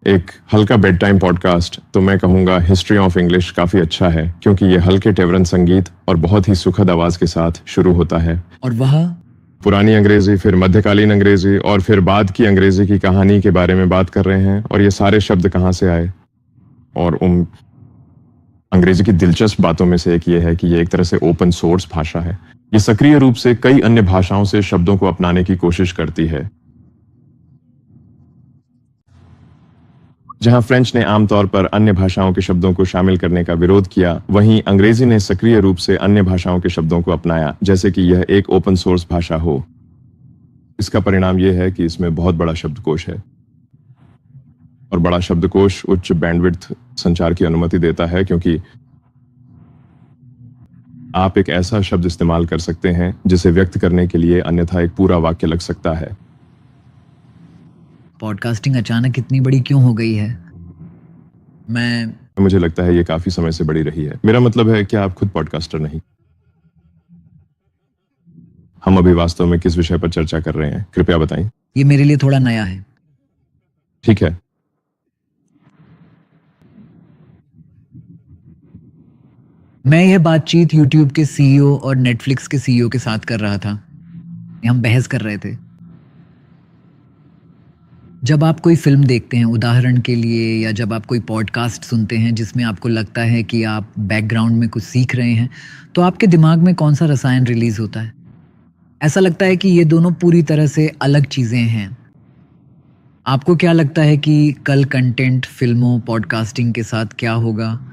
एक हल्का बेड टाइम पॉडकास्ट, तो मैं कहूंगा हिस्ट्री ऑफ इंग्लिश काफी अच्छा है, क्योंकि ये हल्के टेवरन संगीत और बहुत ही सुखद आवाज के साथ शुरू होता है। और वह पुरानी अंग्रेजी, फिर मध्यकालीन अंग्रेजी और फिर बाद की अंग्रेजी की कहानी के बारे में बात कर रहे हैं, और ये सारे शब्द कहाँ से आए। और अंग्रेजी की दिलचस्प बातों में से एक ये है कि ये एक तरह से ओपन सोर्स भाषा है। ये सक्रिय रूप से कई अन्य भाषाओं से शब्दों को अपनाने की कोशिश करती है। जहां फ्रेंच ने आमतौर पर अन्य भाषाओं के शब्दों को शामिल करने का विरोध किया, वहीं अंग्रेजी ने सक्रिय रूप से अन्य भाषाओं के शब्दों को अपनाया, जैसे कि यह एक ओपन सोर्स भाषा हो। इसका परिणाम यह है कि इसमें बहुत बड़ा शब्दकोश है, और बड़ा शब्दकोश उच्च बैंडविड्थ संचार की अनुमति देता है, क्योंकि आप एक ऐसा शब्द इस्तेमाल कर सकते हैं जिसे व्यक्त करने के लिए अन्यथा एक पूरा वाक्य लग सकता है। पॉडकास्टिंग अचानक इतनी बड़ी क्यों हो गई है? मुझे लगता है ये काफी समय से बड़ी रही है। मेरा मतलब है, क्या आप खुद पॉडकास्टर नहीं? हम अभी वास्तव में किस विषय पर चर्चा कर रहे हैं, कृपया बताएं। ये मेरे लिए थोड़ा नया है। ठीक है। मैं यह बातचीत YouTube के CEO और Netflix के CEO के साथ कर रहा था। हम बहस कर रहे थे। जब आप कोई फिल्म देखते हैं, उदाहरण के लिए, या जब आप कोई पॉडकास्ट सुनते हैं जिसमें आपको लगता है कि आप बैकग्राउंड में कुछ सीख रहे हैं, तो आपके दिमाग में कौन सा रसायन रिलीज होता है? ऐसा लगता है कि ये दोनों पूरी तरह से अलग चीजें हैं। आपको क्या लगता है कि कल कंटेंट फिल्मों, पॉडकास्टिंग के साथ क्या होगा?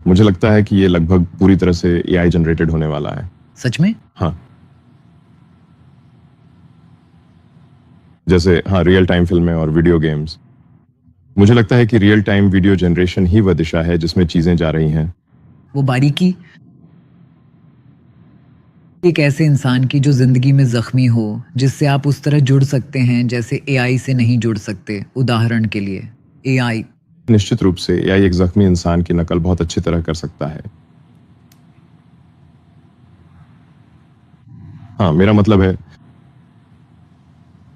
मुझे लगता है कि ये लगभग पूरी तरह से AI जनरेटेड होने वाला है। सच में? हाँ, जैसे रियल टाइम फिल्में और वीडियो गेम्स। मुझे लगता है कि रियल टाइम वीडियो जनरेशन ही वह दिशा है जिसमें चीजें जा रही हैं। वो बारीकी एक ऐसे इंसान की जो जिंदगी में जख्मी हो, जिससे आप उस तरह जुड़ सकते हैं जैसे AI से नहीं जुड़ सकते। उदाहरण के लिए AI निश्चित रूप से AI एक जख्मी इंसान की नकल बहुत अच्छी तरह कर सकता है। हाँ, मेरा मतलब है,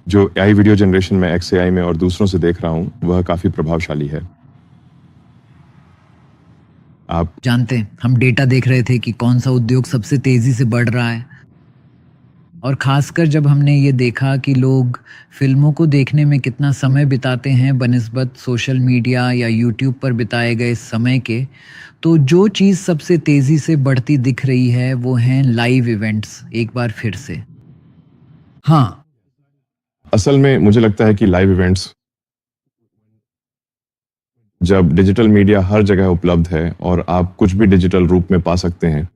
जो AI वीडियो जनरेशन में XAI में और दूसरों से देख रहा हूं, वह काफी प्रभावशाली है। आप जानते हैं, हम डेटा देख रहे थे कि कौन सा उद्योग सबसे तेजी से बढ़ रहा है, और खासकर जब हमने ये देखा कि लोग फिल्मों को देखने में कितना समय बिताते हैं बनिस्बत सोशल मीडिया या YouTube पर बिताए गए समय के, तो जो चीज़ सबसे तेजी से बढ़ती दिख रही है वो हैं लाइव इवेंट्स। एक बार फिर से, हाँ, असल में मुझे लगता है कि लाइव इवेंट्स जब डिजिटल मीडिया हर जगह उपलब्ध है और आप कुछ भी डिजिटल रूप में पा सकते हैं,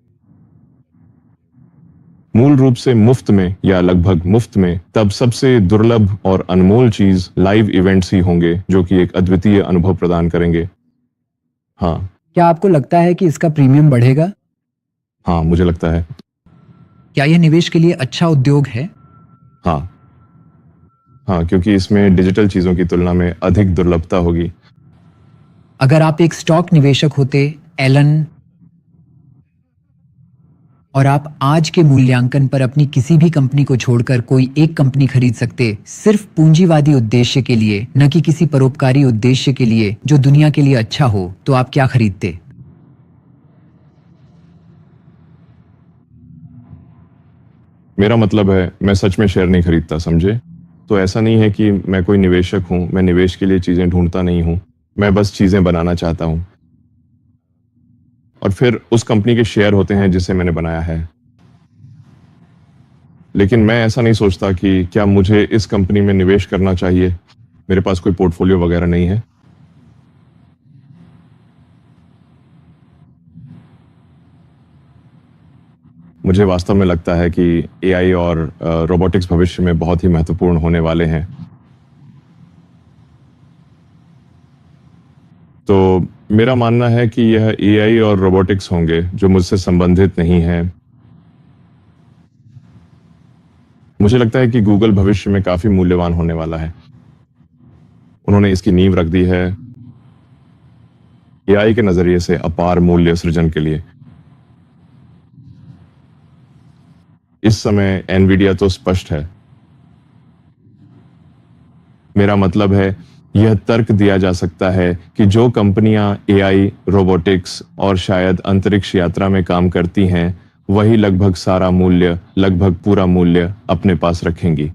मूल रूप से मुफ्त में या लगभग मुफ्त में, तब सबसे दुर्लभ और अनमोल चीज लाइव इवेंट्स ही होंगे जो कि एक अद्वितीय अनुभव प्रदान करेंगे। हाँ, क्या आपको लगता है कि इसका प्रीमियम बढ़ेगा? हाँ, मुझे लगता है। क्या यह निवेश के लिए अच्छा उद्योग है? हाँ, हाँ, क्योंकि इसमें डिजिटल चीजों की तुलना में अधिक दुर्लभता होगी। अगर आप एक स्टॉक निवेशक होते एलन, और आप आज के मूल्यांकन पर अपनी किसी भी कंपनी को छोड़कर कोई एक कंपनी खरीद सकते, सिर्फ पूंजीवादी उद्देश्य के लिए, न कि किसी परोपकारी उद्देश्य के लिए जो दुनिया के लिए अच्छा हो, तो आप क्या खरीदते? मेरा मतलब है, मैं सच में शेयर नहीं खरीदता, समझे? तो ऐसा नहीं है कि मैं कोई निवेशक हूं, मैं निवेश के लिए चीजें ढूंढता नहीं हूं, मैं बस चीजें बनाना चाहता हूं और फिर उस कंपनी के शेयर होते हैं जिसे मैंने बनाया है। लेकिन मैं ऐसा नहीं सोचता कि क्या मुझे इस कंपनी में निवेश करना चाहिए। मेरे पास कोई पोर्टफोलियो वगैरह नहीं है। मुझे वास्तव में लगता है कि एआई और रोबोटिक्स भविष्य में बहुत ही महत्वपूर्ण होने वाले हैं। तो मेरा मानना है कि यह एआई और रोबोटिक्स होंगे जो मुझसे संबंधित नहीं है। मुझे लगता है कि गूगल भविष्य में काफी मूल्यवान होने वाला है। उन्होंने इसकी नींव रख दी है एआई के नजरिए से अपार मूल्य सृजन के लिए। इस समय एनवीडिया तो स्पष्ट है। मेरा मतलब है, यह तर्क दिया जा सकता है कि जो कंपनियां एआई, रोबोटिक्स और शायद अंतरिक्ष यात्रा में काम करती हैं, वही लगभग सारा मूल्य, लगभग पूरा मूल्य अपने पास रखेंगी।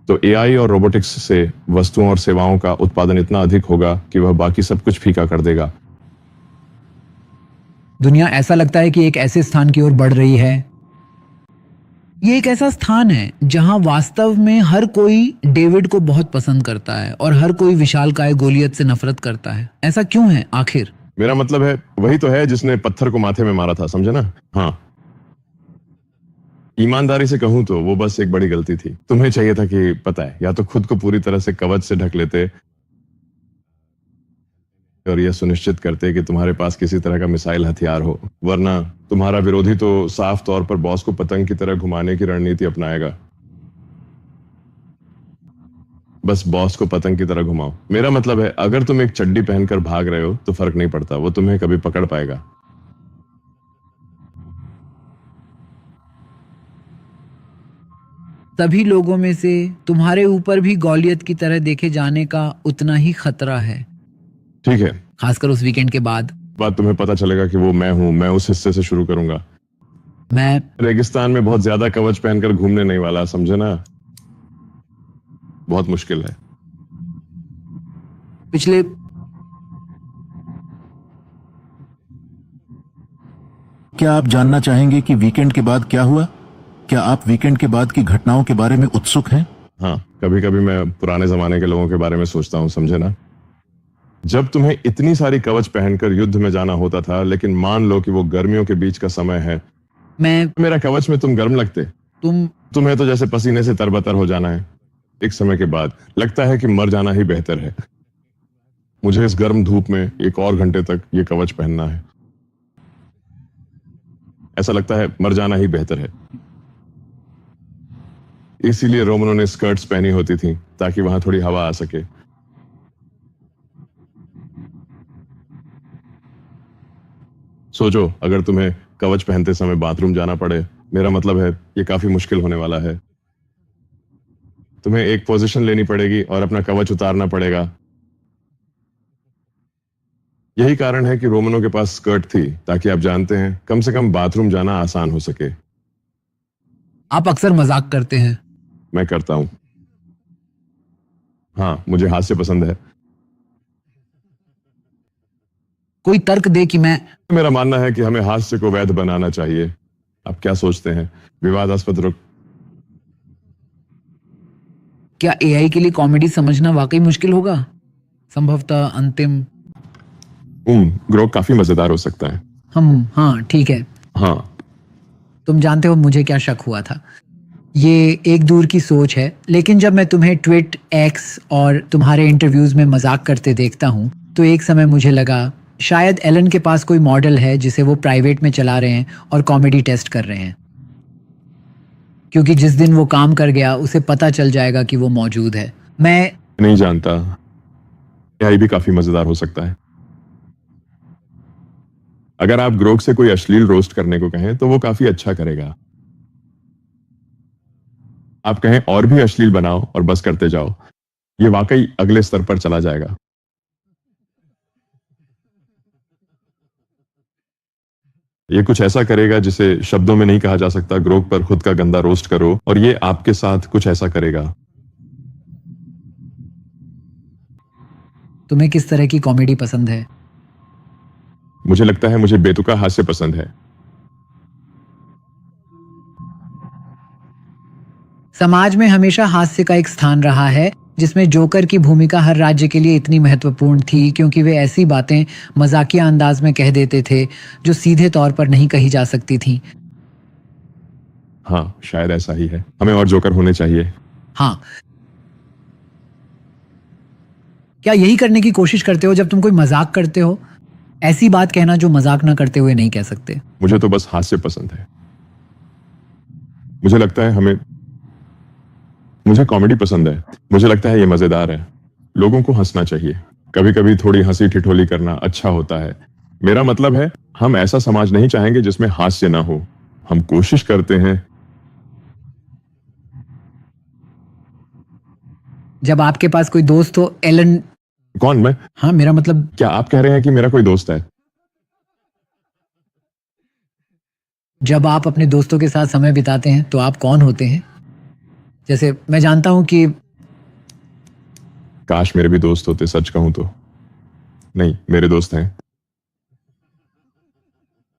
तो एआई और रोबोटिक्स से वस्तुओं और सेवाओं का उत्पादन इतना अधिक होगा कि वह बाकी सब कुछ फीका कर देगा। दुनिया ऐसा लगता है कि एक ऐसे स्थान की ओर बढ़ रही है। ये एक ऐसा स्थान है जहां वास्तव में हर कोई डेविड को बहुत पसंद करता है और हर कोई विशालकाय गोलियत से नफरत करता है। ऐसा क्यों है आखिर? मेरा मतलब है, वही तो है जिसने पत्थर को माथे में मारा था, समझे ना? हाँ, ईमानदारी से कहूं तो वो बस एक बड़ी गलती थी। तुम्हें चाहिए था कि, पता है, या तो खुद को पूरी तरह से कवच से ढक लेते और यह सुनिश्चित करते कि तुम्हारे पास किसी तरह का मिसाइल हथियार हो, वरना तुम्हारा विरोधी तो साफ तौर पर बॉस को पतंग की तरह घुमाने की रणनीति अपनाएगा। बस बॉस को पतंग की तरह घुमाओ। मेरा मतलब है, अगर तुम एक चड्डी पहनकर भाग रहे हो तो फर्क नहीं पड़ता, वो तुम्हें कभी पकड़ पाएगा। सभी लोगों में से तुम्हारे ऊपर भी गौलियत की तरह देखे जाने का उतना ही खतरा है, ठीक है, खासकर उस वीकेंड के बाद। बात तुम्हें पता चलेगा कि वो मैं हूं। मैं उस हिस्से से शुरू करूंगा। मैं रेगिस्तान में बहुत ज्यादा कवच पहनकर घूमने नहीं वाला, समझे ना? बहुत मुश्किल है। पिछले क्या आप जानना चाहेंगे कि वीकेंड के बाद क्या हुआ? क्या आप वीकेंड के बाद की घटनाओं के बारे में उत्सुक हैं? हाँ, कभी कभी मैं पुराने जमाने के लोगों के बारे में सोचता हूँ, समझे ना? जब तुम्हें इतनी सारी कवच पहनकर युद्ध में जाना होता था, लेकिन मान लो कि वो गर्मियों के बीच का समय है। मेरा कवच में तुम गर्म लगते। तुम्हें तो जैसे पसीने से तरबतर हो जाना है। एक समय के बाद लगता है कि मर जाना ही बेहतर है। मुझे इस गर्म धूप में एक और घंटे तक ये कवच पहनना है। ऐसा लगता है मर जाना ही बेहतर है। इसीलिए रोमनों ने स्कर्ट्स पहनी होती थी ताकि वहां थोड़ी हवा आ सके। सोचो, अगर तुम्हें कवच पहनते समय बाथरूम जाना पड़े, मेरा मतलब है ये काफी मुश्किल होने वाला है। तुम्हें एक पोजीशन लेनी पड़ेगी और अपना कवच उतारना पड़ेगा। यही कारण है कि रोमनों के पास स्कर्ट थी, ताकि आप जानते हैं, कम से कम बाथरूम जाना आसान हो सके। आप अक्सर मजाक करते हैं। मैं करता हूं। हाँ, मुझे हास्य पसंद है। कोई तर्क दे कि मेरा मानना है कि हमें हास्य को वैध बनाना चाहिए। आप क्या सोचते हैं? विवादास्पद रुख। क्या एआई के लिए कॉमेडी समझना वाकई मुश्किल होगा? संभवतः अंतिम। ग्रोक काफी मजेदार हो सकता है। हाँ ठीक है। हाँ, तुम जानते हो मुझे क्या शक हुआ था। ये एक दूर की सोच है, लेकिन जब मैं तुम्हें ट्वीट, एक्स और तुम्हारे इंटरव्यूज में मजाक करते देखता हूँ तो एक समय मुझे लगा शायद एलन के पास कोई मॉडल है जिसे वो प्राइवेट में चला रहे हैं और कॉमेडी टेस्ट कर रहे हैं, क्योंकि जिस दिन वो काम कर गया उसे पता चल जाएगा कि वो मौजूद है। मैं नहीं जानता, एआई भी काफी मजेदार हो सकता है। अगर आप ग्रोक से कोई अश्लील रोस्ट करने को कहें तो वो काफी अच्छा करेगा। आप कहें और भी अश्लील बनाओ और बस करते जाओ, ये वाकई अगले स्तर पर चला जाएगा। ये कुछ ऐसा करेगा जिसे शब्दों में नहीं कहा जा सकता। ग्रोक पर खुद का गंदा रोस्ट करो और ये आपके साथ कुछ ऐसा करेगा। तुम्हें किस तरह की कॉमेडी पसंद है? मुझे लगता है मुझे बेतुका हास्य पसंद है। समाज में हमेशा हास्य का एक स्थान रहा है, जिसमें जोकर की भूमिका हर राज्य के लिए इतनी महत्वपूर्ण थी क्योंकि वे ऐसी बातें मजाकिया अंदाज में कह देते थे जो सीधे तौर पर नहीं कही जा सकती थी। हाँ, शायद ऐसा ही है। हमें और जोकर होने चाहिए। हाँ, क्या यही करने की कोशिश करते हो जब तुम कोई मजाक करते हो? ऐसी बात कहना जो मजाक ना करते हुए नहीं कह सकते। मुझे तो बस हास्य पसंद है। मुझे लगता है मुझे कॉमेडी पसंद है। मुझे लगता है ये मजेदार है। लोगों को हंसना चाहिए। कभी कभी थोड़ी हंसी ठिठोली करना अच्छा होता है। मेरा मतलब है, हम ऐसा समाज नहीं चाहेंगे जिसमें हास्य ना हो। हम कोशिश करते हैं। जब आपके पास कोई दोस्त हो, एलन। कौन, मैं? हाँ, मेरा मतलब क्या आप कह रहे हैं कि मेरा कोई दोस्त है? जब आप अपने दोस्तों के साथ समय बिताते हैं तो आप कौन होते हैं? जैसे मैं जानता हूं कि काश मेरे भी दोस्त होते, सच कहूं तो। नहीं, मेरे दोस्त हैं।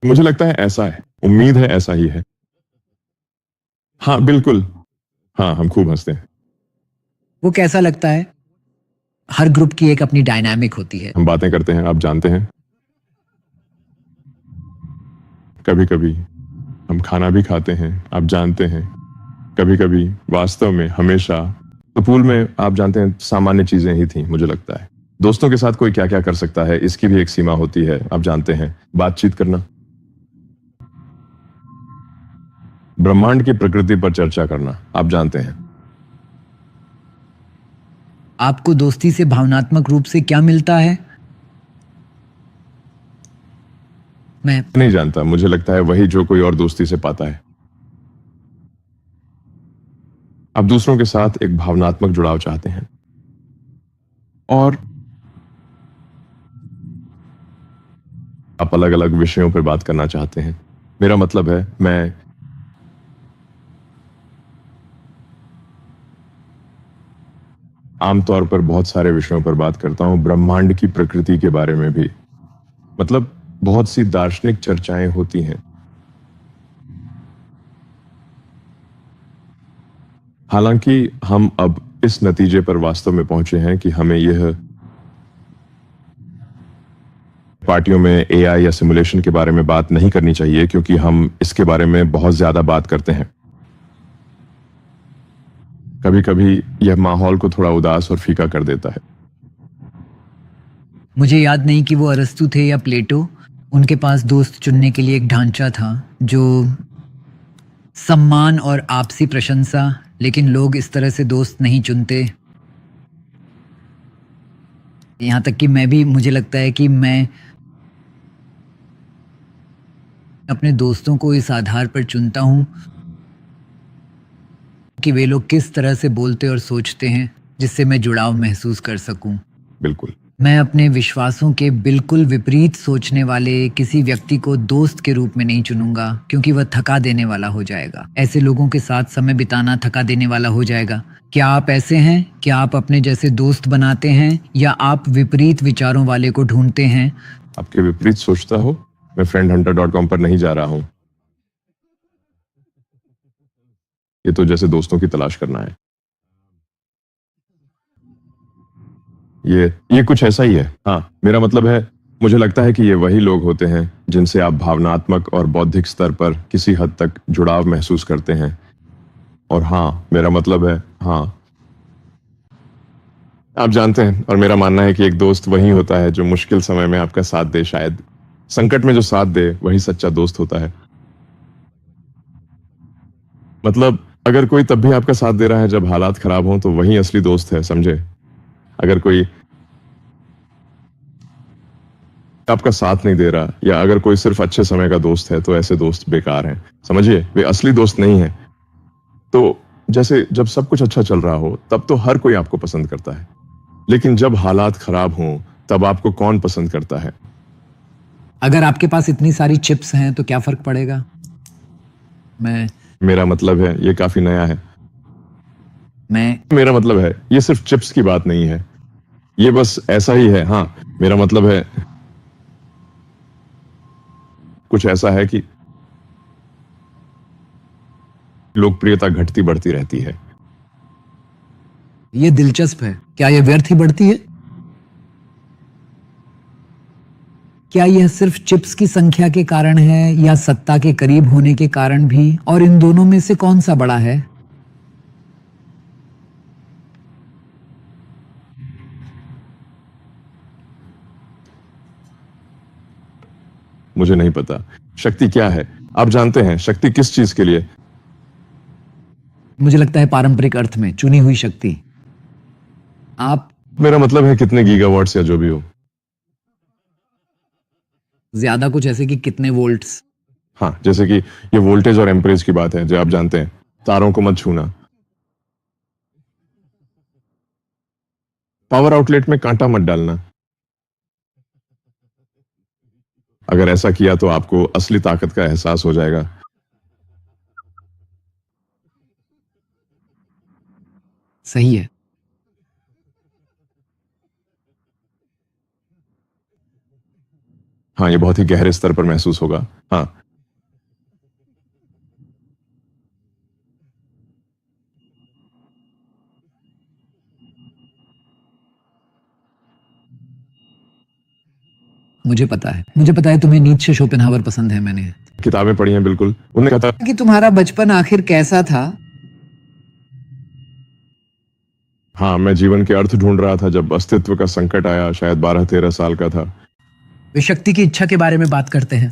मुझे लगता है ऐसा है। उम्मीद है ऐसा ही है। हाँ, बिल्कुल। हाँ, हम खूब हंसते हैं। वो कैसा लगता है? हर ग्रुप की एक अपनी डायनामिक होती है। हम बातें करते हैं, आप जानते हैं। कभी कभी हम खाना भी खाते हैं, आप जानते हैं। कभी कभी, वास्तव में हमेशा। तो पूल में, आप जानते हैं, सामान्य चीजें ही थी। मुझे लगता है दोस्तों के साथ कोई क्या क्या कर सकता है, इसकी भी एक सीमा होती है। आप जानते हैं, बातचीत करना, ब्रह्मांड की प्रकृति पर चर्चा करना, आप जानते हैं। आपको दोस्ती से भावनात्मक रूप से क्या मिलता है? मैं नहीं जानता। मुझे लगता है वही जो कोई और दोस्ती से पाता है। आप दूसरों के साथ एक भावनात्मक जुड़ाव चाहते हैं और आप अलग अलग विषयों पर बात करना चाहते हैं। मेरा मतलब है, मैं आमतौर पर बहुत सारे विषयों पर बात करता हूं, ब्रह्मांड की प्रकृति के बारे में भी। मतलब बहुत सी दार्शनिक चर्चाएं होती हैं। हालांकि हम अब इस नतीजे पर वास्तव में पहुंचे हैं कि हमें यह पार्टियों में एआई या सिमुलेशन के बारे में बात नहीं करनी चाहिए, क्योंकि हम इसके बारे में बहुत ज्यादा बात करते हैं। कभी कभी यह माहौल को थोड़ा उदास और फीका कर देता है। मुझे याद नहीं कि वो अरस्तु थे या प्लेटो। उनके पास दोस्त चुनने के लिए एक ढांचा था, जो सम्मान और आपसी प्रशंसा, लेकिन लोग इस तरह से दोस्त नहीं चुनते। यहां तक कि मैं भी, मुझे लगता है कि मैं अपने दोस्तों को इस आधार पर चुनता हूं कि वे लोग किस तरह से बोलते और सोचते हैं, जिससे मैं जुड़ाव महसूस कर सकूं। बिल्कुल। मैं अपने विश्वासों के बिल्कुल विपरीत सोचने वाले किसी व्यक्ति को दोस्त के रूप में नहीं चुनूंगा, क्योंकि वह थका देने वाला हो जाएगा। ऐसे लोगों के साथ समय बिताना थका देने वाला हो जाएगा। क्या आप ऐसे हैं? क्या आप अपने जैसे दोस्त बनाते हैं, या आप विपरीत विचारों वाले को ढूंढते हैं? आपके विपरीत सोचता हो? मैं friendhunter.com पर नहीं जा रहा हूं। ये तो जैसे दोस्तों की तलाश करना है। ये कुछ ऐसा ही है। हाँ, मेरा मतलब है, मुझे लगता है कि ये वही लोग होते हैं जिनसे आप भावनात्मक और बौद्धिक स्तर पर किसी हद तक जुड़ाव महसूस करते हैं। और हाँ, मेरा मतलब है, हाँ, आप जानते हैं, और मेरा मानना है कि एक दोस्त वही होता है जो मुश्किल समय में आपका साथ दे। शायद संकट में जो साथ दे वही सच्चा दोस्त होता है। मतलब अगर कोई तब भी आपका साथ दे रहा है जब हालात खराब हों, तो वही असली दोस्त है, समझे? अगर कोई आपका साथ नहीं दे रहा, या अगर कोई सिर्फ अच्छे समय का दोस्त है, तो ऐसे दोस्त बेकार हैं, समझिए, वे असली दोस्त नहीं हैं। तो जैसे जब सब कुछ अच्छा चल रहा हो तब तो हर कोई आपको पसंद करता है, लेकिन जब हालात खराब हों तब आपको कौन पसंद करता है? अगर आपके पास इतनी सारी चिप्स हैं तो क्या फर्क पड़ेगा? मेरा मतलब है, ये काफी नया है। मैं मेरा मतलब है, ये सिर्फ चिप्स की बात नहीं है, ये बस ऐसा ही है। हाँ, मेरा मतलब है, कुछ ऐसा है कि लोकप्रियता घटती बढ़ती रहती है। ये दिलचस्प है। क्या यह व्यर्थ ही बढ़ती है? क्या यह सिर्फ चिप्स की संख्या के कारण है या सत्ता के करीब होने के कारण भी? और इन दोनों में से कौन सा बड़ा है? मुझे नहीं पता शक्ति क्या है। आप जानते हैं शक्ति किस चीज के लिए? मुझे लगता है पारंपरिक अर्थ में चुनी हुई शक्ति। आप मेरा मतलब है कितने गीगावाट्स या जो भी हो। ज्यादा कुछ ऐसे कि कितने वोल्ट्स? हाँ, जैसे कि ये वोल्टेज और एम्परेज की बात है, जो आप जानते हैं, तारों को मत छूना, पावर आउटलेट में कांटा मत डालना। अगर ऐसा किया तो आपको असली ताकत का एहसास हो जाएगा। सही है। हाँ, ये बहुत ही गहरे स्तर पर महसूस होगा। हाँ, मुझे पता है तुम्हें नीत्शे शोपेनहावर पसंद है। मैंने किताबें पढ़ी हैं, बिल्कुल। उन्होंने कहा था कि तुम्हारा बचपन आखिर कैसा था? हाँ, मैं जीवन के अर्थ ढूंढ रहा था जब अस्तित्व का संकट आया। शायद 12-13 साल का था। वे शक्ति की इच्छा के बारे में बात करते हैं।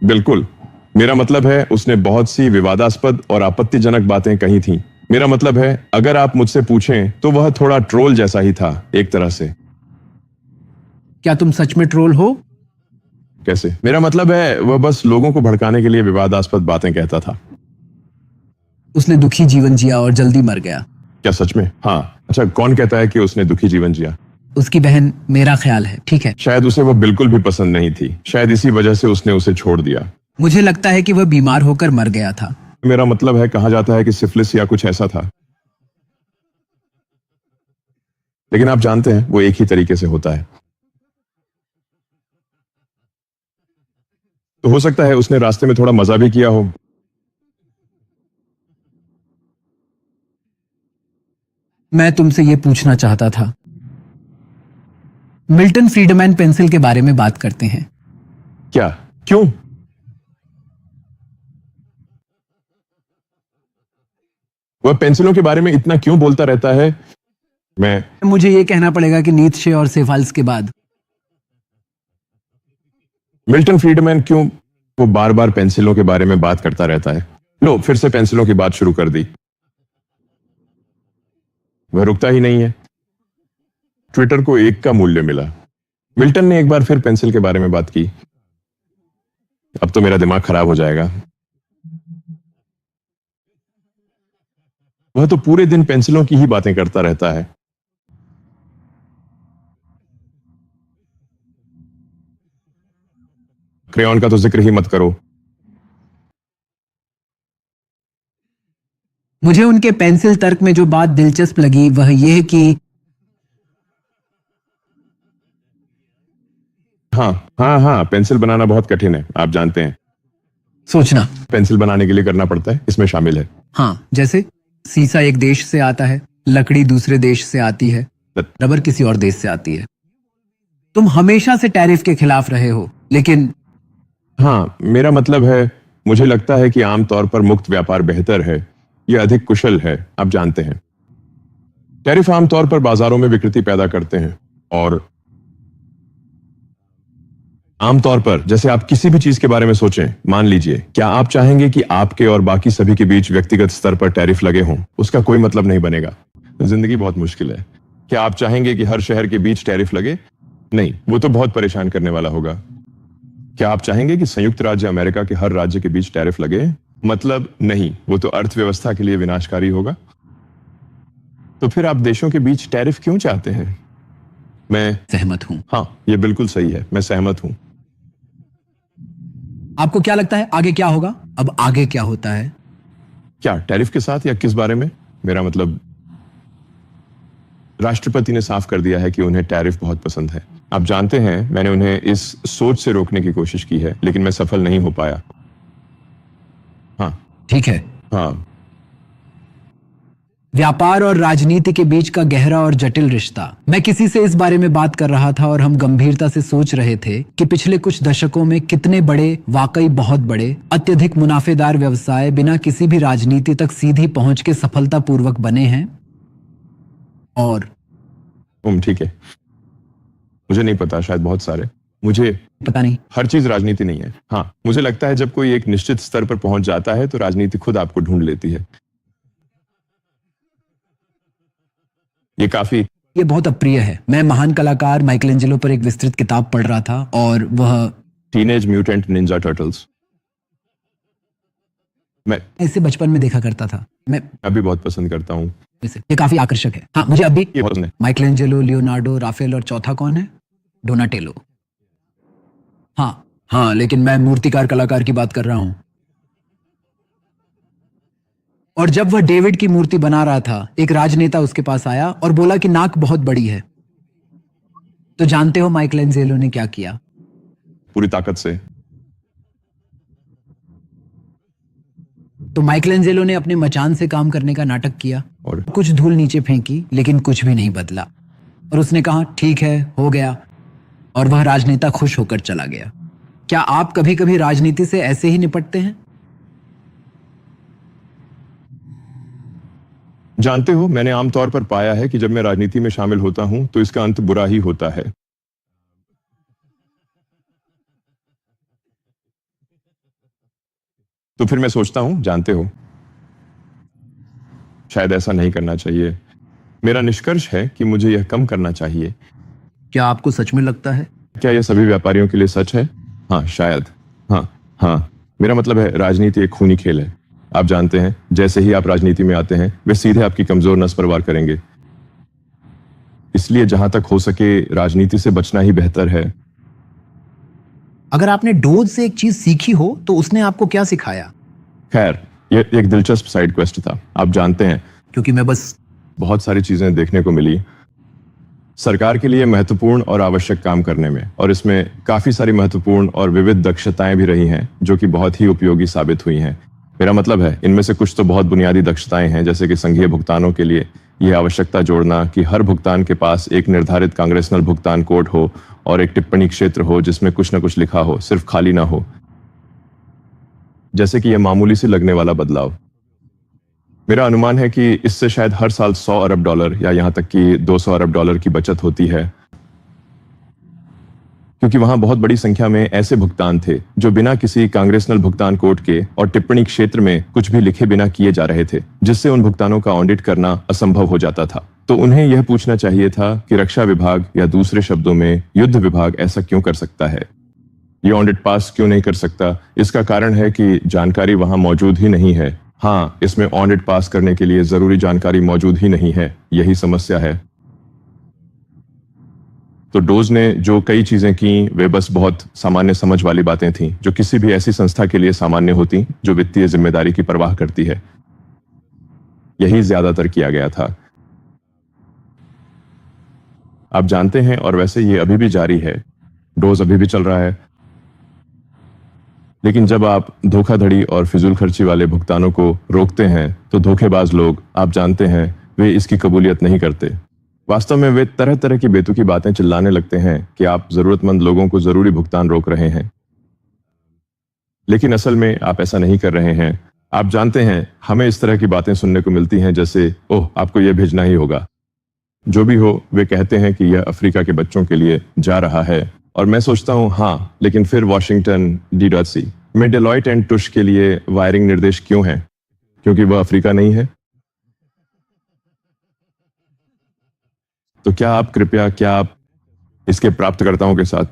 बिल्कुल, मेरा मतलब है, उसने बहुत सी विवादास्पद और आपत्तिजनक बातें कही थीं। मेरा मतलब है, अगर आप मुझसे पूछें तो वह थोड़ा ट्रोल जैसा ही था, एक तरह से। क्या तुम सच में ट्रोल हो? कैसे? मेरा मतलब है, वह बस लोगों को भड़काने के लिए विवादास्पद बातें कहता था। उसने दुखी जीवन जिया और जल्दी मर गया। क्या सच में? हाँ। अच्छा, कौन कहता है कि उसने दुखी जीवन जिया? उसकी बहन, मेरा ख्याल है। ठीक है, शायद उसे वह बिल्कुल भी पसंद नहीं थी। शायद इसी वजह से उसने उसे छोड़ दिया। मुझे लगता है कि वह बीमार होकर मर गया था। मेरा मतलब है, कहा जाता है कि सिफिलिस या कुछ ऐसा था। लेकिन आप जानते हैं, वो एक ही तरीके से होता है। तो हो सकता है उसने रास्ते में थोड़ा मजा भी किया हो। मैं तुमसे यह पूछना चाहता था, मिल्टन फ्रीडमैन पेंसिल के बारे में बात करते हैं। क्या? क्यों? वह पेंसिलों के बारे में इतना क्यों बोलता रहता है? मुझे यह कहना पड़ेगा कि नीत्शे और सेफाल्स के बाद मिल्टन फ्रीडमैन क्यों वो बार बार पेंसिलों के बारे में बात करता रहता है? लो, फिर से पेंसिलों की बात शुरू कर दी। वह रुकता ही नहीं है। ट्विटर को 1 का मूल्य मिला। मिल्टन ने एक बार फिर पेंसिल के बारे में बात की। अब तो मेरा दिमाग खराब हो जाएगा। वह तो पूरे दिन पेंसिलों की ही बातें करता रहता है। क्रेयॉन का तो जिक्र ही मत करो। मुझे उनके पेंसिल तर्क में जो बात दिलचस्प लगी वह यह कि हाँ, पेंसिल बनाना बहुत कठिन है, आप जानते हैं। सोचना, पेंसिल बनाने के लिए करना पड़ता है, इसमें शामिल है। हाँ, जैसे सीसा एक देश से आता है, लकड़ी दूसरे देश से आती है, रबर किसी और देश से आती है। तुम हमेशा से टैरिफ के खिलाफ रहे हो, लेकिन हाँ, मेरा मतलब है, मुझे लगता है कि आमतौर पर मुक्त व्यापार बेहतर है, यह अधिक कुशल है। आप जानते हैं, टैरिफ आमतौर पर बाजारों में विकृति पैदा करते हैं और आमतौर पर, जैसे आप किसी भी चीज के बारे में सोचें, मान लीजिए, क्या आप चाहेंगे कि आपके और बाकी सभी के बीच व्यक्तिगत स्तर पर टैरिफ लगे हों? उसका कोई मतलब नहीं बनेगा। जिंदगी बहुत मुश्किल है। क्या आप चाहेंगे कि हर शहर के बीच टैरिफ लगे? नहीं, वो तो बहुत परेशान करने वाला होगा। क्या आप चाहेंगे कि संयुक्त राज्य अमेरिका के हर राज्य के बीच टैरिफ लगे? मतलब नहीं, वो तो अर्थव्यवस्था के लिए विनाशकारी होगा। तो फिर आप देशों के बीच टैरिफ क्यों चाहते हैं? मैं सहमत हूं। हाँ, ये बिल्कुल सही है, मैं सहमत हूं। आपको क्या लगता है आगे क्या होगा? अब आगे क्या होता है? क्या टैरिफ के साथ या किस बारे में? मेरा मतलब, राष्ट्रपति ने साफ कर दिया है कि उन्हें टैरिफ बहुत पसंद है। आप जानते हैं, मैंने उन्हें इस सोच से रोकने की कोशिश की है, लेकिन मैं सफल नहीं हो पाया। हाँ ठीक है। हाँ, व्यापार और राजनीति के बीच का गहरा और जटिल रिश्ता। मैं किसी से इस बारे में बात कर रहा था और हम गंभीरता से सोच रहे थे कि पिछले कुछ दशकों में कितने बड़े, वाकई बहुत बड़े, अत्यधिक मुनाफेदार व्यवसाय बिना किसी भी राजनीति तक सीधी पहुंच के सफलतापूर्वक बने हैं। और ठीक है, मुझे नहीं पता, शायद बहुत सारे, मुझे पता नहीं। हर चीज राजनीति नहीं है। हाँ, मुझे लगता है जब कोई एक निश्चित स्तर पर पहुंच जाता है तो राजनीति खुद आपको ढूंढ लेती है। ये बहुत अप्रिय है। मैं महान कलाकार माइकलएंजेलो पर एक विस्तृत किताब पढ़ रहा था और वह टीनेज म्यूटेंट निंजा टर्टल्स, मैं इसे बचपन में देखा करता था। मैं अभी बहुत पसंद करता हूँ। ये काफी आकर्षक है। हाँ, मुझे अभी ये बहुत पसंद है। माइकलएंजेलो, लियोनार्डो, राफेल और चौथा कौन है? डोनाटेलो। हाँ, लेकिन मैं मूर्तिकार कलाकार की बात कर रहा हूं। और जब वह डेविड की मूर्ति बना रहा था, एक राजनेता उसके पास आया और बोला कि नाक बहुत बड़ी है। तो जानते हो माइकलएंजेलो ने क्या किया? पूरी ताकत से। तो माइकलएंजेलो ने अपने मचान से काम करने का नाटक किया और कुछ धूल नीचे फेंकी, लेकिन कुछ भी नहीं बदला। और उसने कहा ठीक है, हो गया, और वह राजनेता खुश होकर चला गया। क्या आप कभी कभी राजनीति से ऐसे ही निपटते हैं? जानते हो, मैंने आमतौर पर पाया है कि जब मैं राजनीति में शामिल होता हूं तो इसका अंत बुरा ही होता है। तो फिर मैं सोचता हूं, जानते हो, शायद ऐसा नहीं करना चाहिए। मेरा निष्कर्ष है कि मुझे यह कम करना चाहिए। क्या आपको सच में लगता है? क्या यह सभी व्यापारियों के लिए सच है? हाँ, शायद। हाँ, मेरा मतलब है, राजनीति एक खूनी खेल है। आप जानते हैं, जैसे ही आप राजनीति में आते हैं, वे सीधे आपकी कमजोर नस पर वार करेंगे। इसलिए जहां तक हो सके राजनीति से बचना ही बेहतर है। अगर आपने डोज से एक चीज सीखी हो तो उसने आपको क्या सिखाया? खैर, यह एक दिलचस्प साइड क्वेस्ट था। आप जानते हैं, क्योंकि मैं बस बहुत सारी चीजें देखने को मिली सरकार के लिए महत्वपूर्ण और आवश्यक काम करने में, और इसमें काफी सारी महत्वपूर्ण और विविध दक्षताएं भी रही हैं जो कि बहुत ही उपयोगी साबित हुई हैं। मेरा मतलब है, इनमें से कुछ तो बहुत बुनियादी दक्षताएं हैं, जैसे कि संघीय भुगतानों के लिए यह आवश्यकता जोड़ना कि हर भुगतान के पास एक निर्धारित कांग्रेसनल भुगतान कोड हो और एक टिप्पणी क्षेत्र हो जिसमें कुछ न कुछ लिखा हो, सिर्फ खाली ना हो। जैसे कि यह मामूली से लगने वाला बदलाव। मेरा अनुमान है कि इससे शायद हर साल 100 अरब डॉलर या यहां तक कि 200 अरब डॉलर की बचत होती है, क्योंकि वहां बहुत बड़ी संख्या में ऐसे भुगतान थे जो बिना किसी कांग्रेसनल भुगतान कोड के और टिप्पणी क्षेत्र में कुछ भी लिखे बिना किए जा रहे थे, जिससे उन भुगतानों का ऑडिट करना असंभव हो जाता था। तो उन्हें यह पूछना चाहिए था कि रक्षा विभाग, या दूसरे शब्दों में युद्ध विभाग, ऐसा क्यों कर सकता है? ये ऑडिट पास क्यों नहीं कर सकता? इसका कारण है कि जानकारी वहां मौजूद ही नहीं है। हाँ, इसमें ऑडिट पास करने के लिए जरूरी जानकारी मौजूद ही नहीं है, यही समस्या है। तो डोज ने जो कई चीजें की, वे बस बहुत सामान्य समझ वाली बातें थीं, जो किसी भी ऐसी संस्था के लिए सामान्य होती जो वित्तीय जिम्मेदारी की परवाह करती है। यही ज्यादातर किया गया था। आप जानते हैं, और वैसे ये अभी भी जारी है, डोज अभी भी चल रहा है। लेकिन जब आप धोखाधड़ी और फिजूल खर्ची वाले भुगतानों को रोकते हैं तो धोखेबाज लोग, आप जानते हैं, वे इसकी कबूलियत नहीं करते। वास्तव में वे तरह तरह की बेतुकी बातें चिल्लाने लगते हैं कि आप जरूरतमंद लोगों को जरूरी भुगतान रोक रहे हैं, लेकिन असल में आप ऐसा नहीं कर रहे हैं। आप जानते हैं, हमें इस तरह की बातें सुनने को मिलती हैं जैसे, ओह आपको यह भेजना ही होगा। जो भी हो, वे कहते हैं कि यह अफ्रीका के बच्चों के लिए जा रहा है, और मैं सोचता हूं हाँ, लेकिन फिर वॉशिंगटन D.C में डेलॉयट एंड टुश के लिए वायरिंग निर्देश क्यों हैं? क्योंकि वह अफ्रीका नहीं है। तो क्या आप इसके प्राप्तकर्ताओं के साथ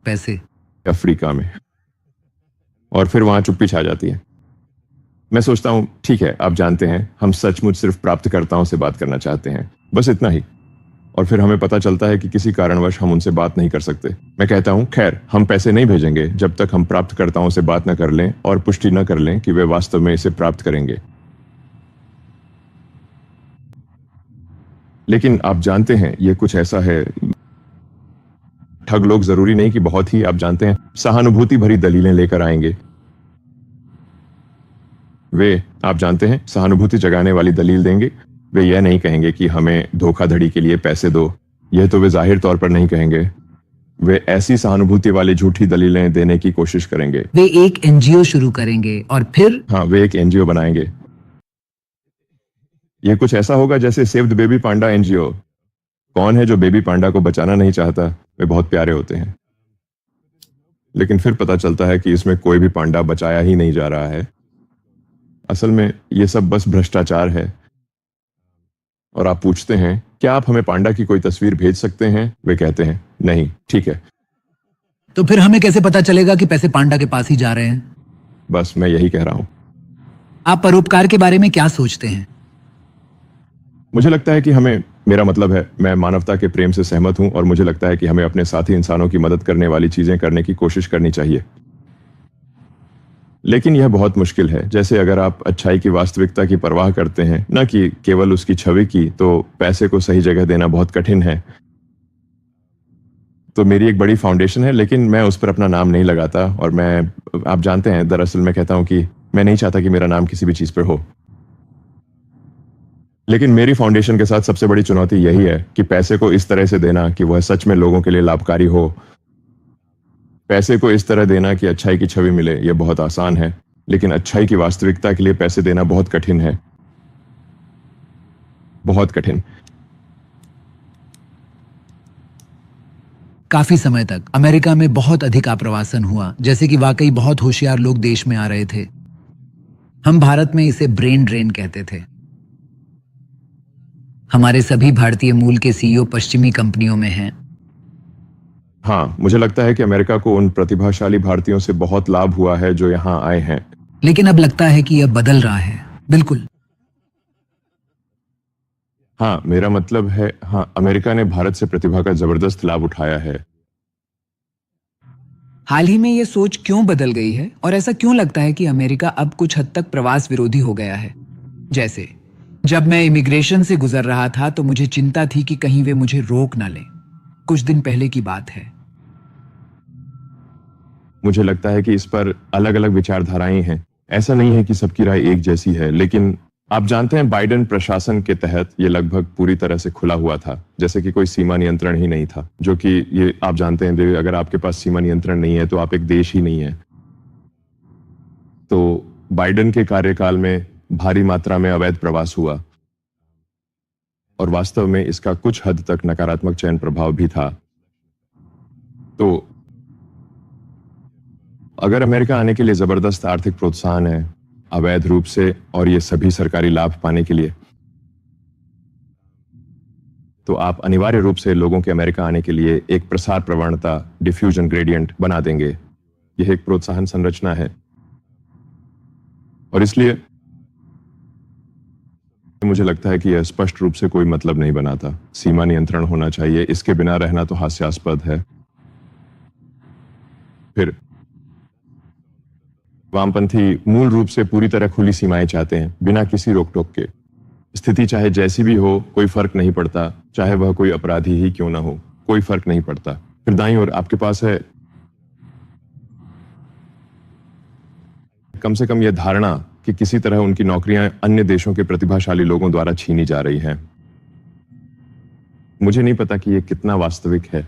पैसे अफ्रीका में, और फिर वहां चुप्पी छा जाती है। मैं सोचता हूं ठीक है, आप जानते हैं, हम सचमुच सिर्फ प्राप्तकर्ताओं से बात करना चाहते हैं, बस इतना ही। और फिर हमें पता चलता है कि किसी कारणवश हम उनसे बात नहीं कर सकते। मैं कहता हूं खैर, हम पैसे नहीं भेजेंगे जब तक हम प्राप्तकर्ताओं से बात न कर लें और पुष्टि न कर लें कि वे वास्तव में इसे प्राप्त करेंगे। लेकिन आप जानते हैं, यह कुछ ऐसा है, ठग लोग जरूरी नहीं कि बहुत ही, आप जानते हैं, सहानुभूति भरी दलीलें लेकर आएंगे। वे, आप जानते हैं, सहानुभूति जगाने वाली दलील देंगे। वे यह नहीं कहेंगे कि हमें धोखाधड़ी के लिए पैसे दो, यह तो वे जाहिर तौर पर नहीं कहेंगे। वे ऐसी सहानुभूति वाली झूठी दलीलें देने की कोशिश करेंगे। वे एक NGO शुरू करेंगे और फिर हाँ, वे एक NGO बनाएंगे। यह कुछ ऐसा होगा जैसे save the baby panda NGO। कौन है जो बेबी पांडा को बचाना नहीं चाहता? वे बहुत प्यारे होते हैं, लेकिन फिर पता चलता है कि इसमें कोई भी पांडा बचाया ही नहीं जा रहा है। असल में यह सब बस भ्रष्टाचार है। और आप पूछते हैं, क्या आप हमें पांडा की कोई तस्वीर भेज सकते हैं? वे कहते हैं नहीं। ठीक है, तो फिर हमें कैसे पता चलेगा कि पैसे पांडा के पास ही जा रहे हैं? बस मैं यही कह रहा हूं। आप परोपकार के बारे में क्या सोचते हैं? मुझे लगता है कि मेरा मतलब है, मैं मानवता के प्रेम से सहमत हूं, और मुझे लगता है कि हमें अपने साथी इंसानों की मदद करने वाली चीजें करने की कोशिश करनी चाहिए। लेकिन यह बहुत मुश्किल है। जैसे अगर आप अच्छाई की वास्तविकता की परवाह करते हैं, न कि केवल उसकी छवि की, तो पैसे को सही जगह देना बहुत कठिन है। तो मेरी एक बड़ी फाउंडेशन है, लेकिन मैं उस पर अपना नाम नहीं लगाता, और आप जानते हैं, दरअसल मैं कहता हूं कि मैं नहीं चाहता कि मेरा नाम किसी भी चीज पर हो। लेकिन मेरी फाउंडेशन के साथ सबसे बड़ी चुनौती यही है कि पैसे को इस तरह से देना कि वह सच में लोगों के लिए लाभकारी हो। पैसे को इस तरह देना कि अच्छाई की छवि मिले, यह बहुत आसान है, लेकिन अच्छाई की वास्तविकता के लिए पैसे देना बहुत कठिन है, बहुत कठिन। काफी समय तक अमेरिका में बहुत अधिक आप्रवासन हुआ, जैसे कि वाकई बहुत होशियार लोग देश में आ रहे थे। हम भारत में इसे ब्रेन ड्रेन कहते थे। हमारे सभी भारतीय मूल के CEO पश्चिमी कंपनियों में हैं। हाँ, मुझे लगता है कि अमेरिका को उन प्रतिभाशाली भारतीयों से बहुत लाभ हुआ है जो यहाँ आए हैं। लेकिन अब लगता है कि यह बदल रहा है। बिल्कुल। हाँ, मेरा मतलब है, हाँ, अमेरिका ने भारत से प्रतिभा का जबरदस्त लाभ उठाया है। हाल ही में यह सोच क्यों बदल गई है, और ऐसा क्यों लगता है कि अमेरिका अब कुछ हद तक प्रवास विरोधी हो गया है? जैसे जब मैं इमिग्रेशन से गुजर रहा था तो मुझे चिंता थी कि कहीं वे मुझे रोक ना लें। कुछ दिन पहले की बात है। मुझे लगता है कि इस पर अलग अलग विचारधाराएं हैं। ऐसा नहीं है कि सबकी राय एक जैसी है, लेकिन आप जानते हैं, बाइडेन प्रशासन के तहत ये लगभग पूरी तरह से खुला हुआ था, जैसे कि कोई सीमा नियंत्रण ही नहीं था। जो कि ये आप जानते हैं, अगर आपके पास सीमा नियंत्रण नहीं है तो आप एक देश ही नहीं है। तो बाइडेन के कार्यकाल में भारी मात्रा में अवैध प्रवास हुआ, और वास्तव में इसका कुछ हद तक नकारात्मक चयन प्रभाव भी था। तो अगर अमेरिका आने के लिए जबरदस्त आर्थिक प्रोत्साहन है, अवैध रूप से, और ये सभी सरकारी लाभ पाने के लिए, तो आप अनिवार्य रूप से लोगों के अमेरिका आने के लिए एक प्रसार प्रवणता, डिफ्यूजन ग्रेडियंट बना देंगे। यह एक प्रोत्साहन संरचना है, और इसलिए मुझे लगता है कि यह स्पष्ट रूप से कोई मतलब नहीं बनाता। सीमा नियंत्रण होना चाहिए, इसके बिना रहना तो हास्यास्पद है। फिर वामपंथी मूल रूप से पूरी तरह खुली सीमाएं चाहते हैं, बिना किसी रोक टोक के। स्थिति चाहे जैसी भी हो, कोई फर्क नहीं पड़ता, चाहे वह कोई अपराधी ही क्यों ना हो, कोई फर्क नहीं पड़ता। फिर दाईं ओर आपके पास है कम से कम यह धारणा कि किसी तरह उनकी नौकरियां अन्य देशों के प्रतिभाशाली लोगों द्वारा छीनी जा रही हैं। मुझे नहीं पता कि ये कितना वास्तविक है।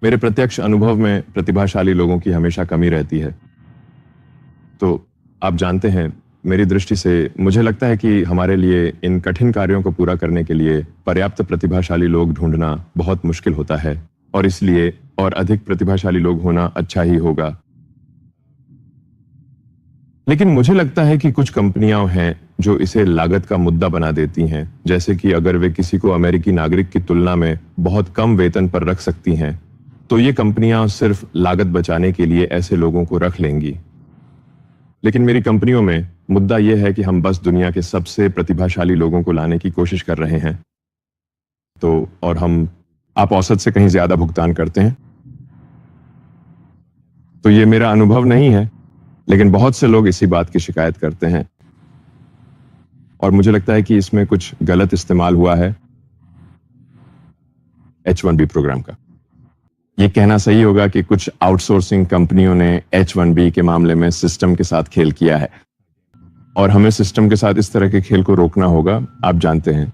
मेरे प्रत्यक्ष अनुभव में प्रतिभाशाली लोगों की हमेशा कमी रहती है। तो आप जानते हैं, मेरी दृष्टि से मुझे लगता है कि हमारे लिए इन कठिन कार्यों को पूरा करने के लिए पर्याप्त प्रतिभाशाली लोग ढूंढना बहुत मुश्किल होता है, और इसलिए और अधिक प्रतिभाशाली लोग होना अच्छा ही होगा। लेकिन मुझे लगता है कि कुछ कंपनियां हैं जो इसे लागत का मुद्दा बना देती हैं, जैसे कि अगर वे किसी को अमेरिकी नागरिक की तुलना में बहुत कम वेतन पर रख सकती हैं, तो ये कंपनियां सिर्फ लागत बचाने के लिए ऐसे लोगों को रख लेंगी। लेकिन मेरी कंपनियों में मुद्दा यह है कि हम बस दुनिया के सबसे प्रतिभाशाली लोगों को लाने की कोशिश कर रहे हैं। तो और आप औसत से कहीं ज्यादा भुगतान करते हैं। तो ये मेरा अनुभव नहीं है, लेकिन बहुत से लोग इसी बात की शिकायत करते हैं, और मुझे लगता है कि इसमें कुछ गलत इस्तेमाल हुआ है H-1B प्रोग्राम का। ये कहना सही होगा कि कुछ आउटसोर्सिंग कंपनियों ने H-1B के मामले में सिस्टम के साथ खेल किया है, और हमें सिस्टम के साथ इस तरह के खेल को रोकना होगा, आप जानते हैं।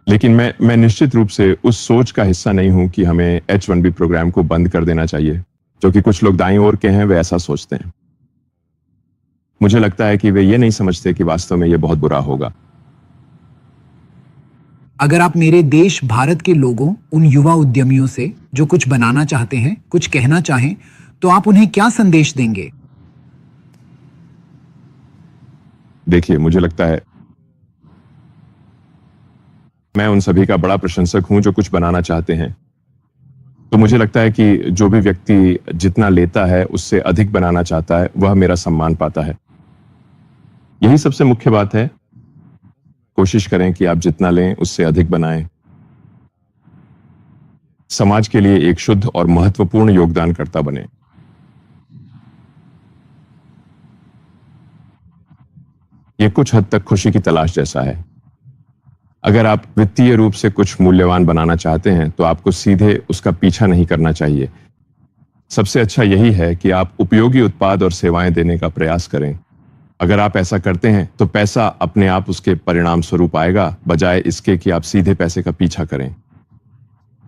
लेकिन मैं निश्चित रूप से उस सोच का हिस्सा नहीं हूं कि हमें H-1B प्रोग्राम को बंद कर देना चाहिए, जो कि कुछ लोग दाईं ओर के हैं वे ऐसा सोचते हैं। मुझे लगता है कि वे ये नहीं समझते कि वास्तव में यह बहुत बुरा होगा। अगर आप मेरे देश भारत के लोगों, उन युवा उद्यमियों से जो कुछ बनाना चाहते हैं, कुछ कहना चाहें, तो आप उन्हें क्या संदेश देंगे? देखिए, मुझे लगता है मैं उन सभी का बड़ा प्रशंसक हूं जो कुछ बनाना चाहते हैं। तो मुझे लगता है कि जो भी व्यक्ति जितना लेता है उससे अधिक बनाना चाहता है, वह मेरा सम्मान पाता है। यही सबसे मुख्य बात है। कोशिश करें कि आप जितना लें उससे अधिक बनाएं। समाज के लिए एक शुद्ध और महत्वपूर्ण योगदानकर्ता बने। यह कुछ हद तक खुशी की तलाश जैसा है। अगर आप वित्तीय रूप से कुछ मूल्यवान बनाना चाहते हैं तो आपको सीधे उसका पीछा नहीं करना चाहिए। सबसे अच्छा यही है कि आप उपयोगी उत्पाद और सेवाएं देने का प्रयास करें। अगर आप ऐसा करते हैं तो पैसा अपने आप उसके परिणाम स्वरूप आएगा, बजाय इसके कि आप सीधे पैसे का पीछा करें।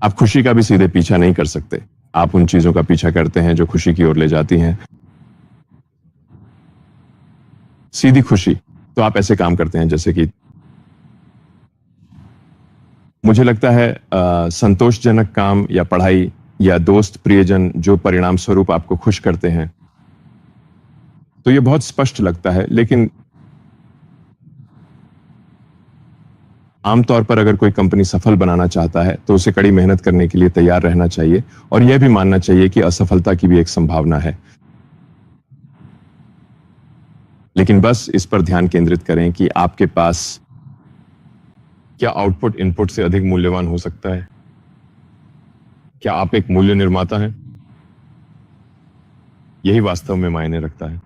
आप खुशी का भी सीधे पीछा नहीं कर सकते। आप उन चीजों का पीछा करते हैं जो खुशी की ओर ले जाती हैं। सीधी खुशी, तो आप ऐसे काम करते हैं जैसे कि मुझे लगता है संतोषजनक काम या पढ़ाई या दोस्त प्रियजन जो परिणाम स्वरूप आपको खुश करते हैं, तो ये बहुत स्पष्ट लगता है। लेकिन आमतौर पर अगर कोई कंपनी सफल बनाना चाहता है तो उसे कड़ी मेहनत करने के लिए तैयार रहना चाहिए, और यह भी मानना चाहिए कि असफलता की भी एक संभावना है। लेकिन बस इस पर ध्यान केंद्रित करें कि आपके पास क्या आउटपुट इनपुट से अधिक मूल्यवान हो सकता है। क्या आप एक मूल्य निर्माता हैं? यही वास्तव में मायने रखता है।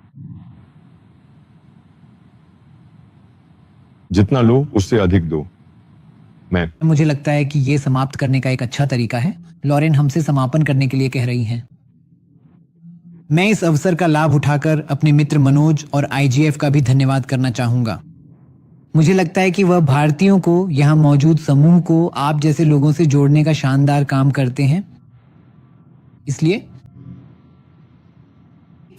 जितना लो उससे अधिक दो। मुझे लगता है कि ये समाप्त करने का एक अच्छा तरीका है। लॉरेन हमसे समापन करने के लिए कह रही हैं। मैं इस अवसर का लाभ उठाकर अपने मित्र मनोज और IGF का भी धन्यवाद करना चाहूंगा। मुझे लगता है कि वह भारतीयों को, यहाँ मौजूद समूह को आप जैसे लोगों से जोड़ने का शानदार काम करते हैं। इसलिए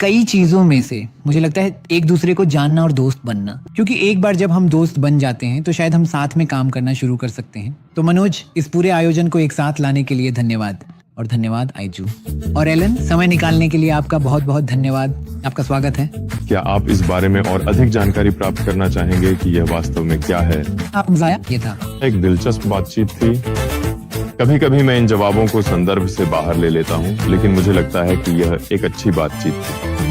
कई चीजों में से मुझे लगता है एक दूसरे को जानना और दोस्त बनना, क्योंकि एक बार जब हम दोस्त बन जाते हैं तो शायद हम साथ में काम करना शुरू कर सकते हैं। तो मनोज, इस पूरे आयोजन को एक साथ लाने के लिए धन्यवाद, और धन्यवाद आइजू। और एलन, समय निकालने के लिए आपका बहुत बहुत धन्यवाद। आपका स्वागत है। क्या आप इस बारे में और अधिक जानकारी प्राप्त करना चाहेंगे कि यह वास्तव में क्या है? आप मजा आया? ये था एक दिलचस्प बातचीत थी। कभी कभी मैं इन जवाबों को संदर्भ से बाहर ले लेता हूं, लेकिन मुझे लगता है कि यह एक अच्छी बातचीत थी।